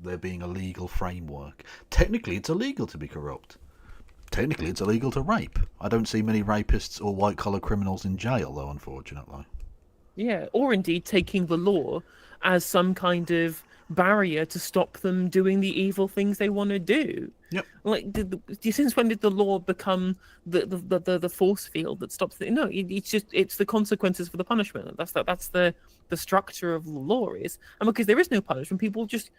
there being a legal framework. Technically, it's illegal to be corrupt. Technically, it's illegal to rape. I don't see many rapists or white-collar criminals in jail, though, unfortunately. Yeah, or indeed taking the law as some kind of barrier to stop them doing the evil things they want to do. Yep. Like, since when did the law become the force field that stops it? No, it's the consequences for the punishment. That's the structure of the law is, and because there is no punishment, people just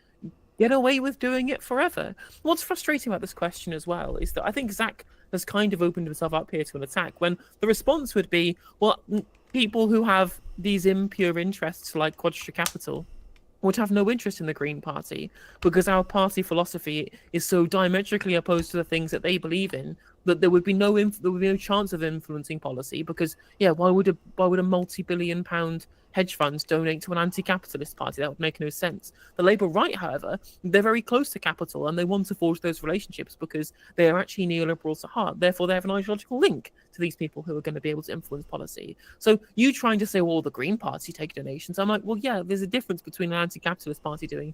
get away with doing it forever. What's frustrating about this question as well is that I think Zach has kind of opened himself up here to an attack when the response would be, well, people who have these impure interests like Quadra Capital would have no interest in the Green Party because our party philosophy is so diametrically opposed to the things that they believe in that there would be no chance of influencing policy because why would a multi-billion-pound hedge funds donate to an anti-capitalist party? That would make no sense. The Labour right, however, they're very close to capital and they want to forge those relationships because they are actually neoliberals at heart. Therefore, they have an ideological link to these people who are going to be able to influence policy. So you trying to say, well, the Green Party take donations. I'm like, well, yeah, there's a difference between an anti-capitalist party doing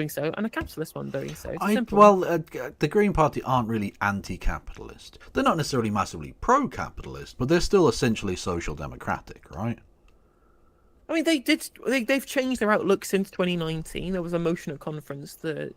so and a capitalist one doing so. The Green Party aren't really anti-capitalist. They're not necessarily massively pro-capitalist, but they're still essentially social democratic, right? I mean, they've changed their outlook since 2019. There was a motion at conference to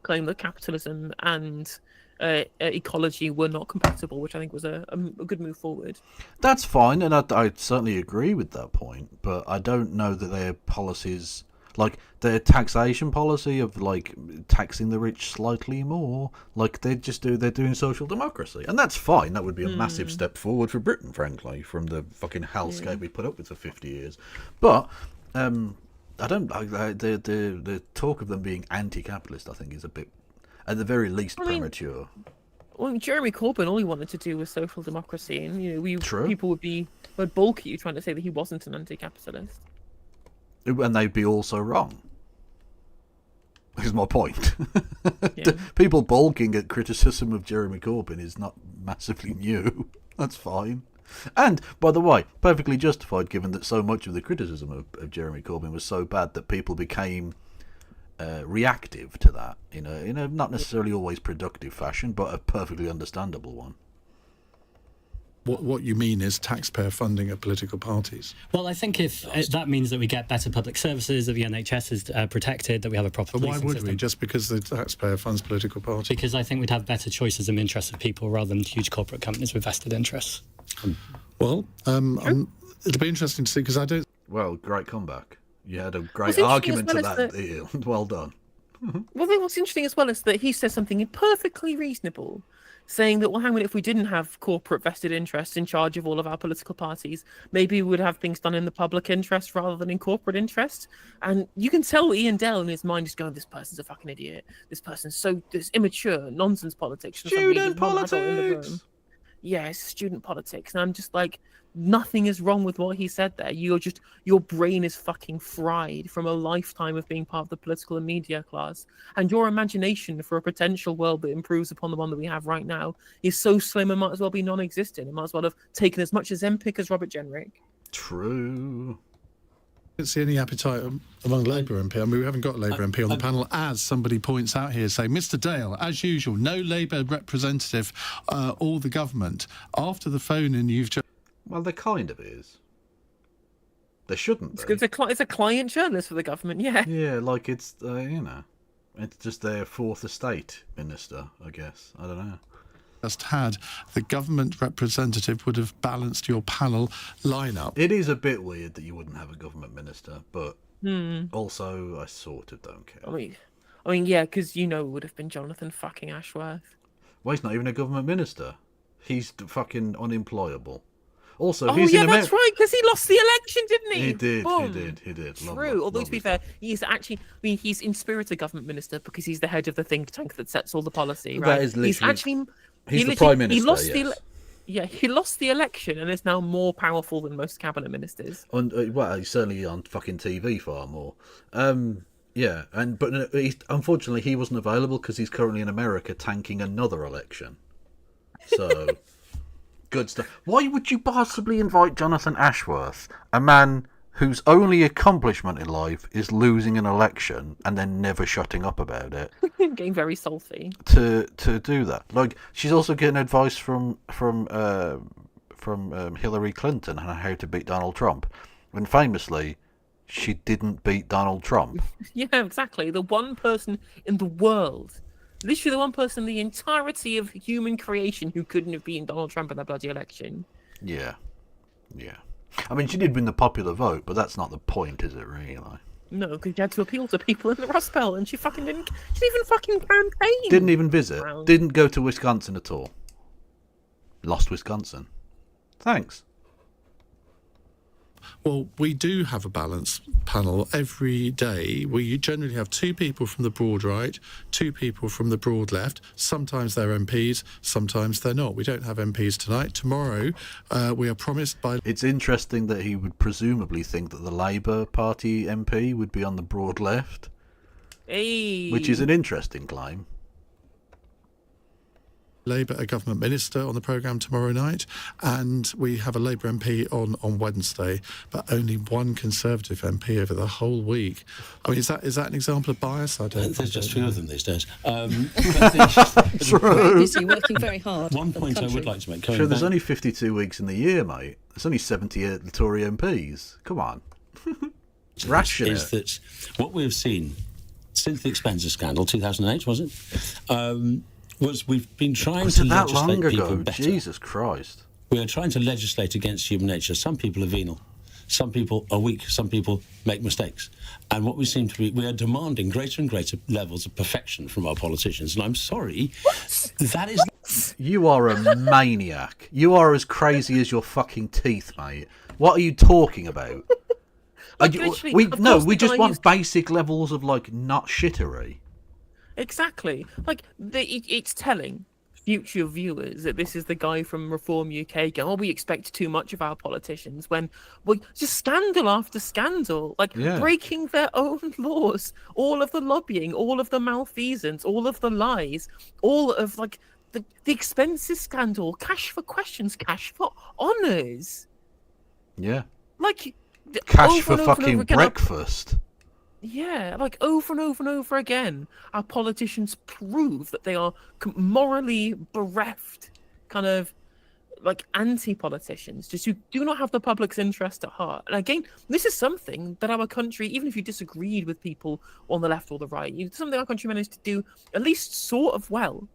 claim that capitalism and ecology were not compatible, which I think was a good move forward. That's fine, and I certainly agree with that point, but I don't know that their policies, like their taxation policy of like taxing the rich slightly more, like they're doing social democracy, and that's fine. That would be a massive step forward for Britain, frankly, from the fucking hellscape we put up with for 50 years. But the talk of them being anti-capitalist, I think, is a bit, at the very least, premature. Well, Jeremy Corbyn, all he wanted to do was social democracy, and people would balk at you trying to say that he wasn't an anti-capitalist. And they'd be also wrong. Is my point. People balking at criticism of Jeremy Corbyn is not massively new. That's fine. And, by the way, perfectly justified given that so much of the criticism of Jeremy Corbyn was so bad that people became reactive to that in a not necessarily always productive fashion, but a perfectly understandable one. What you mean is taxpayer funding of political parties. Well, I think if that means that we get better public services, that the NHS is protected, that we have a proper policing system. But why would we? Just because the taxpayer funds political parties? Because I think we'd have better choices in the interests of people rather than huge corporate companies with vested interests. Well, it'll be interesting to see because I don't... Well, great comeback. You had a great argument to that. Well done. Well, what's interesting as well is that he says something perfectly reasonable, saying that, well, hang on, if we didn't have corporate vested interests in charge of all of our political parties, maybe we would have things done in the public interest rather than in corporate interest. And you can tell Ian Dell in his mind is going, this person's a fucking idiot. This person's this immature nonsense politics. Student politics! Yeah, it's student politics. And I'm just like, nothing is wrong with what he said there. Your brain is fucking fried from a lifetime of being part of the political and media class. And your imagination for a potential world that improves upon the one that we have right now is so slim and might as well be non-existent. It might as well have taken as much Ozempic as Robert Jenrick. True. don't see any appetite among Labour MP. I mean, we haven't got a Labour MP on the panel, as somebody points out here, saying, Mr Dale, as usual, no Labour representative or the government. After the phone-in, you've just... Well, there kind of is. There shouldn't be. It's a client journalist for the government, yeah. Yeah, like it's, it's just their fourth estate minister, I guess. I don't know. Just had the government representative would have balanced your panel lineup. It is a bit weird that you wouldn't have a government minister, but also I sort of don't care. I mean, yeah, because it would have been Jonathan fucking Ashworth. Well, he's not even a government minister. He's fucking unemployable. Also, that's right, because he lost the election, didn't he? He did. True. Although to be fair, he's he's in spirit a government minister because he's the head of the think tank that sets all the policy. Right? That is literally. He's the literally, prime minister. He lost the election and is now more powerful than most cabinet ministers. Well, he's certainly on fucking TV far more. Yeah, but unfortunately he wasn't available because he's currently in America tanking another election. So. Good stuff. Why would you possibly invite Jonathan Ashworth, a man whose only accomplishment in life is losing an election and then never shutting up about it? Getting very salty. To do that. Like, she's also getting advice from Hillary Clinton on how to beat Donald Trump, when famously she didn't beat Donald Trump. Yeah, exactly. The one person in the world. Literally the one person in the entirety of human creation who couldn't have beaten Donald Trump in that bloody election. Yeah. I mean, she did win the popular vote, but that's not the point, is it, really? No, because she had to appeal to people in the Rust Belt, and she didn't even fucking campaign. Didn't even visit. Didn't go to Wisconsin at all. Lost Wisconsin. Thanks. Well, we do have a balanced panel every day. We generally have two people from the broad right, two people from the broad left. Sometimes they're MPs, sometimes they're not. We don't have MPs tonight. Tomorrow, we are promised by... It's interesting that he would presumably think that the Labour Party MP would be on the broad left. Hey. Which is an interesting claim. Labour, a government minister on the programme tomorrow night, and we have a Labour MP on Wednesday, but only one Conservative MP over the whole week. I mean, is that an example of bias? I don't. There's just few of them these days. Very busy, working very hard. One point I would like to make. Sure, there's only 52 weeks in the year, mate. There's only 78 Tory MPs. Come on. Ration is that what we have seen since the expenses scandal, 2008, was it? Was we've been trying to legislate people better. Jesus Christ. We are trying to legislate against human nature. Some people are venal. Some people are weak. Some people make mistakes. And what we seem to be, we are demanding greater and greater levels of perfection from our politicians. And I'm sorry, that is... You are a maniac. You are as crazy as your fucking teeth, mate. What are you talking about? We just want basic levels of, not shittery. Exactly. It's telling future viewers that this is the guy from Reform UK going, we expect too much of our politicians, when just scandal after scandal, breaking their own laws, all of the lobbying, all of the malfeasance, all of the lies, all of the expenses scandal, cash for questions, cash for honours. Yeah. Cash for fucking breakfast. Yeah, over and over and over again, our politicians prove that they are morally bereft, kind of anti-politicians, just who do not have the public's interest at heart. And again, this is something that our country, even if you disagreed with people on the left or the right, it's something our country managed to do at least sort of well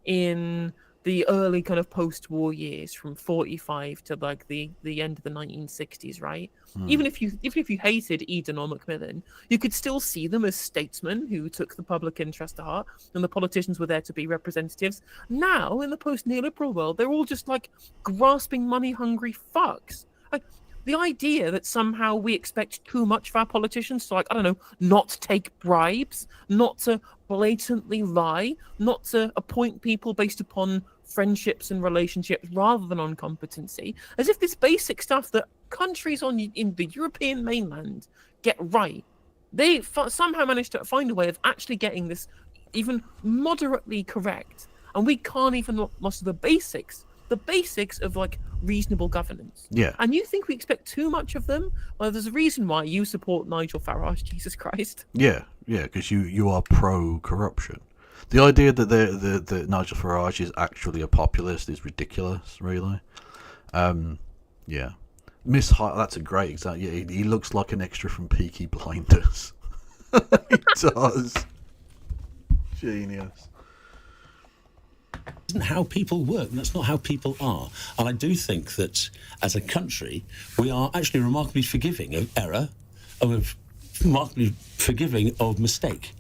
in the early kind of post-war years, from 45 to the end of the 1960s, right? Even if you hated Eden or Macmillan, you could still see them as statesmen who took the public interest to heart, and the politicians were there to be representatives. Now, in the post-neoliberal world, they're all just grasping money-hungry fucks. The idea that somehow we expect too much of our politicians to, not take bribes, not to blatantly lie, not to appoint people based upon friendships and relationships rather than on competency, as if this basic stuff that countries in the European mainland get right, they somehow manage to find a way of actually getting this even moderately correct, and we can't even master the basics of reasonable governance. Yeah. And you think we expect too much of them? Well, there's a reason why you support Nigel Farage, Jesus Christ. Yeah, because you are pro-corruption. The idea that the Nigel Farage is actually a populist is ridiculous, really. Yeah. That's a great example. Yeah, he looks like an extra from Peaky Blinders. He does. Genius. Isn't how people work, and that's not how people are. And I do think that as a country, we are actually remarkably forgiving of error, remarkably forgiving of mistake.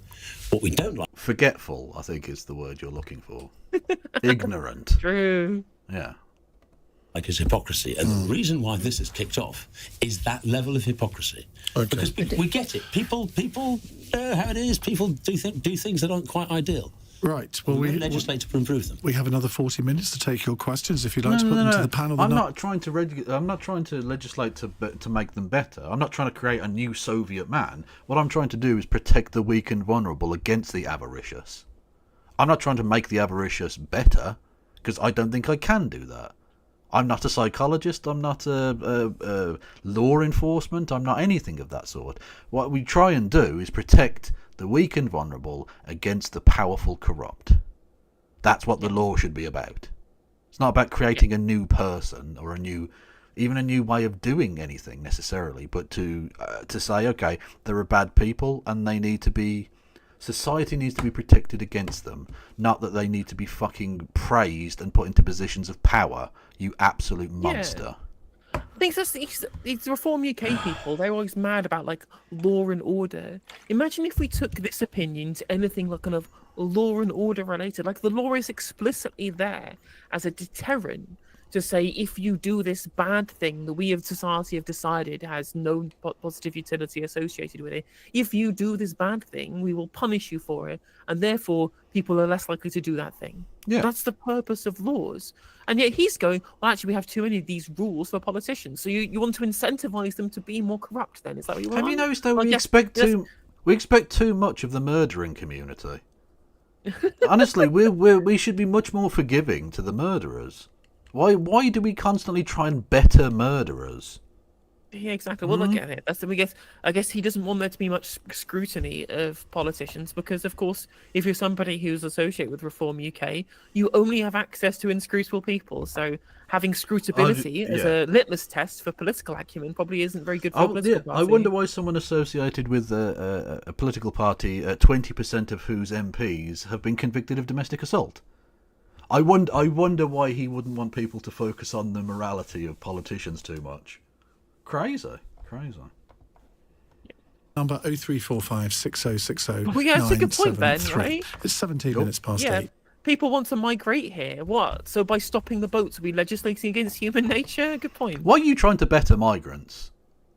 What we don't like... Forgetful, I think, is the word you're looking for. Ignorant. True. Yeah. Like is hypocrisy. And the reason why this is kicked off is that level of hypocrisy. Okay. Because we get it. People know how it is. People do things that aren't quite ideal. Right. Well, we legislate to improve them. We have another 40 minutes to take your questions. If you'd like to put them to the panel, I'm not trying to legislate to make them better. I'm not trying to create a new Soviet man. What I'm trying to do is protect the weak and vulnerable against the avaricious. I'm not trying to make the avaricious better, because I don't think I can do that. I'm not a psychologist. I'm not a law enforcement. I'm not anything of that sort. What we try and do is protect the weak and vulnerable against the powerful corrupt. That's what the law should be about. It's not about creating a new person or even a new way of doing anything necessarily, but to say, okay, there are bad people and they need to be... Society needs to be protected against them, not that they need to be fucking praised and put into positions of power, you absolute monster. I think that's these Reform UK people, they're always mad about, like, law and order. Imagine if we took this opinion to anything like kind of law and order related. Like, the law is explicitly there as a deterrent to say, if you do this bad thing that we of society have decided has no positive utility associated with it, if you do this bad thing, we will punish you for it, and therefore people are less likely to do that thing. Yeah. That's the purpose of laws. And yet he's going, well, actually, we have too many of these rules for politicians, so you want to incentivize them to be more corrupt then? Is that what you want? Have you noticed, though, we expect too much of the murdering community? Honestly, we should be much more forgiving to the murderers. Why do we constantly try and better murderers? Yeah, exactly. Well, look at it. I guess he doesn't want there to be much scrutiny of politicians because, of course, if you're somebody who's associated with Reform UK, you only have access to inscrutable people. So having scrutability as a litmus test for political acumen probably isn't very good for a political party. I wonder why someone associated with a political party, 20% of whose MPs have been convicted of domestic assault. I wonder why he wouldn't want people to focus on the morality of politicians too much. Crazy. Number 0345 6060. Well, yeah, that's a good point, Ben, right? It's 17 minutes past 8. People want to migrate here. What? So by stopping the boats, are we legislating against human nature? Good point. Why are you trying to better migrants?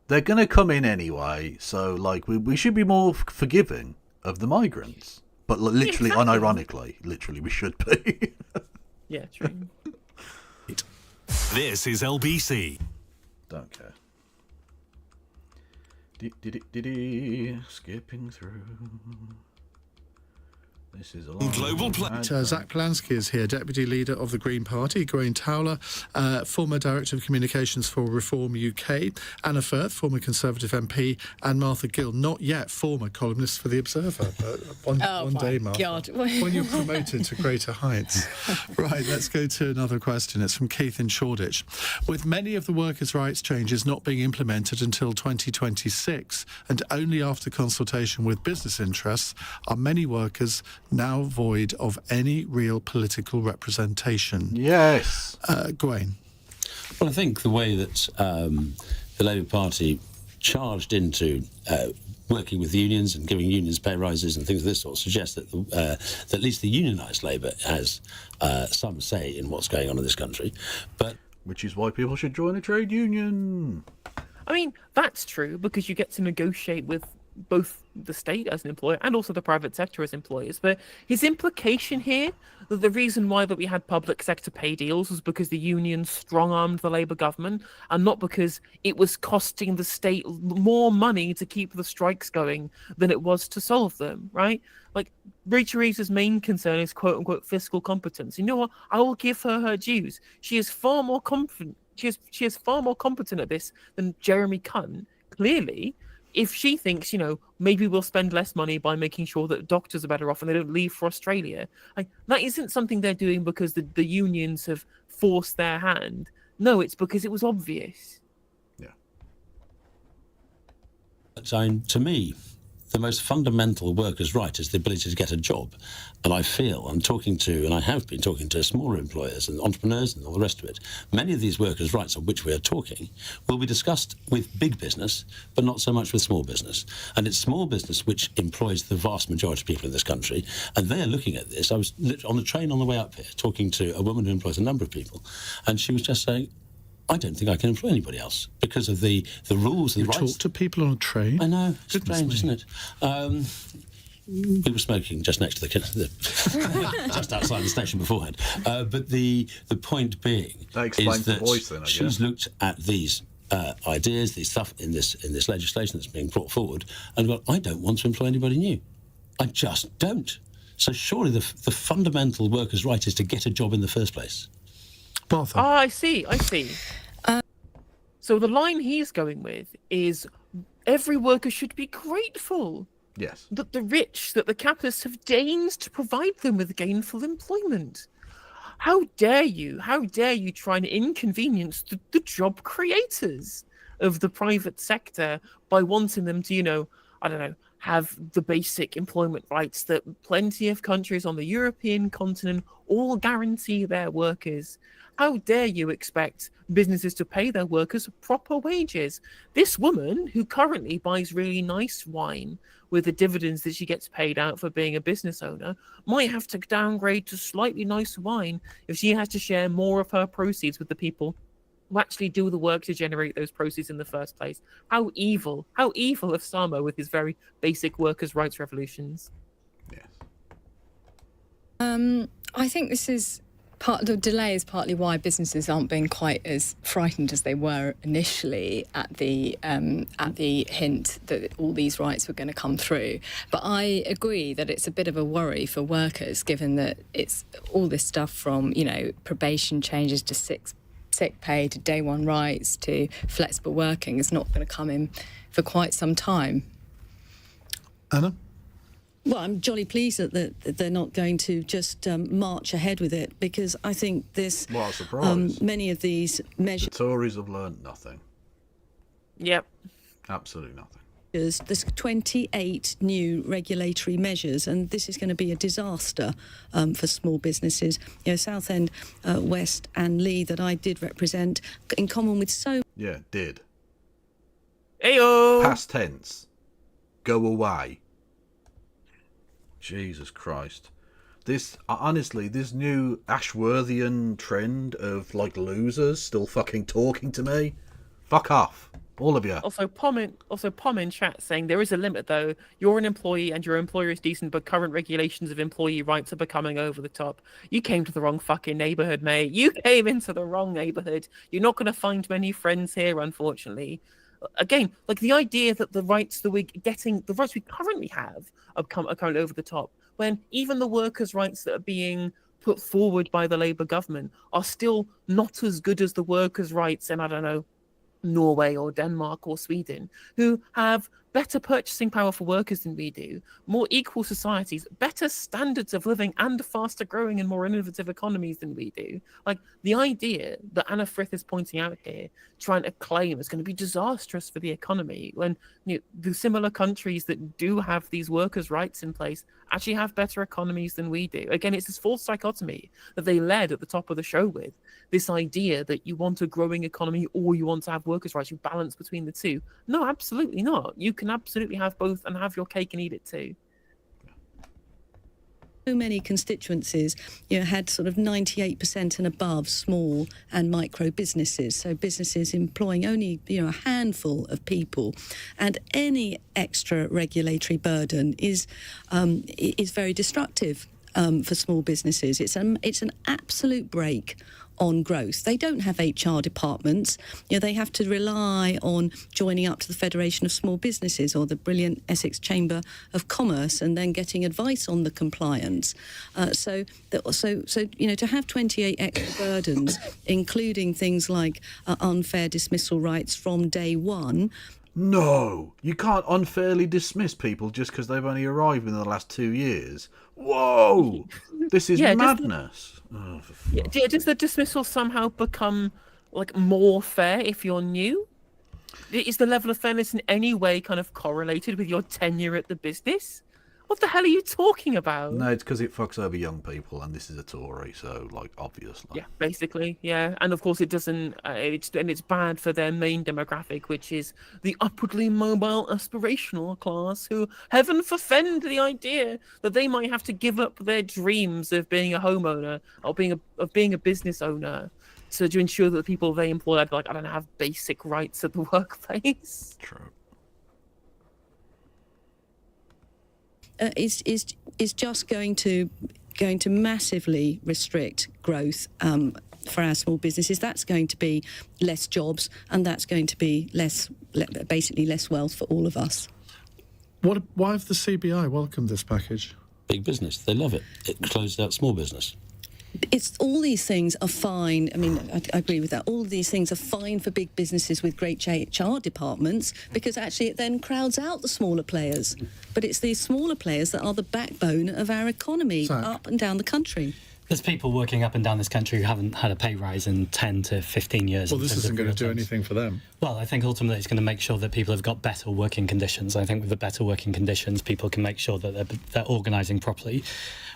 They're going to come in anyway, so like we should be more forgiving of the migrants. But literally, unironically, we should be. Yeah, true. This is LBC. Don't care. Skipping through. This is a global Zach Polanski is here, Deputy Leader of the Green Party, Gawain Towler, former Director of Communications for Reform UK, Anna Firth, former Conservative MP, and Martha Gill, not yet former columnist for The Observer, but one day, Martha, God. when you're promoted to greater heights. Right, let's go to another question. It's from Keith in Shoreditch. With many of the workers' rights changes not being implemented until 2026, and only after consultation with business interests, are many workers now void of any real political representation? Yes. Gawain. Well, I think the way that the Labour Party charged into working with the unions and giving unions pay rises and things of this sort suggests that, that at least the unionised Labour has some say in what's going on in this country. But which is why people should join a trade union. I mean, that's true because you get to negotiate with both the state as an employer and also the private sector as employers. But his implication here that the reason why that we had public sector pay deals was because the unions strong-armed the Labour government and not because it was costing the state more money to keep the strikes going than it was to solve them, right? Like, Rachel Reeves's main concern is quote-unquote fiscal competence. You know what? I will give her dues. She is far more confident. she is far more competent at this than Jeremy Cunt. Clearly, if she thinks, maybe we'll spend less money by making sure that doctors are better off and they don't leave for Australia, that isn't something they're doing because the unions have forced their hand. No, it's because it was obvious. Yeah. To me, the most fundamental workers' right is the ability to get a job. And I feel I'm talking to, and I have been talking to, smaller employers and entrepreneurs and all the rest of it. Many of these workers' rights of which we are talking will be discussed with big business, but not so much with small business. And it's small business which employs the vast majority of people in this country. And they are looking at this. I was on the train on the way up here talking to a woman who employs a number of people, and she was just saying, I don't think I can employ anybody else because of the rules and the rights. You talk to people on a train? I know. It's strange, isn't it? We were smoking just next to just outside the station beforehand. But the point being is that voice, then, she's looked at these ideas, these stuff in this legislation that's being brought forward, and gone, I don't want to employ anybody new. I just don't. So surely the fundamental workers' right is to get a job in the first place. Martha. I see. So the line he's going with is every worker should be grateful. Yes. That the rich, that the capitalists have deigned to provide them with gainful employment. How dare you try and inconvenience the job creators of the private sector by wanting them to, have the basic employment rights that plenty of countries on the European continent all guarantee their workers. How dare you expect businesses to pay their workers proper wages? This woman, who currently buys really nice wine with the dividends that she gets paid out for being a business owner, might have to downgrade to slightly nicer wine if she has to share more of her proceeds with the people who actually do the work to generate those proceeds in the first place. How evil of Samo with his very basic workers' rights revolutions. Yes. I think this is the delay is partly why businesses aren't being quite as frightened as they were initially at the hint that all these rights were going to come through. But I agree that it's a bit of a worry for workers, given that it's all this stuff from probation changes to sick pay to day one rights to flexible working is not going to come in for quite some time. Anna? Well, I'm jolly pleased that they're not going to just march ahead with it, because I think this... What a surprise. Many of these measures... The Tories have learnt nothing. Yep. Absolutely nothing. There's 28 new regulatory measures, and this is going to be a disaster for small businesses. Southend, West and Lee, that I did represent, in common with so... Yeah, did. Ayo! Past tense. Go away. Jesus Christ. This new Ashworthian trend of, losers still fucking talking to me. Fuck off. All of you. Also, Pom in chat saying there is a limit though. You're an employee and your employer is decent, but current regulations of employee rights are becoming over the top. You came to the wrong fucking neighborhood, mate. You came into the wrong neighborhood. You're not going to find many friends here, unfortunately. Again, the idea that the rights we currently have are currently over the top, when even the workers' rights that are being put forward by the Labour government are still not as good as the workers' rights in, Norway or Denmark or Sweden, who have better purchasing power for workers than we do, more equal societies, better standards of living, and faster growing and more innovative economies than we do. The idea that Anna Frith is pointing out here, trying to claim is going to be disastrous for the economy, when the similar countries that do have these workers' rights in place actually have better economies than we do. Again, it's this false dichotomy that they led at the top of the show with, this idea that you want a growing economy or you want to have workers' rights, you balance between the two. No, absolutely not. You can absolutely have both and have your cake and eat it too. So many constituencies, had sort of 98% and above small and micro businesses. So businesses employing only, a handful of people, and any extra regulatory burden is very destructive for small businesses. It's an absolute brake on growth. They don't have HR departments. They have to rely on joining up to the Federation of Small Businesses or the brilliant Essex Chamber of Commerce and then getting advice on the compliance. So to have 28 extra burdens, including things like unfair dismissal rights from day one. No, you can't unfairly dismiss people just because they've only arrived in the last 2 years. Whoa! This is madness. Does the dismissal somehow become more fair if you're new? Is the level of fairness in any way kind of correlated with your tenure at the business? What the hell are you talking about? No, it's because it fucks over young people, and this is a Tory, so obviously. Yeah, basically, yeah, and of course it doesn't. It's bad for their main demographic, which is the upwardly mobile, aspirational class, who heaven forfend the idea that they might have to give up their dreams of being a homeowner or being a business owner, to ensure that the people they employ have basic rights at the workplace. True. Is just going to massively restrict growth for our small businesses. That's going to be less jobs, and that's going to be basically less wealth for all of us. Why have the CBI welcomed this package? Big business, they love it. It closed out small business. It's all these things are fine. I mean, I agree with that. All of these things are fine for big businesses with great HR departments because actually it then crowds out the smaller players. But it's these smaller players that are the backbone of our economy up and down the country. There's people working up and down this country who haven't had a pay rise in 10 to 15 years. Well, this isn't going to do anything for them. Well, I think ultimately it's going to make sure that people have got better working conditions. I think with the better working conditions, people can make sure that they're organising properly.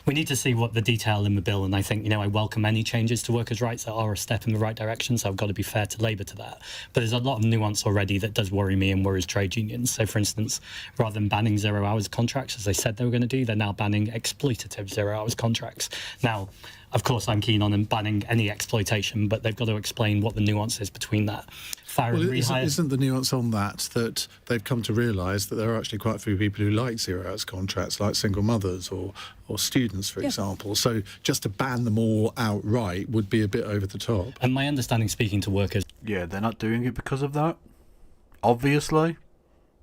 We need to see what the detail in the bill, and I think, I welcome any changes to workers' rights that are a step in the right direction, so I've got to be fair to Labour to that. But there's a lot of nuance already that does worry me and worries trade unions. So, for instance, rather than banning 0 hours contracts, as they said they were going to do, they're now banning exploitative 0 hours contracts. Now, of course, I'm keen on banning any exploitation, but they've got to explain what the nuance is between that. Isn't the nuance on that they've come to realise that there are actually quite a few people who like 0 hours contracts, like single mothers or students, for example. So just to ban them all outright would be a bit over the top. And my understanding, speaking to workers... Yeah, they're not doing it because of that. Obviously,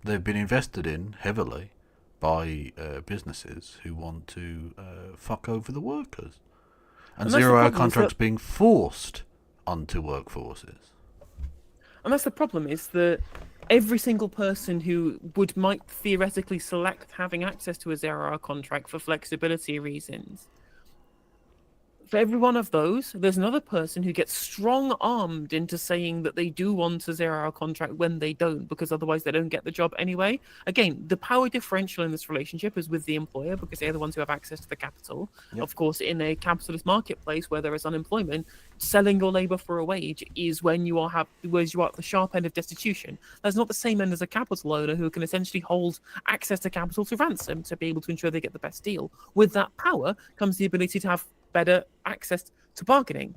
they've been invested in heavily by businesses who want to fuck over the workers. And 0 hour contracts being forced onto workforces. And that's the problem, is that every single person who might theoretically select having access to a 0 hour contract for flexibility reasons, for every one of those, there's another person who gets strong-armed into saying that they do want a 0 hour contract when they don't, because otherwise they don't get the job anyway. Again, the power differential in this relationship is with the employer, because they're the ones who have access to the capital. Yep. Of course, in a capitalist marketplace where there is unemployment, selling your labour for a wage is when you are at the sharp end of destitution. That's not the same end as a capital owner who can essentially hold access to capital to ransom to be able to ensure they get the best deal. With that power comes the ability to have better access to bargaining,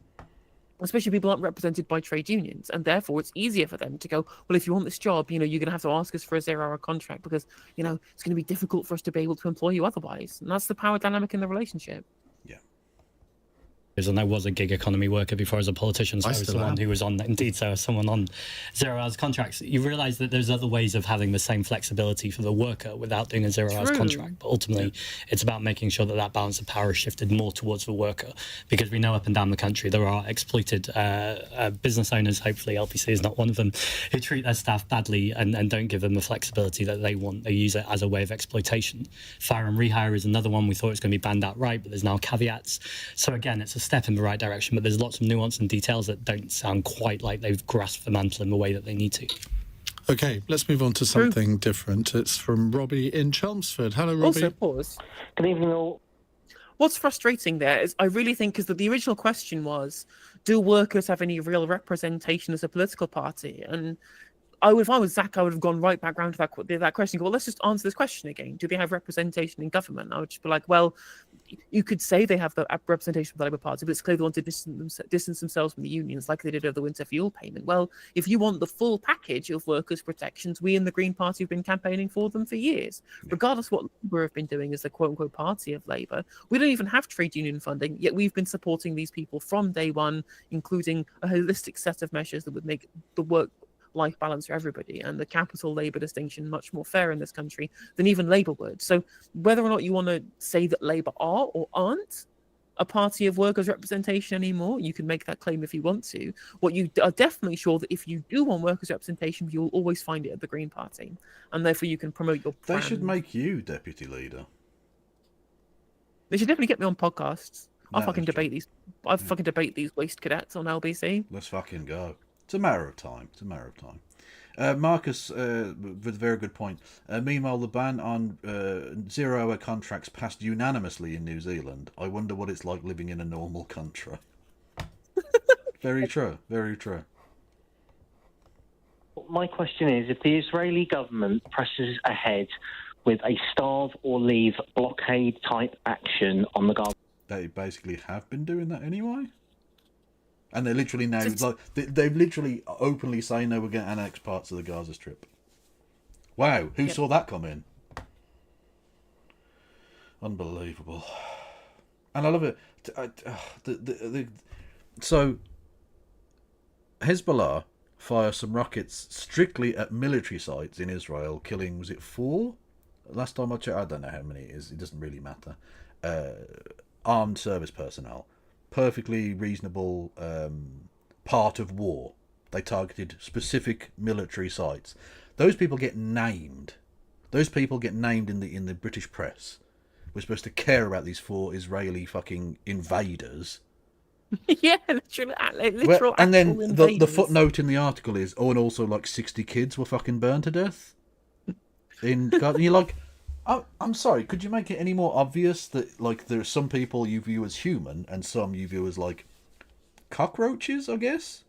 especially people aren't represented by trade unions, and therefore it's easier for them to go, well, if you want this job, you're going to have to ask us for a 0 hour contract because it's going to be difficult for us to be able to employ you otherwise. And that's the power dynamic in the relationship. And I was a gig economy worker before as a politician, so I was someone who was on, indeed, so someone on 0 hours contracts. You realise that there's other ways of having the same flexibility for the worker without doing a 0 hours contract. But ultimately, it's about making sure that that balance of power is shifted more towards the worker, because we know up and down the country there are exploited business owners, hopefully LBC is not one of them, who treat their staff badly and don't give them the flexibility that they want. They use it as a way of exploitation. Fire and rehire is another one. We thought it was going to be banned outright, but there's now caveats. So again, it's a step in the right direction, but there's lots of nuance and details that don't sound quite like they've grasped the mantle in the way that they need to. Okay, let's move on to something different. It's from Robbie in Chelmsford. Hello, Robbie. Also, pause. Good evening, all. What's frustrating there is I really think is that the original question was, do workers have any real representation as a political party? And if I was Zach, I would have gone right back round to that question. Go, well, let's just answer this question again. Do they have representation in government? I would just be like, well, you could say they have the representation of the Labour Party, but it's clear they want to distance themselves from the unions like they did over the winter fuel payment. Well, if you want the full package of workers' protections, we in the Green Party have been campaigning for them for years. Regardless of what Labour have been doing as the quote-unquote party of Labour, we don't even have trade union funding, yet we've been supporting these people from day one, including a holistic set of measures that would make the work-life balance for everybody and the capital-Labour distinction much more fair in this country than even Labour would. So whether or not you want to say that Labour are or aren't a party of workers' representation anymore, you can make that claim if you want to. What you are definitely sure that if you do want workers' representation, you will always find it at the Green Party, and therefore you can promote your brand. They should make you deputy leader. They should definitely get me on podcasts. I'll fucking debate these. I'll fucking debate these waste cadets on LBC. Let's fucking go. It's a matter of time. Marcus, with a very good point. Meanwhile, the ban on 0-hour contracts passed unanimously in New Zealand. I wonder what it's like living in a normal country. Very true. Very true. My question is, if the Israeli government presses ahead with a starve or leave blockade type action on the Gaza, they basically have been doing that anyway. And they're literally now, like, they've literally openly saying they were going to annex parts of the Gaza Strip. Wow, who saw that come in? Unbelievable. And I love it. So, Hezbollah fire some rockets strictly at military sites in Israel, killing, was it 4? Last time I checked, I don't know how many it is. It doesn't really matter. Armed service personnel. Perfectly reasonable part of war. They targeted specific military sites. Those people get named. Those people get named in the British press. We're supposed to care about these 4 Israeli fucking invaders. Yeah, literal. And then the footnote in the article is, and also like 60 kids were fucking burned to death. And you're like, oh, I'm sorry, could you make it any more obvious that, like, there are some people you view as human and some you view as, like, cockroaches, I guess?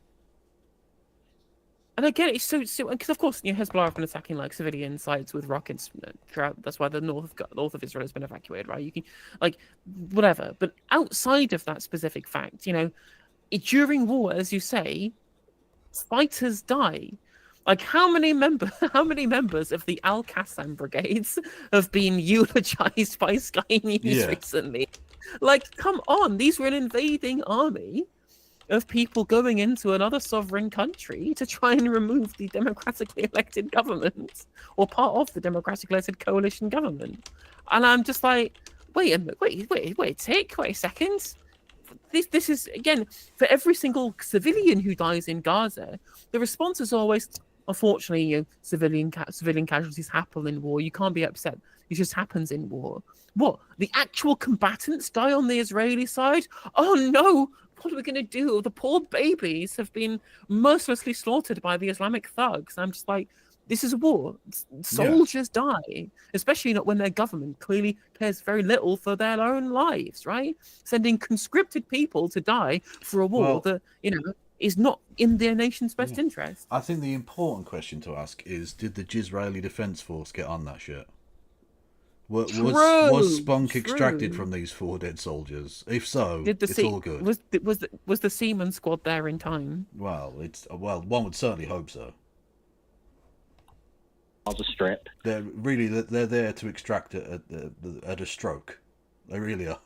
And again, it's so because of course, Hezbollah have been attacking like civilian sites with rockets throughout. That's why the north of Israel has been evacuated, right? You can, like, whatever. But outside of that specific fact, during war, as you say, fighters die. Like, how many members of the Al Qassam brigades have been eulogized by Sky News recently? Like, come on, these were an invading army of people going into another sovereign country to try and remove the democratically elected government or part of the democratically elected coalition government. And I'm just like, wait a second. This is, again, for every single civilian who dies in Gaza, the response is always, unfortunately, civilian casualties happen in war. You can't be upset. It just happens in war. What? The actual combatants die on the Israeli side? Oh no! What are we going to do? The poor babies have been mercilessly slaughtered by the Islamic thugs. I'm just like, this is a war. Soldiers die, especially not when their government clearly cares very little for their own lives, right? Sending conscripted people to die for a war that, is not in their nation's best interest. I think the important question to ask is, did the Israeli Defence Force get on that shit? Was spunk extracted from these 4 dead soldiers? If so, it's all good. Was the Seaman squad there in time? Well, one would certainly hope so. Gaza Strip. They're there to extract it at a stroke. They really are.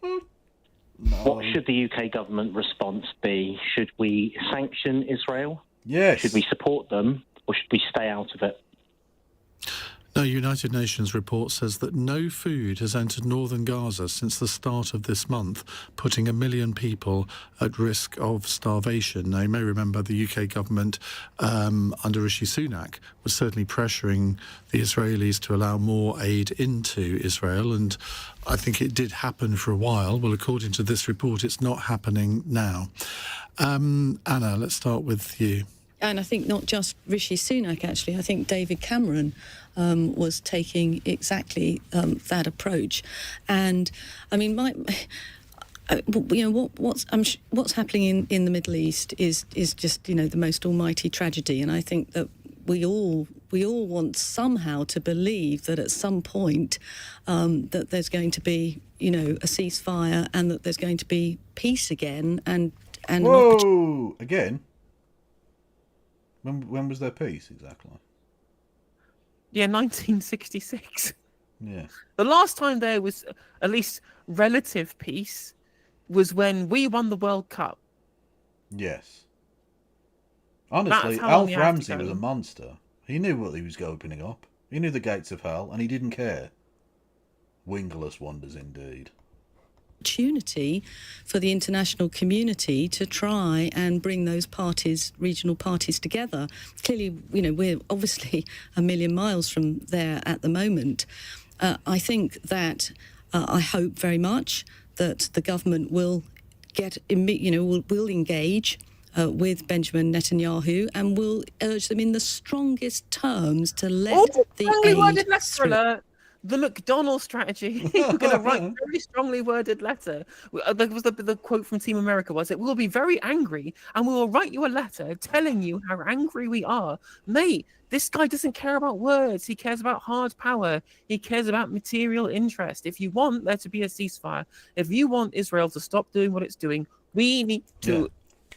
No. What should the UK government response be? Should we sanction Israel? Yes. Should we support them, or should we stay out of it? No, United Nations report says that no food has entered northern Gaza since the start of this month, putting 1 million people at risk of starvation. Now, you may remember the UK government under Rishi Sunak was certainly pressuring the Israelis to allow more aid into Israel, and I think it did happen for a while. Well, according to this report, it's not happening now. Anna, let's start with you. And I think not just Rishi Sunak, actually. I think David Cameron was taking exactly that approach. And, I mean, what's happening in the Middle East is just, the most almighty tragedy. And I think that we all want somehow to believe that at some point that there's going to be, a ceasefire and that there's going to be peace again and Whoa! Again? When was there peace exactly? Yeah, 1966. Yeah. The last time there was at least relative peace was when we won the World Cup. Yes. Honestly, Alf Ramsey was a monster. He knew what he was opening up. He knew the gates of hell, and he didn't care. Wingless wonders indeed. Opportunity for the international community to try and bring those regional parties together. Clearly, we're obviously a million miles from there at the moment. I think that I hope very much that the government will will engage with Benjamin Netanyahu and will urge them in the strongest terms to let the aid through. The McDonnell strategy. We're going to write a very strongly worded letter. There was the quote from Team America was it, we'll be very angry and we will write you a letter telling you how angry we are. Mate, this guy doesn't care about words. He cares about hard power. He cares about material interest. If you want there to be a ceasefire, if you want Israel to stop doing what it's doing, we need to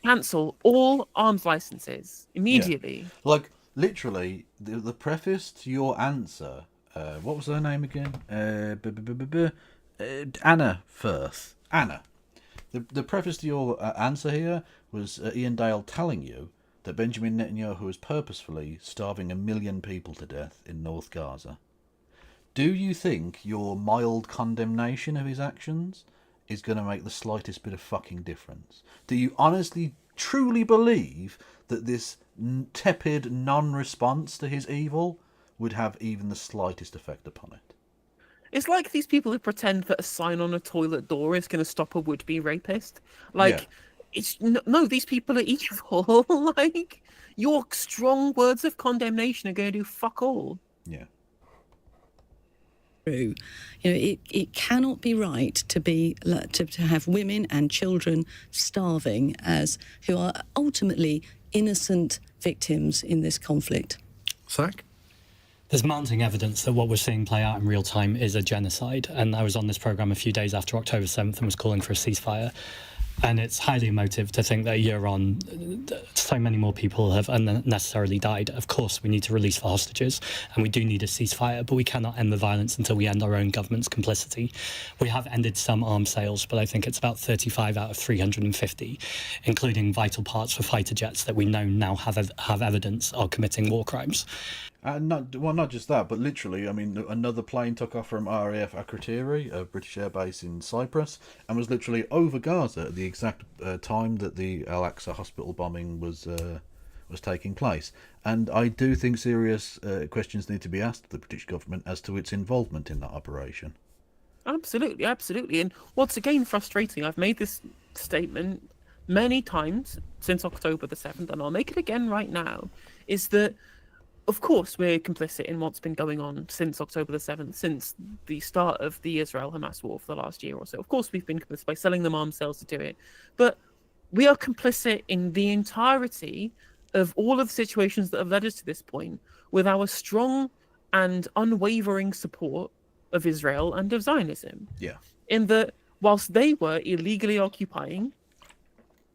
cancel all arms licenses immediately. Yeah. Like, literally, the preface to your answer... what was her name again? Anna Firth. Anna. The preface to your answer here was Ian Dale telling you that Benjamin Netanyahu is purposefully starving 1 million people to death in North Gaza. Do you think your mild condemnation of his actions is going to make the slightest bit of fucking difference? Do you honestly, truly believe that this tepid non-response to his evil would have even the slightest effect upon it? It's like these people who pretend that a sign on a toilet door is going to stop a would-be rapist. Like, it's no, these people are evil. Like, your strong words of condemnation are going to do fuck all. Yeah. True. It cannot be right to have women and children starving who are ultimately innocent victims in this conflict. Zach? There's mounting evidence that what we're seeing play out in real time is a genocide. And I was on this programme a few days after October 7th and was calling for a ceasefire. And it's highly emotive to think that a year on, so many more people have unnecessarily died. Of course, we need to release the hostages, and we do need a ceasefire, but we cannot end the violence until we end our own government's complicity. We have ended some arms sales, but I think it's about 35 out of 350, including vital parts for fighter jets that we know now have evidence are committing war crimes. Not just that, but literally, I mean, another plane took off from RAF Akrotiri, a British air base in Cyprus, and was literally over Gaza at the exact time that the Al-Aqsa hospital bombing was taking place. And I do think serious questions need to be asked of the British government as to its involvement in that operation. Absolutely, absolutely. And what's again frustrating, I've made this statement many times since October the 7th, and I'll make it again right now, is that of course, we're complicit in what's been going on since October the 7th, since the start of the Israel-Hamas war for the last year or so. Of course, we've been complicit by selling them arms sales to do it. But we are complicit in the entirety of all of the situations that have led us to this point with our strong and unwavering support of Israel and of Zionism. Yeah. In that, whilst they were illegally occupying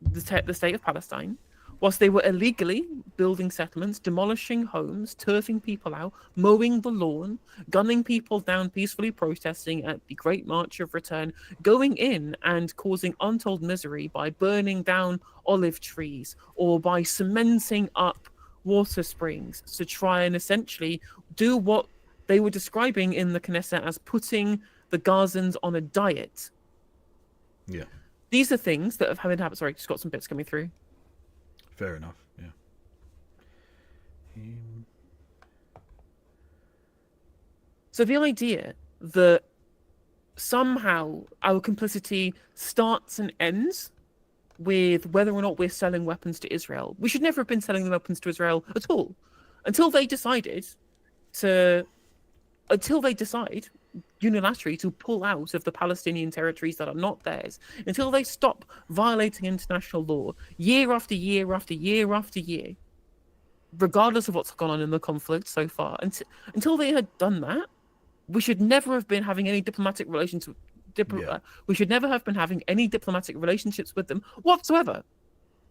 the state of Palestine, whilst they were illegally building settlements, demolishing homes, turfing people out, mowing the lawn, gunning people down, peacefully protesting at the Great March of Return, going in and causing untold misery by burning down olive trees or by cementing up water springs to try and essentially do what they were describing in the Knesset as putting the Gazans on a diet. Yeah. These are things that have happened. Sorry, just got some bits coming through. Fair enough, yeah. So the idea that somehow our complicity starts and ends with whether or not we're selling weapons to Israel. We should never have been selling the weapons to Israel at all. Until they decide unilaterally to pull out of the Palestinian territories that are not theirs, until they stop violating international law year after year after year after year, regardless of what's gone on in the conflict so far, until they had done that, we should never have been having any diplomatic relations. We should never have been having any diplomatic relationships with them whatsoever.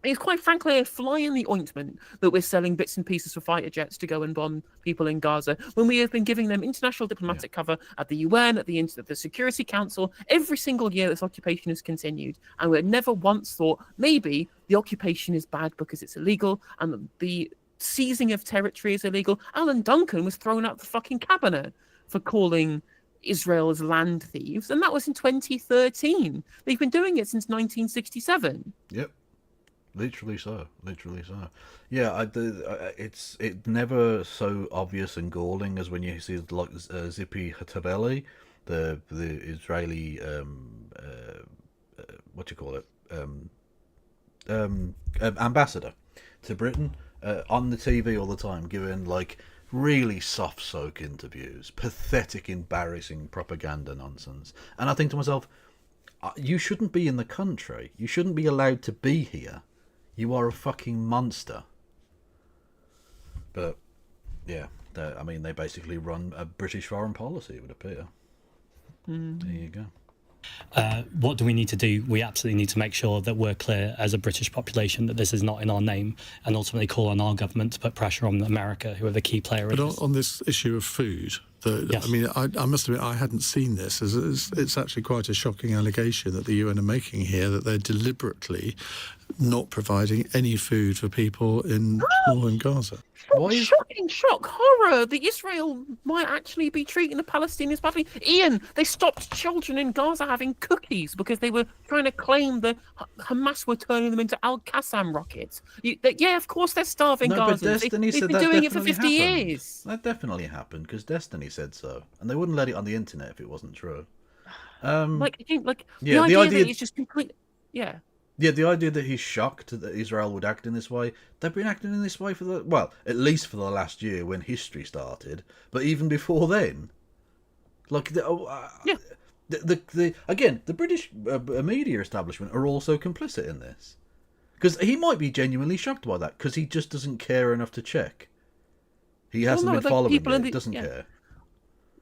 It's quite frankly a fly in the ointment that we're selling bits and pieces for fighter jets to go and bomb people in Gaza when we have been giving them international diplomatic cover at the UN, at the Security Council. Every single year this occupation has continued, and we've never once thought maybe the occupation is bad because it's illegal and the seizing of territory is illegal. Alan Duncan was thrown out the fucking cabinet for calling Israel's land thieves, and that was in 2013. They've been doing it since 1967. Yep. Literally so. Yeah, it's never so obvious and galling as when you see like Zippy Hatabeli, the Israeli what do you call it, ambassador to Britain, on the TV all the time, giving like really soft soak interviews, pathetic, embarrassing propaganda nonsense, and I think to myself, you shouldn't be in the country. You shouldn't be allowed to be here. You are a fucking monster. But, yeah, they basically run a British foreign policy, it would appear. There you go. What do we need to do? We absolutely need to make sure that we're clear as a British population that this is not in our name, and ultimately call on our government to put pressure on America, who are the key player in this. But on this issue of food, yes. I mean, I must admit, I hadn't seen this. It's actually quite a shocking allegation that the UN are making here, that they're deliberately not providing any food for people in northern Gaza. Shocking, horror that Israel might actually be treating the Palestinians badly. Ian, they stopped children in Gaza having cookies because they were trying to claim that Hamas were turning them into Al-Qassam rockets. Yeah, of course they're starving Gaza. They've been doing it for 50 years. That definitely happened because Destiny said so, and they wouldn't let it on the internet if it wasn't true. The idea that it's just complete. Yeah. Yeah, the idea that he's shocked that Israel would act in this way. They've been acting in this way at least for the last year when history started. But even before then, again, the British media establishment are also complicit in this. Because he might be genuinely shocked by that, because he just doesn't care enough to check. He hasn't been following it, doesn't care.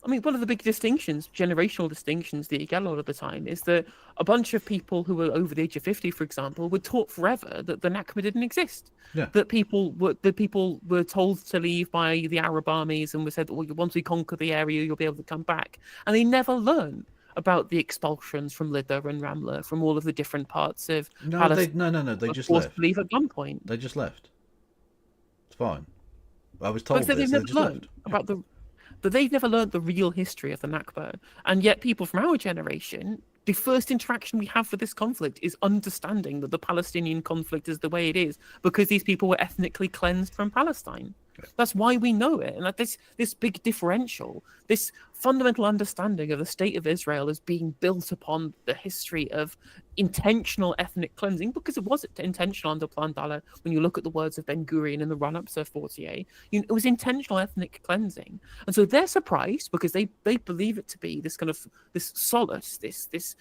I mean, one of the big distinctions, generational distinctions that you get a lot of the time is that a bunch of people who were over the age of 50, for example, were taught forever that the Nakba didn't exist. Yeah. That people were told to leave by the Arab armies and were said, well, once we conquer the area, you'll be able to come back. And they never learn about the expulsions from Lydda and Ramla, from all of the different parts of Palestine. They just left. To leave at gunpoint. They just left. It's fine. I was told this. They've never learned about But they've never learned the real history of the Nakba. And yet people from our generation, the first interaction we have with this conflict is understanding that the Palestinian conflict is the way it is because these people were ethnically cleansed from Palestine. That's why we know it. And that this big differential, this fundamental understanding of the state of Israel as being built upon the history of intentional ethnic cleansing, because it was intentional under Plan Dalet. When you look at the words of Ben Gurion in the run-up to 48, it was intentional ethnic cleansing. And so they're surprised because they believe it to be this kind of this solace, this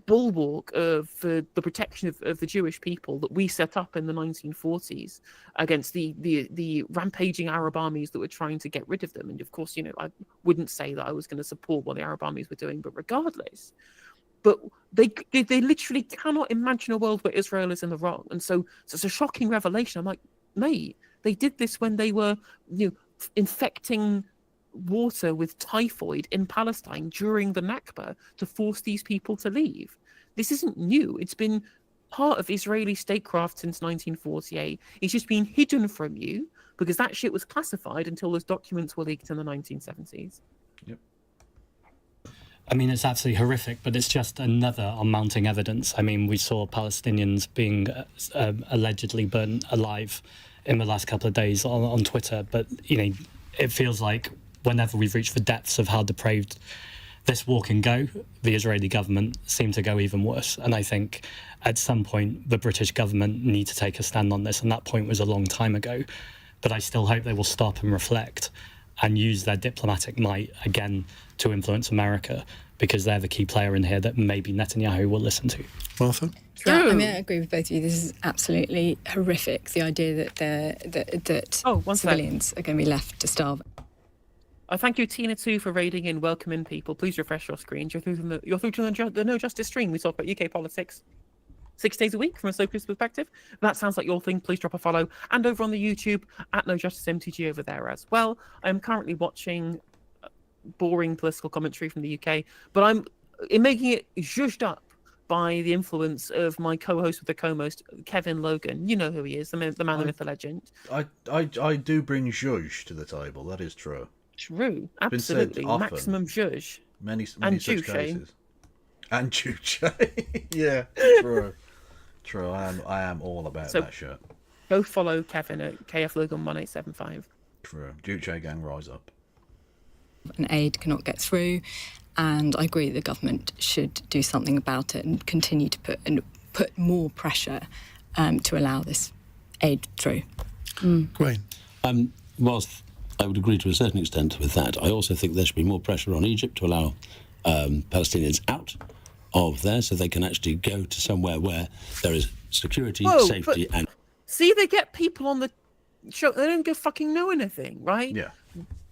bulwark for the protection of the Jewish people that we set up in the 1940s against the rampaging Arab armies that were trying to get rid of them. And of course, I wouldn't say that I was going to support what the Arab armies were doing, but regardless. But they literally cannot imagine a world where Israel is in the wrong. And so it's a shocking revelation. I'm like, mate, they did this when they were infecting water with typhoid in Palestine during the Nakba to force these people to leave. This isn't new. It's been part of Israeli statecraft since 1948. It's just been hidden from you because that shit was classified until those documents were leaked in the 1970s. Yep. I mean, it's absolutely horrific, but it's just another on mounting evidence. I mean, we saw Palestinians being allegedly burnt alive in the last couple of days on Twitter, but, it feels like whenever we've reached the depths of how depraved this war can go, the Israeli government seem to go even worse. And I think at some point the British government need to take a stand on this, and that point was a long time ago. But I still hope they will stop and reflect and use their diplomatic might again to influence America, because they're the key player in here that maybe Netanyahu will listen to. Martha? Yeah, I mean, I agree with both of you. This is absolutely horrific. The idea that civilians are going to be left to starve. Thank you, Tina, too, for raiding in, welcoming people. Please refresh your screens. You're through to the No Justice stream. We talk about UK politics 6 days a week from a socialist perspective. If that sounds like your thing, please drop a follow. And over on the YouTube, at No Justice MTG over there as well. I'm currently watching boring political commentary from the UK, but I'm making it zhuzhed up by the influence of my co-host with the co-most, Kevin Logan. You know who he is, the man, the myth, the legend. I do bring zhuzh to the table. That is true. True, absolutely. Maximum zhuzh. Many and such juche. cases. And juche. Yeah, true. True. I am all about that shirt. Go follow Kevin at KFLogan1875. True. Juche gang, rise up. And aid cannot get through, and I agree the government should do something about it and continue to put more pressure to allow this aid through. Great. Whilst I would agree to a certain extent with that, I also think there should be more pressure on Egypt to allow Palestinians out of there so they can actually go to somewhere where there is security, safety, and... See, they get people on the show, they don't go fucking know anything, right? Yeah.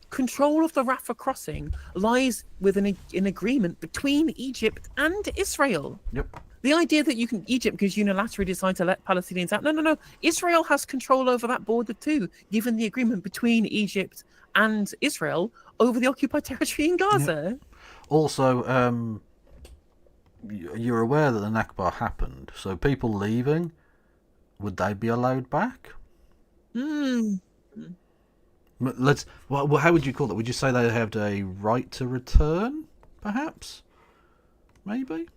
Control of the Rafah crossing lies with an agreement between Egypt and Israel. Yep. The idea that Egypt could unilaterally decide to let Palestinians out. No. Israel has control over that border too, given the agreement between Egypt and Israel over the occupied territory in Gaza. Yep. Also, you're aware that the Nakba happened, so people leaving, would they be allowed back? How would you call it? Would you say they have a right to return, perhaps? Maybe?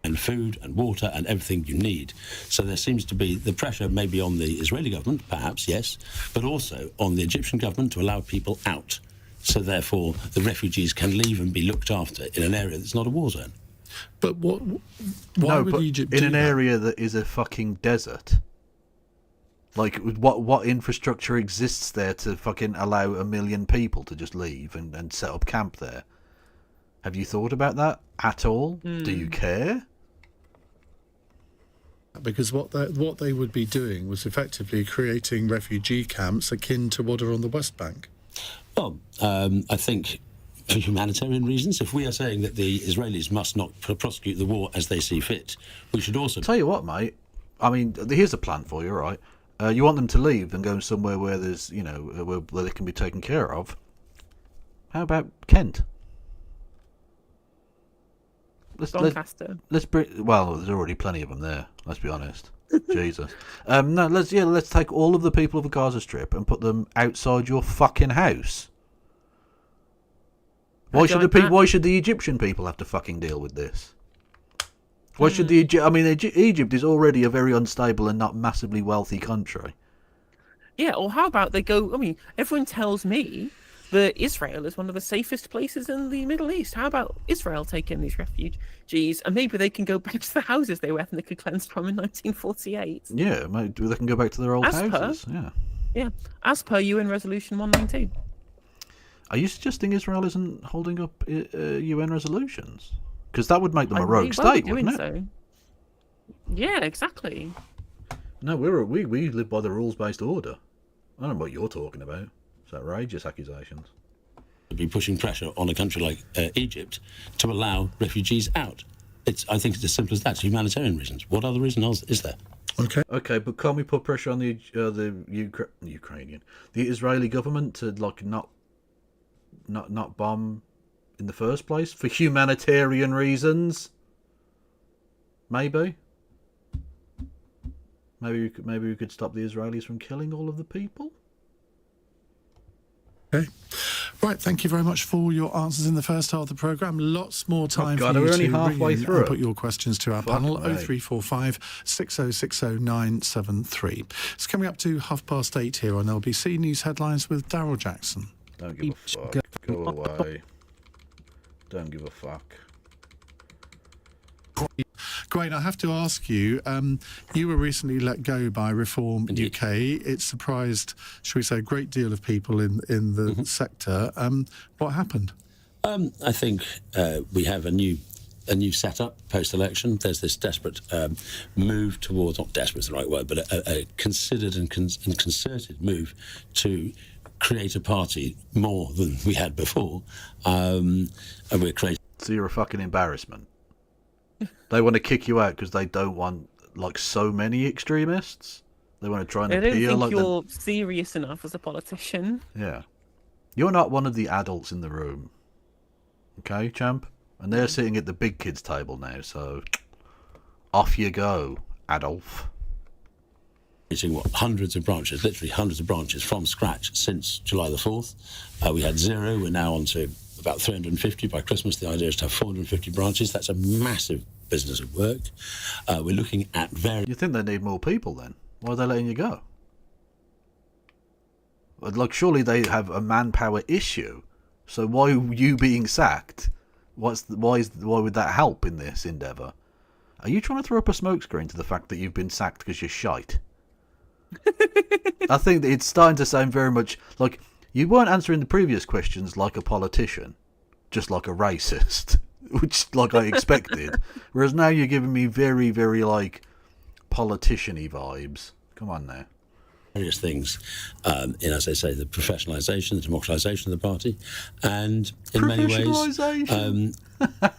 And food and water and everything you need. So there seems to be the pressure maybe on the Israeli government, perhaps, yes, but also on the Egyptian government to allow people out. So therefore the refugees can leave and be looked after in an area that's not a war zone. But why would Egypt do in an that? area that is a fucking desert? Like, what infrastructure exists there to fucking allow 1 million people to just leave and set up camp there? Have you thought about that at all? Do you care? Because what they would be doing was effectively creating refugee camps akin to what are on the West Bank. Well, I think for humanitarian reasons, if we are saying that the Israelis must not prosecute the war as they see fit, we should also... Tell you what, mate. I mean, here's a plan for you, right? You want them to leave and go somewhere where there's, where they can be taken care of. How about Kent? Doncaster. Let's bring. Well, there's already plenty of them there. Let's be honest. Jesus. No. Let's take all of the people of the Gaza Strip and put them outside your fucking house. Why should the Egyptian people have to fucking deal with this? Why should Egypt is already a very unstable and not massively wealthy country. Yeah, or how about they go... I mean, everyone tells me that Israel is one of the safest places in the Middle East. How about Israel taking these refugees, and maybe they can go back to the houses they were ethnically cleansed from in 1948? Yeah, maybe they can go back to their old houses. Yeah, as per UN Resolution 192. Are you suggesting Israel isn't holding up UN resolutions? Because that would make them a rogue state, wouldn't it? So. Yeah, exactly. No, we live by the rules-based order. I don't know what you're talking about. It's outrageous accusations. To be pushing pressure on a country like Egypt to allow refugees out. I think it's as simple as that. It's humanitarian reasons. What other reason else is there? Okay, but can't we put pressure on the Israeli government to not bomb in the first place for humanitarian reasons? Maybe we could stop the Israelis from killing all of the people. Okay. Right, thank you very much for your answers in the first half of the programme. Lots more time for you we're only to halfway ring in through and it. put your questions to our panel, 0345 6060 973. It's coming up to 8:30 here on LBC News Headlines with Daryl Jackson. Don't give a fuck. Go away. Don't give a fuck. Gwen, I have to ask you, you were recently let go by Reform UK. It surprised, shall we say, a great deal of people in the sector. What happened? I think we have a new setup post-election. There's this desperate move towards, not desperate is the right word, but a considered and concerted move to create a party more than we had before. And we're creating... So you're a fucking embarrassment. They want to kick you out because they don't want, like, so many extremists. They want to try and I appeal. don't think like you're serious enough as a politician. Yeah. You're not one of the adults in the room. Okay, champ? And they're sitting at the big kids' table now, so off you go, Adolf. Hundreds of branches, literally hundreds of branches from scratch since July the 4th. We had 0, we're now on to about 350. By Christmas, the idea is to have 450 branches. That's a massive business of work. We're looking at various... You think they need more people then? Why are they letting you go? Like, surely they have a manpower issue. So why are you being sacked? Why would that help in this endeavour? Are you trying to throw up a smokescreen to the fact that you've been sacked because you're shite? I think it's starting to sound very much like you weren't answering the previous questions like a politician, just like a racist, which like I expected. Whereas now you're giving me very, very like politician-y vibes. Come on now. Various things in, as I say, the professionalisation, the democratisation of the party, and in many ways,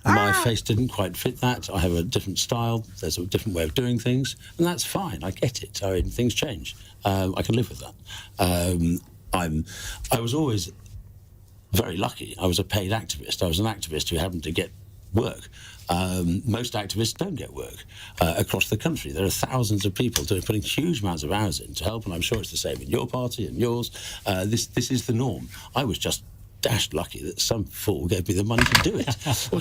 my face didn't quite fit that. I have a different style. There's a different way of doing things, and that's fine. I get it. I mean, things change. I can live with that. I was always very lucky. I was a paid activist. I was an activist who happened to get work. Most activists don't get work across the country. There are thousands of people putting huge amounts of hours in to help, and I'm sure it's the same in your party and yours. This is the norm. I was just dashed lucky that some fool gave me the money to do it. Well,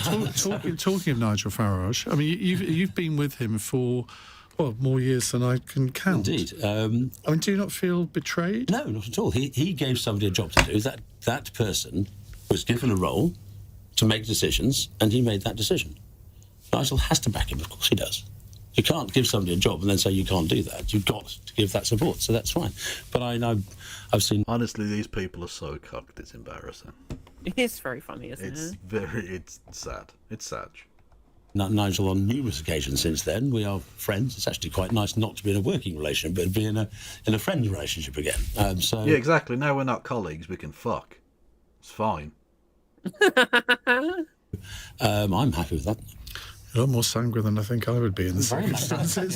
talking of Nigel Farage, I mean, you've been with him for, well, more years than I can count. Indeed. I mean, do you not feel betrayed? No, not at all. He gave somebody a job to do. That person was given a role to make decisions, and he made that decision. Nigel has to back him, of course he does. You can't give somebody a job and then say you can't do that. You've got to give that support, so that's fine. But I've seen... Honestly, these people are so cocked, it's embarrassing. It's very funny, isn't it? It's sad. It's sad. Nigel on numerous occasions since then. We are friends. It's actually quite nice not to be in a working relationship, but to be in a friend relationship again. Yeah, exactly. Now we're not colleagues, we can fuck. It's fine. I'm happy with that. A lot more sanguine than I think I would be in the circumstances,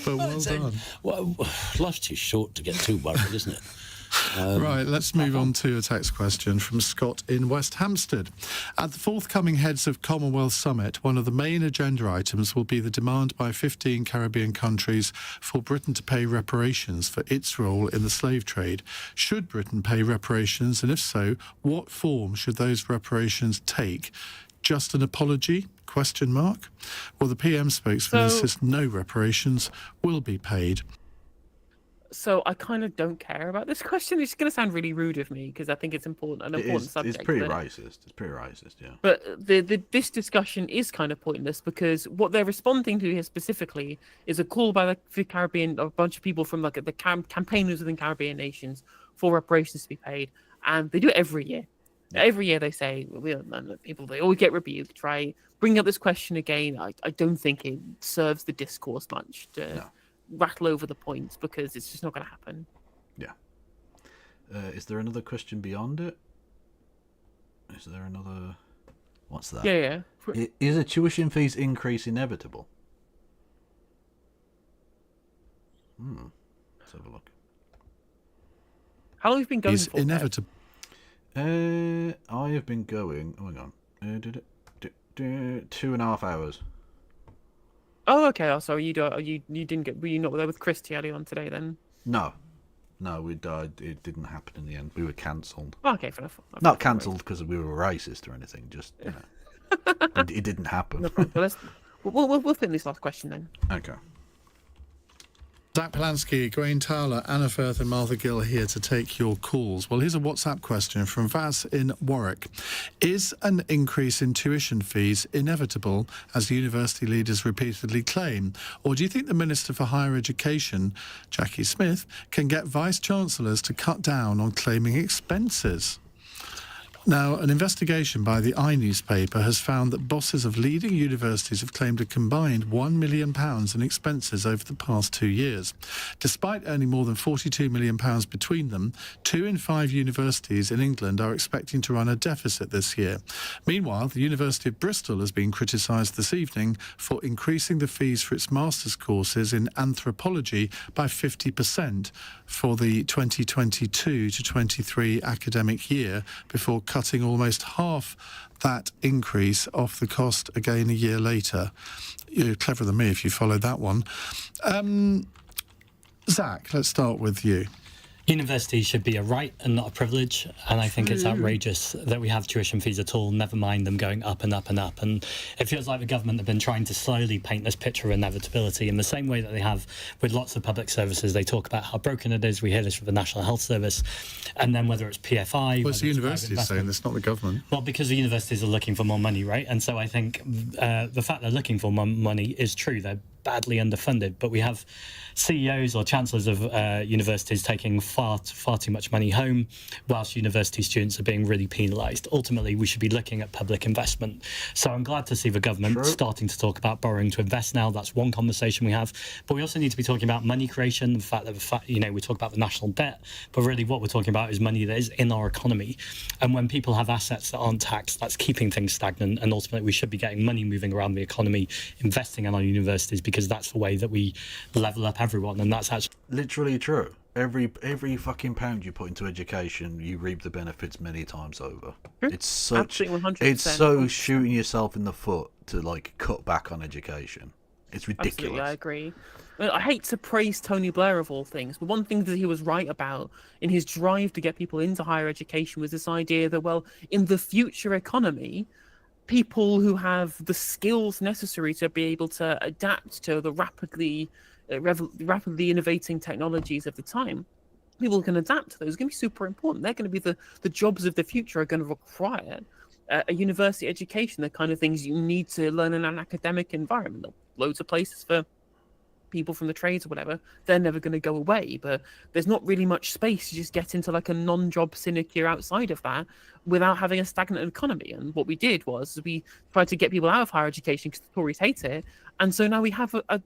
but well done. Well, life's too short to get too worried, isn't it? Right, let's move on to a text question from Scott in West Hampstead. At the forthcoming Heads of Commonwealth Summit, one of the main agenda items will be the demand by 15 Caribbean countries for Britain to pay reparations for its role in the slave trade. Should Britain pay reparations, and if so, what form should those reparations take? Just an apology? ? Well, the PM spokesman insists no reparations will be paid. So I kind of don't care about this question. It's going to sound really rude of me because I think it's an important subject. It's pretty racist. It's pretty racist, yeah. But this discussion is kind of pointless because what they're responding to here specifically is a call by the Caribbean, a bunch of people from like the campaigners within Caribbean nations for reparations to be paid, and they do it every year. Every year they say, they always get rebuked. Try bring up this question again. I don't think it serves the discourse much to rattle over the points because it's just not going to happen. Yeah. Is there another question beyond it? Is there another... What's that? Yeah. Is a tuition fees increase inevitable? Let's have a look. How long have you been going is for? Inevitable. I have been going... Oh, hang on. 2.5 hours. Oh, okay. Oh, sorry. You didn't get... Were you not there with Christy early on today then? No, we died. It didn't happen in the end. We were cancelled. Oh, okay, fair enough. Not cancelled because we were racist or anything. Just it didn't happen. No problem. We'll fit this last question then. Okay. Zach Polanski, Grain Towler, Anna Firth and Martha Gill here to take your calls. Well, here's a WhatsApp question from Vaz in Warwick. Is an increase in tuition fees inevitable, as university leaders repeatedly claim? Or do you think the Minister for Higher Education, Jackie Smith, can get Vice-Chancellors to cut down on claiming expenses? Now, an investigation by the newspaper has found that bosses of leading universities have claimed a combined £1 million in expenses over the past 2 years. Despite earning more than £42 million between them, 2 in 5 universities in England are expecting to run a deficit this year. Meanwhile, the University of Bristol has been criticised this evening for increasing the fees for its master's courses in anthropology by 50% for the 2022 to 23 academic year, before cutting almost half that increase off the cost again a year later. You're cleverer than me if you followed that one. Zach, let's start with you. University should be a right and not a privilege, and I think it's outrageous that we have tuition fees at all, never mind them going up and up and up. And it feels like the government have been trying to slowly paint this picture of inevitability in the same way that they have with lots of public services. They talk about how broken it is. We hear this with the National Health Service, and then whether it's PFI... Well, it's the universities saying this, not the government. Well, because the universities are looking for more money, right? And so I think the fact they're looking for more money is true. They're badly underfunded, but we have CEOs or chancellors of universities taking far too much money home, whilst university students are being really penalised. Ultimately, we should be looking at public investment. So I'm glad to see the government starting to talk about borrowing to invest now. That's one conversation we have. But we also need to be talking about money creation, the fact that we talk about the national debt, but really what we're talking about is money that is in our economy. And when people have assets that aren't taxed, that's keeping things stagnant. And ultimately, we should be getting money moving around the economy, investing in our universities, because that's the way that we level up everyone. And that's actually literally true. Every fucking pound you put into education, you reap the benefits many times over. It's such, it's so shooting yourself in the foot to like cut back on education. It's ridiculous. Absolutely, I agree. I hate to praise Tony Blair of all things, but one thing that he was right about in his drive to get people into higher education was this idea that, well, in the future economy, people who have the skills necessary to be able to adapt to the rapidly innovating technologies of the time, people can adapt to those. It's going to be super important. They're going to be the jobs of the future are going to require a university education, the kind of things you need to learn in an academic environment. Loads of places for people from the trades or whatever, they're never going to go away, but there's not really much space to just get into like a non-job sinecure outside of that without having a stagnant economy. And what we did was we tried to get people out of higher education because the Tories hate it, and so now we have an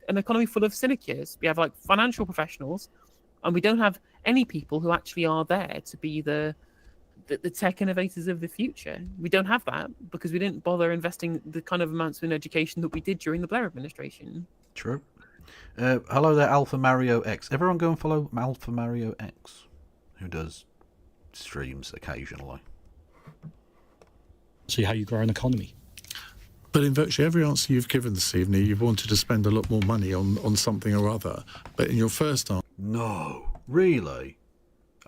economy full of sinecures. We have like financial professionals, and we don't have any people who actually are there to be the tech innovators of the future. We don't have that because we didn't bother investing the kind of amounts in education that we did during the Blair administration. True. Hello there, Alpha Mario X. Everyone go and follow Alpha Mario X, who does streams occasionally. See how you grow an economy. But in virtually every answer you've given this evening, you've wanted to spend a lot more money on something or other. But in your first answer... No, really?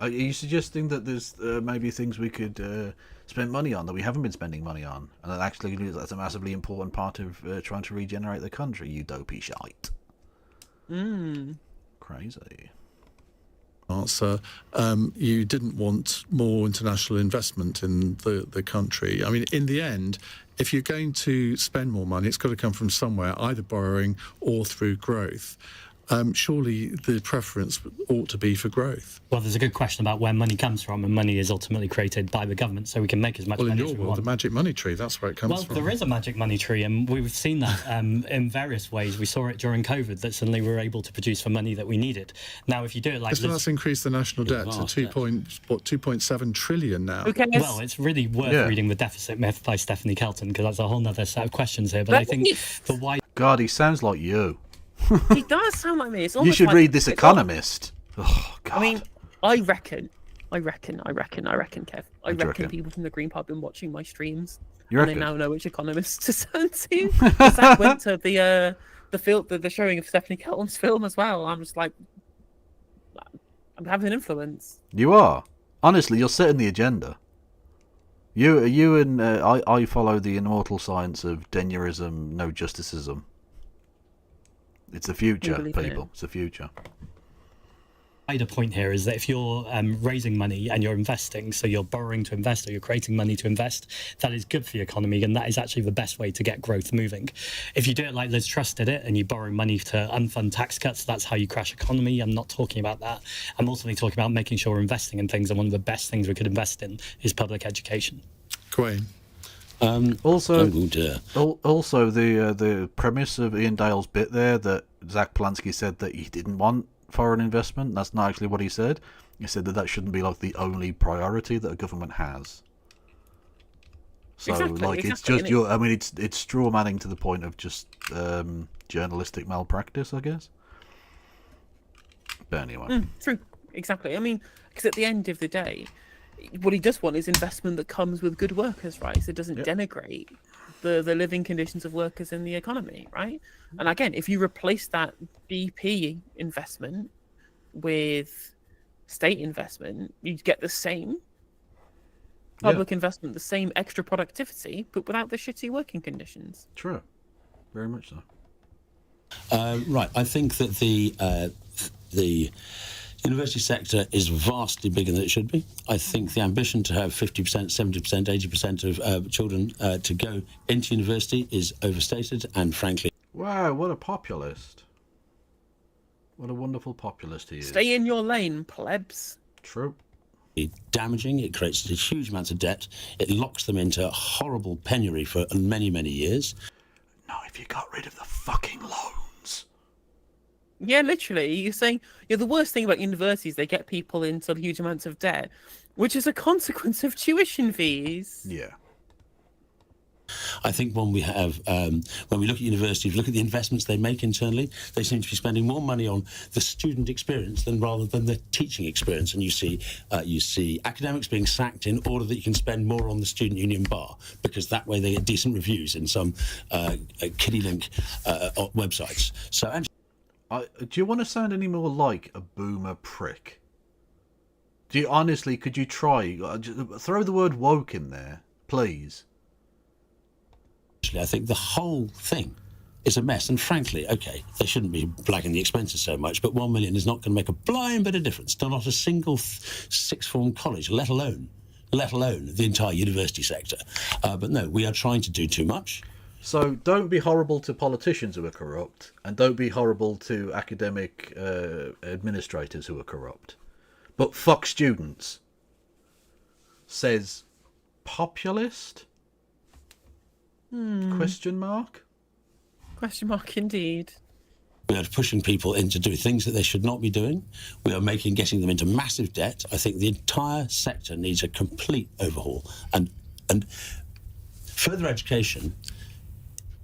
Are you suggesting that there's maybe things we could spend money on that we haven't been spending money on, and that actually that's a massively important part of trying to regenerate the country, you dopey shite? Crazy. Answer, you didn't want more international investment in the country. I mean, in the end, if you're going to spend more money, it's got to come from somewhere, either borrowing or through growth. Surely the preference ought to be for growth. Well, there's a good question about where money comes from, and money is ultimately created by the government, so we can make as much money as we want. Well, in your world, the magic money tree, that's where it comes from. Well, there is a magic money tree, and we've seen that in various ways. We saw it during COVID, that suddenly we were able to produce the money that we needed. Now, if you do it like... So that's increased the national debt to 2.7 trillion now. Okay. Well, it's really worth reading The Deficit Myth by Stephanie Kelton, because that's a whole other set of questions here. But I think the why... God, he sounds like you. He does sound like me. It's you should read this Economist. Oh, God. I mean, I reckon, Kev. I reckon people from the Green Party have been watching my streams, and they now know which Economist to turn to. Zach went to the showing of Stephanie Kelton's film as well. I'm just like, I'm having an influence. You are. Honestly, you're setting the agenda. You and I follow the immortal science of Denyerism, no justicism. It's the future, people. It's the future. wider point here is that if you're raising money and you're investing, so you're borrowing to invest or you're creating money to invest, that is good for the economy, and that is actually the best way to get growth moving. If you do it like Liz Truss did it and you borrow money to unfund tax cuts, that's how you crash economy. I'm not talking about that. I'm ultimately talking about making sure we're investing in things, and one of the best things we could invest in is public education. Queen. Also, the premise of Ian Dale's bit there, that Zach Polanski said that he didn't want foreign investment, that's not actually what he said. He said that shouldn't be like the only priority that a government has. So it's just it's straw manning to the point of just journalistic malpractice, I guess. But anyway, true, exactly. I mean, because at the end of the day, what he does want is investment that comes with good workers, right? So it doesn't denigrate the living conditions of workers in the economy, right? And again, if you replace that BP investment with state investment, you get the same public investment, the same extra productivity, but without the shitty working conditions. True, very much so. Right, I think that the university sector is vastly bigger than it should be. I think the ambition to have 50%, 70%, 80% of children to go into university is overstated, and frankly... Wow, what a populist. What a wonderful populist he is. Stay in your lane, plebs. True. Damaging, it creates huge amounts of debt, it locks them into horrible penury for many, many years. No, if you got rid of the fucking loans. Yeah, literally. You're saying the worst thing about universities, they get people into huge amounts of debt, which is a consequence of tuition fees. Yeah. I think when we have, when we look at universities, look at the investments they make internally, they seem to be spending more money on the student experience rather than the teaching experience. And you see academics being sacked in order that you can spend more on the student union bar, because that way they get decent reviews in some kiddie link websites. So, do you want to sound any more like a boomer prick? Do you honestly? Could you try throw the word woke in there, please? I think the whole thing is a mess, and frankly, okay, they shouldn't be blagging the expenses so much, but 1 million is not going to make a blind bit of difference to not a single sixth form college, let alone the entire university sector. But no, we are trying to do too much. So don't be horrible to politicians who are corrupt, and don't be horrible to academic administrators who are corrupt. But fuck students. Says populist? Question mark? Question mark indeed. We are pushing people into doing things that they should not be doing. We are getting them into massive debt. I think the entire sector needs a complete overhaul. And further education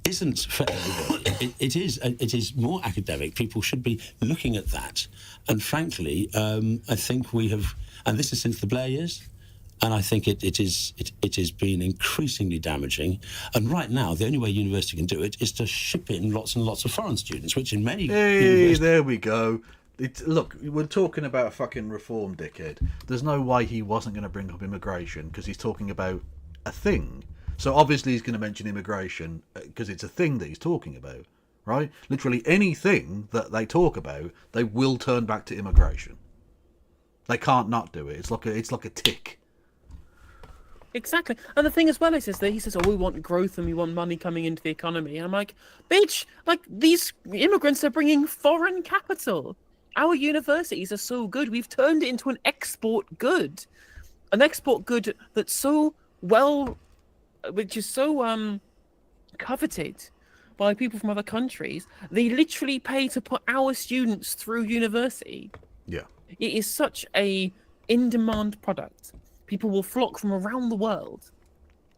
isn't for everybody. It is more academic. People should be looking at that. And frankly, I think we have, and this is since the Blair years, and I think it has been increasingly damaging. And right now, the only way university can do it is to ship in lots and lots of foreign students, which in many universities... there we go. Look, we're talking about fucking reform, dickhead. There's no way he wasn't going to bring up immigration, because he's talking about a thing. So obviously he's going to mention immigration because it's a thing that he's talking about, right? Literally anything that they talk about, they will turn back to immigration. They can't not do it. It's like a tick. Exactly. And the thing as well is that he says, we want growth and we want money coming into the economy. And I'm like, bitch, like these immigrants are bringing foreign capital. Our universities are so good. We've turned it into an export good. An export good that's so well, which is so coveted by people from other countries. They literally pay to put our students through university. Yeah. It is such a in-demand product. People will flock from around the world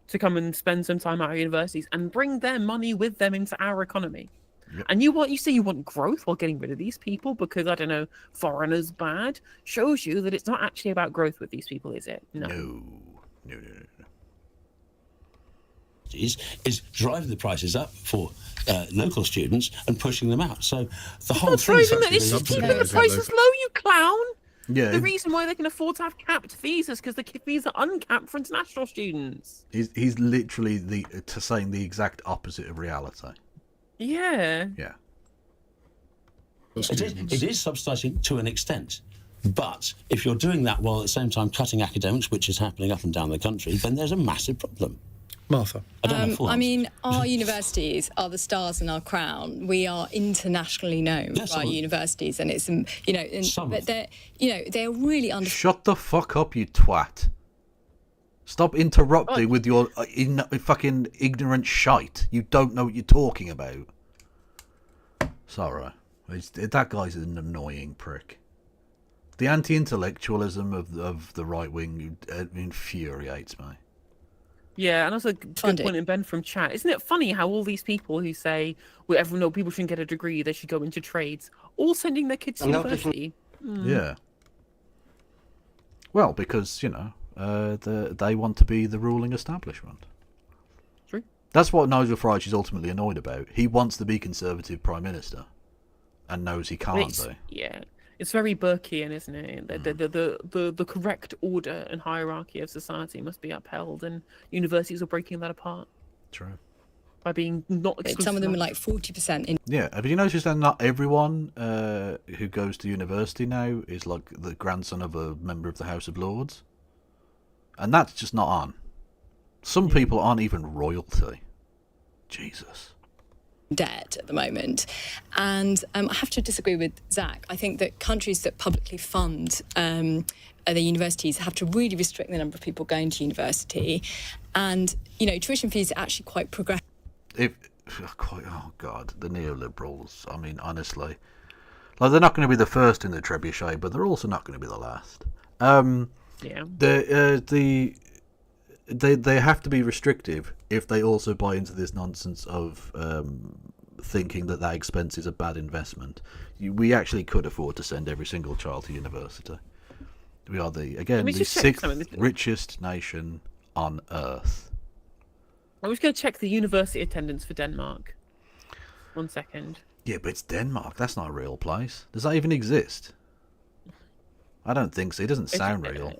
to come and spend some time at our universities and bring their money with them into our economy. Yep. And you want growth while getting rid of these people because, I don't know, foreigners bad, shows you that it's not actually about growth with these people, is it? No. Is driving the prices up for local students and pushing them out. So the whole thing is just keeping the prices low, you clown. Yeah. The reason why they can afford to have capped fees is because the fees are uncapped for international students. He's literally saying the exact opposite of reality. Yeah. Yeah. It is subsidising to an extent, But if you're doing that while at the same time cutting academics, which is happening up and down the country, then there's a massive problem. Martha. I don't have full I answer. mean, our universities are the stars in our crown. We are internationally known for our universities, and it's but they're really under. Shut the fuck up, you twat. Stop interrupting with your fucking ignorant shite. You don't know what you're talking about. Sorry. That guy's an annoying prick. The anti-intellectualism of the right wing infuriates me. Yeah, and also good point in Ben from chat. Isn't it funny how all these people who say, well, everyone know people shouldn't get a degree, they should go into trades, all sending their kids to university? Yeah. Well, because, they want to be the ruling establishment. True. That's what Nigel Farage is ultimately annoyed about. He wants to be Conservative Prime Minister and knows he can't be. Yeah. It's very Burkean, isn't it? The correct order and hierarchy of society must be upheld, and universities are breaking that apart. True. By being not exclusive. Some of them are like 40% in. Yeah, have you noticed that not everyone who goes to university now is like the grandson of a member of the House of Lords? And that's just not on. Some people aren't even royalty. Jesus. Debt at the moment, and I have to disagree with Zach. I think that countries that publicly fund the universities have to really restrict the number of people going to university, and tuition fees are actually quite progressive. Oh God, the neoliberals. I mean, honestly, like they're not going to be the first in the trebuchet, but they're also not going to be the last. Yeah. They have to be restrictive if they also buy into this nonsense of thinking that expense is a bad investment. We actually could afford to send every single child to university. We are the sixth richest nation on earth. I'm just going to check the university attendance for Denmark. 1 second. Yeah, but it's Denmark. That's not a real place. Does that even exist? I don't think so. It doesn't sound real.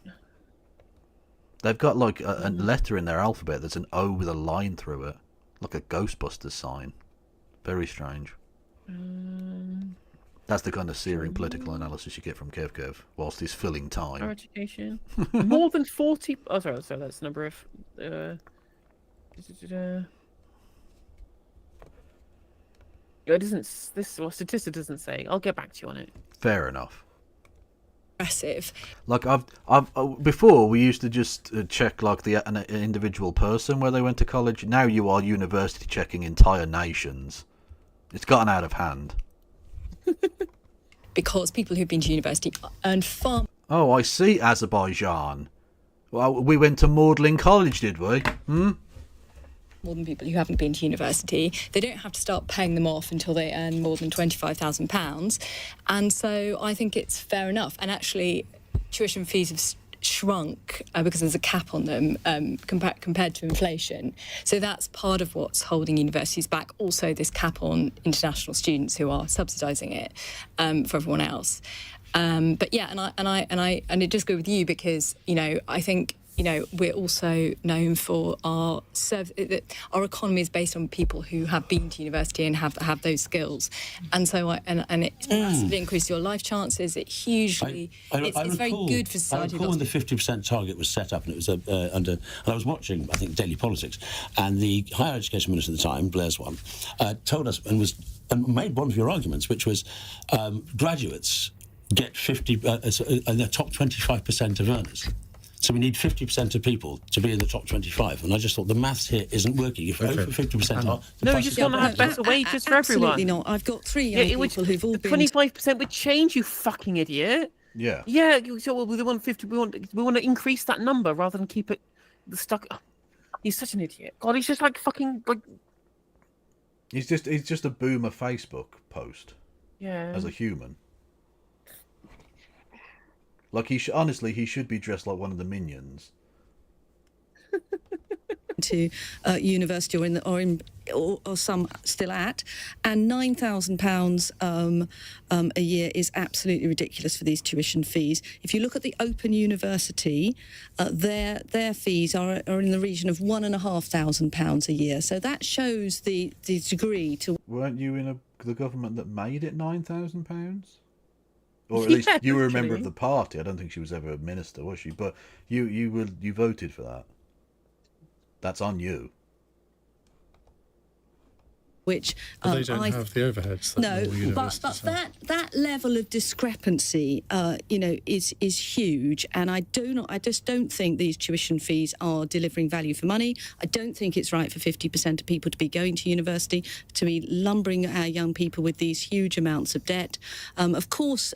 They've got like a letter in their alphabet that's an O with a line through it. Like a Ghostbusters sign. Very strange. That's the kind of searing political analysis you get from Kev whilst he's filling time. Higher education. More than 40... Oh, sorry, that's the number of... It doesn't... statistic doesn't say. I'll get back to you on it. Fair enough. Like I've before we used to just check like an individual person where they went to college. Now you are university checking entire nations. It's gotten out of hand. Because people who've been to university earn far. Oh, I see, Azerbaijan. Well, we went to Magdalen College, did we? More than people who haven't been to university. They don't have to start paying them off until they earn more than £25,000. And so I think it's fair enough. And actually, tuition fees have shrunk because there's a cap on them compared to inflation. So that's part of what's holding universities back. Also, this cap on international students who are subsidising it for everyone else. But yeah, and I disagree with you because I think. We're also known for our economy is based on people who have been to university and have those skills, and so it's massively increased your life chances. It hugely it's very good for society. I recall when the 50% target was set up, and it was and I was watching I think Daily Politics, and the higher education minister at the time, Blair's one, told us and made one of your arguments, which was graduates get 50 the top 25% of earners. So we need 50% of people to be in the top 25. And I just thought the maths here isn't working. If over 50% are... No, you just want to have better wages for everyone. Absolutely not. I've got three young people who've all been... 25% would change, you fucking idiot. Yeah. Yeah, so we want 50. We want to increase that number rather than keep it stuck. Oh, he's such an idiot. God, he's just like fucking... He's just a boomer Facebook post. Yeah. As a human. Like honestly, he should be dressed like one of the Minions. To university or some still at, and £9,000 a year is absolutely ridiculous for these tuition fees. If you look at the Open University, their fees are in the region of £1,500 a year. So that shows the degree to. Weren't you in the government that made it £9,000? or at least Yeah, you were a member of literally. the party. I don't think she was ever a minister, was she? But you voted for that. That's on you. Which But they don't have the overheads that no, normal universities but have. that level of discrepancy, is huge, and I just don't think these tuition fees are delivering value for money. I don't think it's right for 50% of people to be going to university, to be lumbering our young people with these huge amounts of debt. Of course,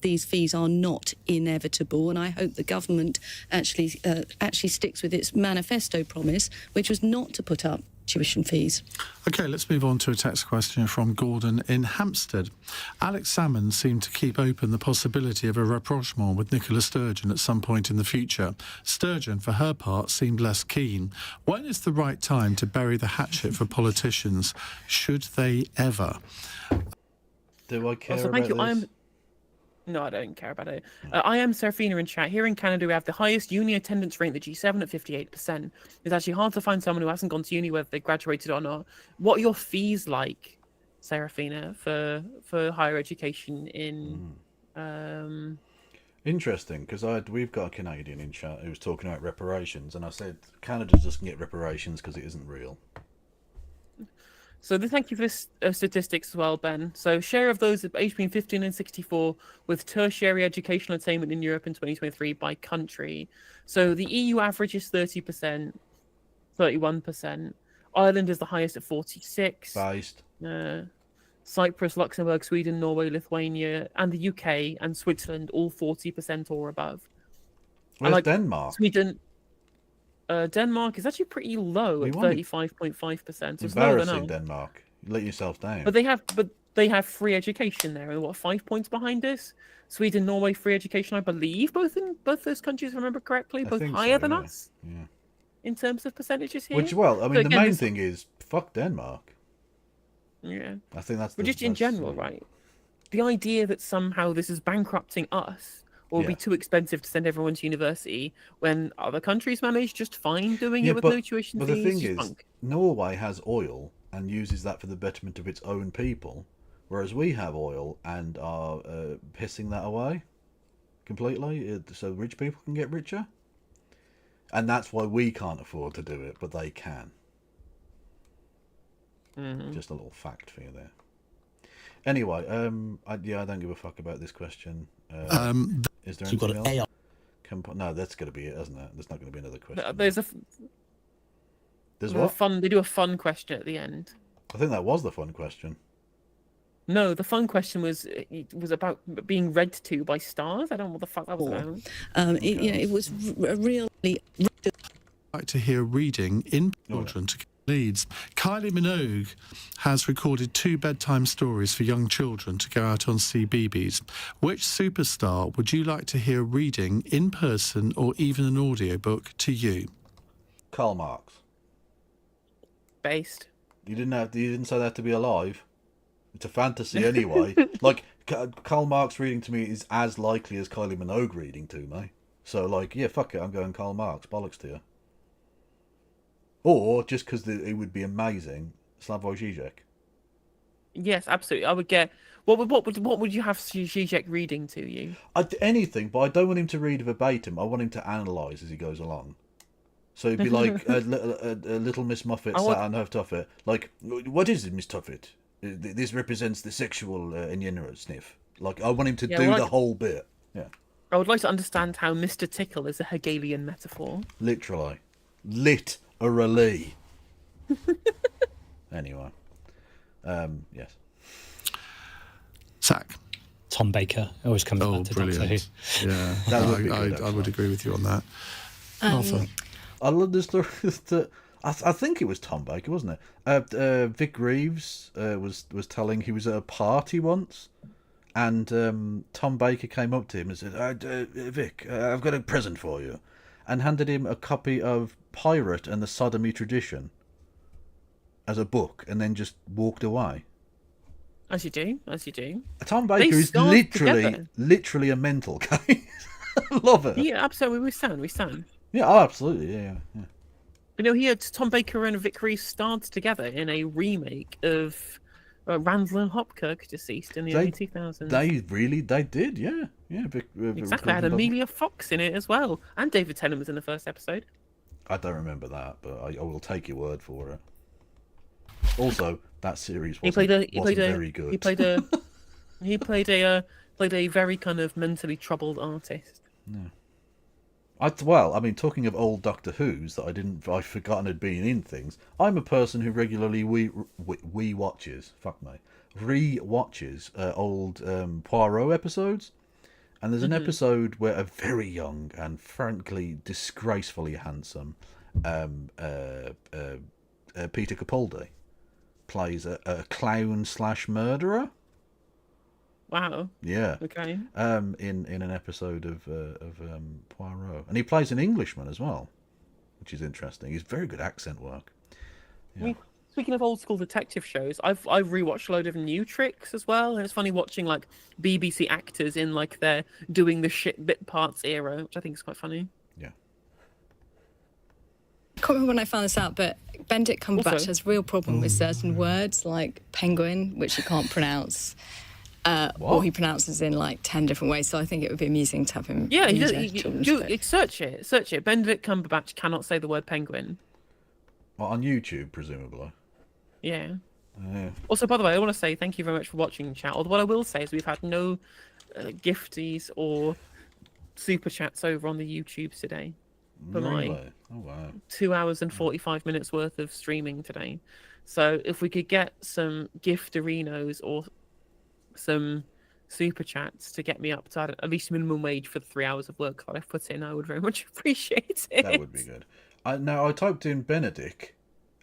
these fees are not inevitable, and I hope the government actually sticks with its manifesto promise, which was not to put up tuition fees. OK, let's move on to a text question from Gordon in Hampstead. Alex Salmond seemed to keep open the possibility of a rapprochement with Nicola Sturgeon at some point in the future. Sturgeon, for her part, seemed less keen. When is the right time to bury the hatchet for politicians? Should they ever? Do I care Also, about thank you. this? No, I don't care about it. I am Serafina in chat. Here in Canada, we have the highest uni attendance rate in the G7 at 58%. It's actually hard to find someone who hasn't gone to uni, whether they graduated or not. What are your fees like, Serafina, for higher education in... Interesting, because we've got a Canadian in chat who was talking about reparations, and I said Canada just can get reparations because it isn't real. So thank you for this statistics as well, Ben. So share of those aged between 15 and 64 with tertiary educational attainment in Europe in 2023 by country. So the EU average is 30%, 31%. Ireland is the highest at 46%. Based. Cyprus, Luxembourg, Sweden, Norway, Lithuania, and the UK and Switzerland all 40% or above. Where's Denmark? Sweden. Denmark is actually pretty low at 35.5%. It's lower than Embarrassing, ours. Denmark. You let yourself down. But they have free education there, and what, 5 points behind us? Sweden, Norway, free education, I believe, both those countries, if I remember correctly, both higher than us. Yeah. In terms of percentages here. Which, well, I mean, So the again, main thing is fuck Denmark. Yeah. I think that's. But just in general, right? The idea that somehow this is bankrupting us, or would be too expensive to send everyone to university when other countries manage just fine doing it with no tuition fees. But the thing is, punk. Norway has oil and uses that for the betterment of its own people, whereas we have oil and are pissing that away completely, so rich people can get richer. And that's why we can't afford to do it, but they can. Just a little fact for you there. Anyway, I don't give a fuck about this question. Is there anything else? No, that's going to be it, isn't it? There's not going to be another question. There's what? They do a fun question at the end. I think that was the fun question. No, the fun question was about being read to by stars. I don't know what the fuck that was about. It was really. I'd like to hear reading in children to leads. Kylie Minogue has recorded 2 bedtime stories for young children to go out on CBeebies. Which superstar would you like to hear reading in person or even an audiobook to you? Karl Marx. Based. You didn't say that to be alive. It's a fantasy anyway. Like Karl Marx reading to me is as likely as Kylie Minogue reading to me. So fuck it, I'm going Karl Marx. Bollocks to you. Or, just because it would be amazing, Slavoj Žižek. Yes, absolutely. I would get... What would you have Žižek reading to you? Anything, but I don't want him to read verbatim. I want him to analyse as he goes along. So it'd be like a little Miss Muffet sat on her Tuffet. Like, what is it, Miss Tuffet? This represents the sexual innuendo sniff. Like, I want him to do the whole bit. Yeah. I would like to understand how Mr. Tickle is a Hegelian metaphor. Literally. Lit-a-rally. Anyway. Yes. Zach. Tom Baker always comes back to brilliant. Yeah, I would agree with you on that. Martha. I love the story. I think it was Tom Baker, wasn't it? Vic Reeves was telling he was at a party once, and Tom Baker came up to him and said, Vic, I've got a present for you, and handed him a copy of Pirate and the Sodomy Tradition as a book, and then just walked away. As you do. Tom Baker is literally a mental case. Love it. Yeah, absolutely. We stand. Yeah, absolutely. Yeah. You know, Tom Baker and Vic Reeves starred together in a remake of Randall and Hopkirk deceased in the early 2000s. They did, yeah. Exactly. I had Amelia Fox in it as well, and David Tennant was in the first episode. I don't remember that, but I will take your word for it. Also, that series wasn't very good. He played a very kind of mentally troubled artist. Yeah. I mean, talking of old Doctor Who's that I've forgotten had been in things. I'm a person who regularly re-watches old Poirot episodes, and there's an episode where a very young and frankly disgracefully handsome Peter Capaldi plays a clown / murderer. Wow. Yeah. Okay. In an episode of Poirot, and he plays an Englishman as well, which is interesting. He's very good accent work. Yeah. I mean, speaking of old school detective shows, I've rewatched a load of New Tricks as well, and it's funny watching like BBC actors in like their doing the shit bit parts era, which I think is quite funny. Yeah. I can't remember when I found this out, but Benedict Cumberbatch has a real problem with certain words like penguin, which he can't pronounce. Or he pronounces in like 10 different ways, so I think it would be amusing to have him. Yeah, search it. Benedict Cumberbatch cannot say the word penguin. Well, on YouTube, presumably. Yeah. Also, by the way, I want to say thank you very much for watching, chat. Although what I will say is we've had no gifties or super chats over on the YouTube today. For my 2 hours and 45 minutes worth of streaming today. So if we could get some giftarinos or some super chats to get me up to at least minimum wage for the 3 hours of work that I've put in, I would very much appreciate it. That would be good. Now I typed in Benedict,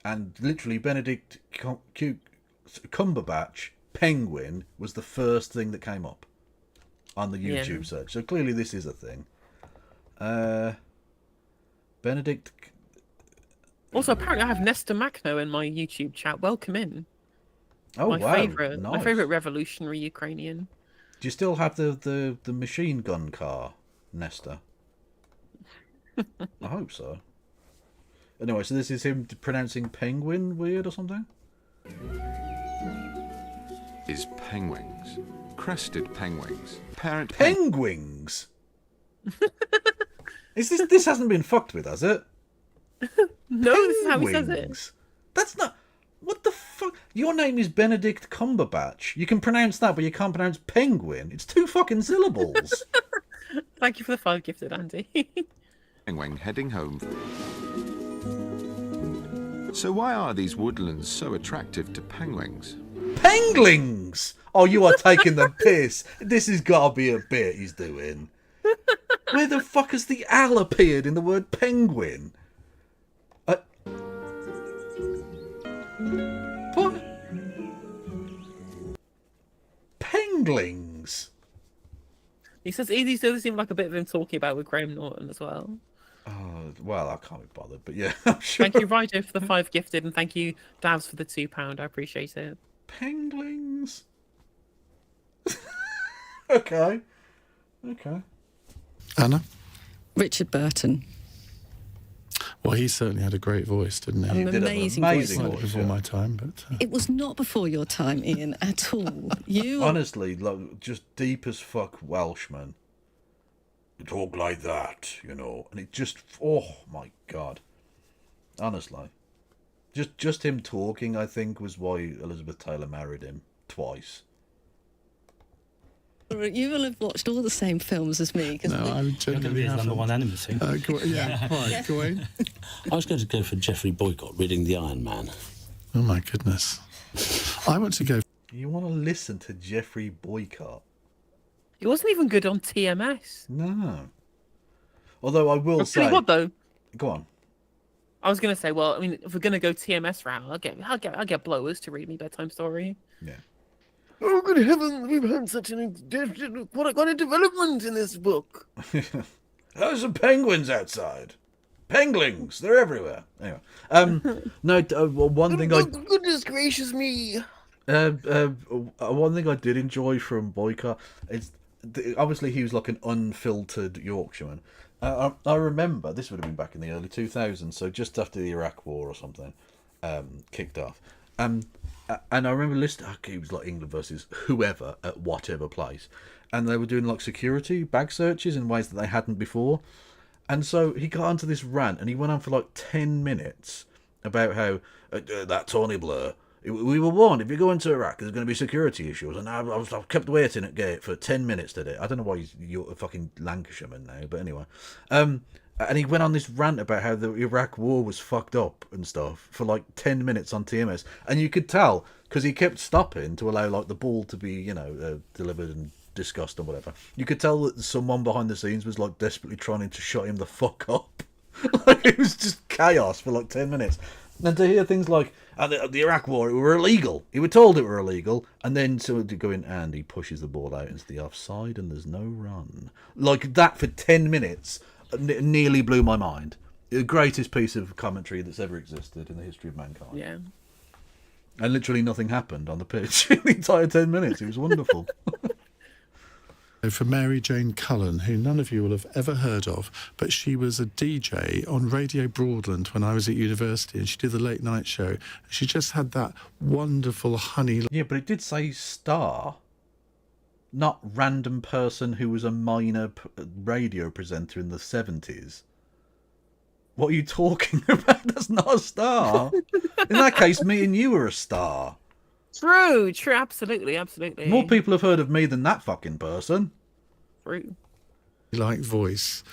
and literally Benedict Cumberbatch penguin was the first thing that came up on the YouTube search. So clearly this is a thing. Benedict. Also, apparently I have Nesta Macno in my YouTube chat. Welcome in. Oh, my wow. Favorite, Nice. My favourite revolutionary Ukrainian. Do you still have the machine gun car, Nesta? I hope so. Anyway, so this is him pronouncing penguin weird or something? Is penguins. Crested penguins. Parent penguins? This hasn't been fucked with, has it? No, this is how he says it. That's not... What the fuck? Your name is Benedict Cumberbatch. You can pronounce that, but you can't pronounce penguin. It's 2 fucking syllables. Thank you for the 5 gifted, Andy. Penguin heading home. So why are these woodlands so attractive to penguins? Penglings! Oh, you are taking the piss. This has got to be a bit he's doing. Where the fuck has the L appeared in the word penguin? What? Penglings? He says these do seem like a bit of him talking about with Graham Norton as well. Oh, well, I can't be bothered, but yeah, I'm sure. Thank you, Rido, for the 5 gifted, and thank you, Davs, for the £2. I appreciate it. Penglings? Okay. Anna? Richard Burton. Well, he certainly had a great voice, didn't he? An amazing voice. Before my time, but... It was not before your time, Ian, at all. Honestly, just deep as fuck Welshman. You talk like that, you know, and it just... Oh, my God. Honestly. Just him talking, I think, was why Elizabeth Taylor married him twice. You will have watched all the same films as me. No, I'm generally his number one enemy soon. Right, go on. I was going to go for Geoffrey Boycott reading The Iron Man. Oh my goodness. I want to go... You want to listen to Geoffrey Boycott? He wasn't even good on TMS. No. Although I will say... Tell you what, though. Go on. I was going to say, well, I mean, if we're going to go TMS route, I'll get blowers to read me bedtime story. Yeah. Oh, good heavens, we've had such what a development in this book. There's some penguins outside. Penglings, they're everywhere. Anyway, one thing Goodness gracious me. One thing I did enjoy from Boycott is obviously he was like an unfiltered Yorkshireman. I remember this would have been back in the early 2000s, so just after the Iraq War or something kicked off. And I remember listening. Okay, it was like England versus whoever at whatever place, and they were doing like security bag searches in ways that they hadn't before. And so he got onto this rant, and he went on for like 10 minutes about how that Tony Blair. We were warned if you go into Iraq, there's going to be security issues, and I've kept waiting at gate for 10 minutes today. I don't know why you're a fucking Lancashireman now, but anyway. And he went on this rant about how the Iraq war was fucked up and stuff for like 10 minutes on TMS, and you could tell because he kept stopping to allow like the ball to be, delivered and discussed or whatever. You could tell that someone behind the scenes was like desperately trying to shut him the fuck up. Like it was just chaos for like 10 minutes. And to hear things like the Iraq war, it were illegal. He were told it were illegal, and then so to go in and he pushes the ball out into the offside, and there's no run. Like that for 10 minutes, nearly blew my mind. The greatest piece of commentary that's ever existed in the history of mankind. Yeah. And literally nothing happened on the pitch in the entire 10 minutes. It was wonderful. For Mary Jane Cullen, who none of you will have ever heard of, but she was a DJ on Radio Broadland when I was at university, and she did the late night show. She just had that wonderful honey. Yeah, but it did say star, not random person who was a minor radio presenter in the 70s. What are you talking about? That's not a star. In that case, me and you were a star. True, absolutely. More people have heard of me than that fucking person. True. Like voice.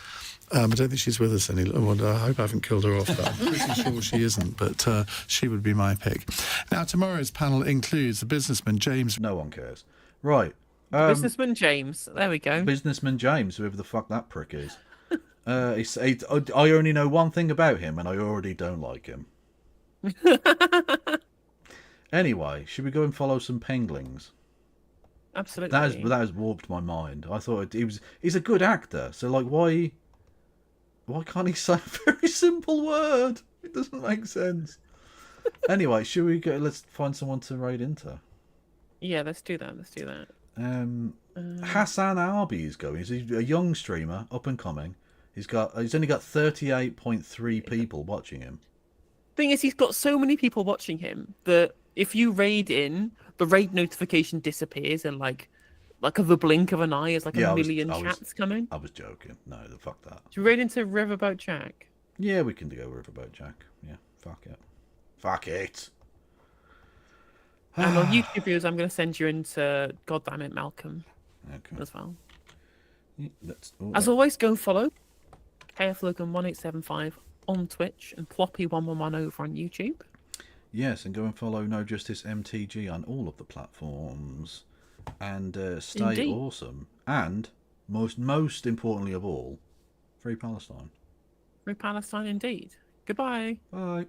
I don't think she's with us any longer. I hope I haven't killed her off, but I'm pretty sure she isn't. But she would be my pick. Now, tomorrow's panel includes the businessman James. No one cares. Right. Businessman James. There we go. Businessman James, whoever the fuck that prick is. I only know one thing about him, and I already don't like him. Anyway, should we go and follow some penglings? Absolutely. That has warped my mind. I thought he's a good actor, so like why can't he say a very simple word? It doesn't make sense. Anyway, should we go? Let's find someone to raid into. Yeah, let's do that. Hassan Arbi is going. He's a young streamer, up and coming. He's only got 38.3 people watching him. Thing is, he's got so many people watching him that if you raid in, the raid notification disappears and like of the blink of an eye, is like a million chats coming. I was joking. No, fuck that. Do you raid into Riverboat Jack? Yeah, we can go Riverboat Jack. Yeah, fuck it. Fuck it. And on YouTube viewers, I'm going to send you into Goddammit Malcolm as well. As always, go follow KFLogan1875 on Twitch and Ploppy111 over on YouTube. Yes, and go and follow No Justice MTG on all of the platforms. And stay awesome. And most importantly of all, Free Palestine. Free Palestine indeed. Goodbye. Bye.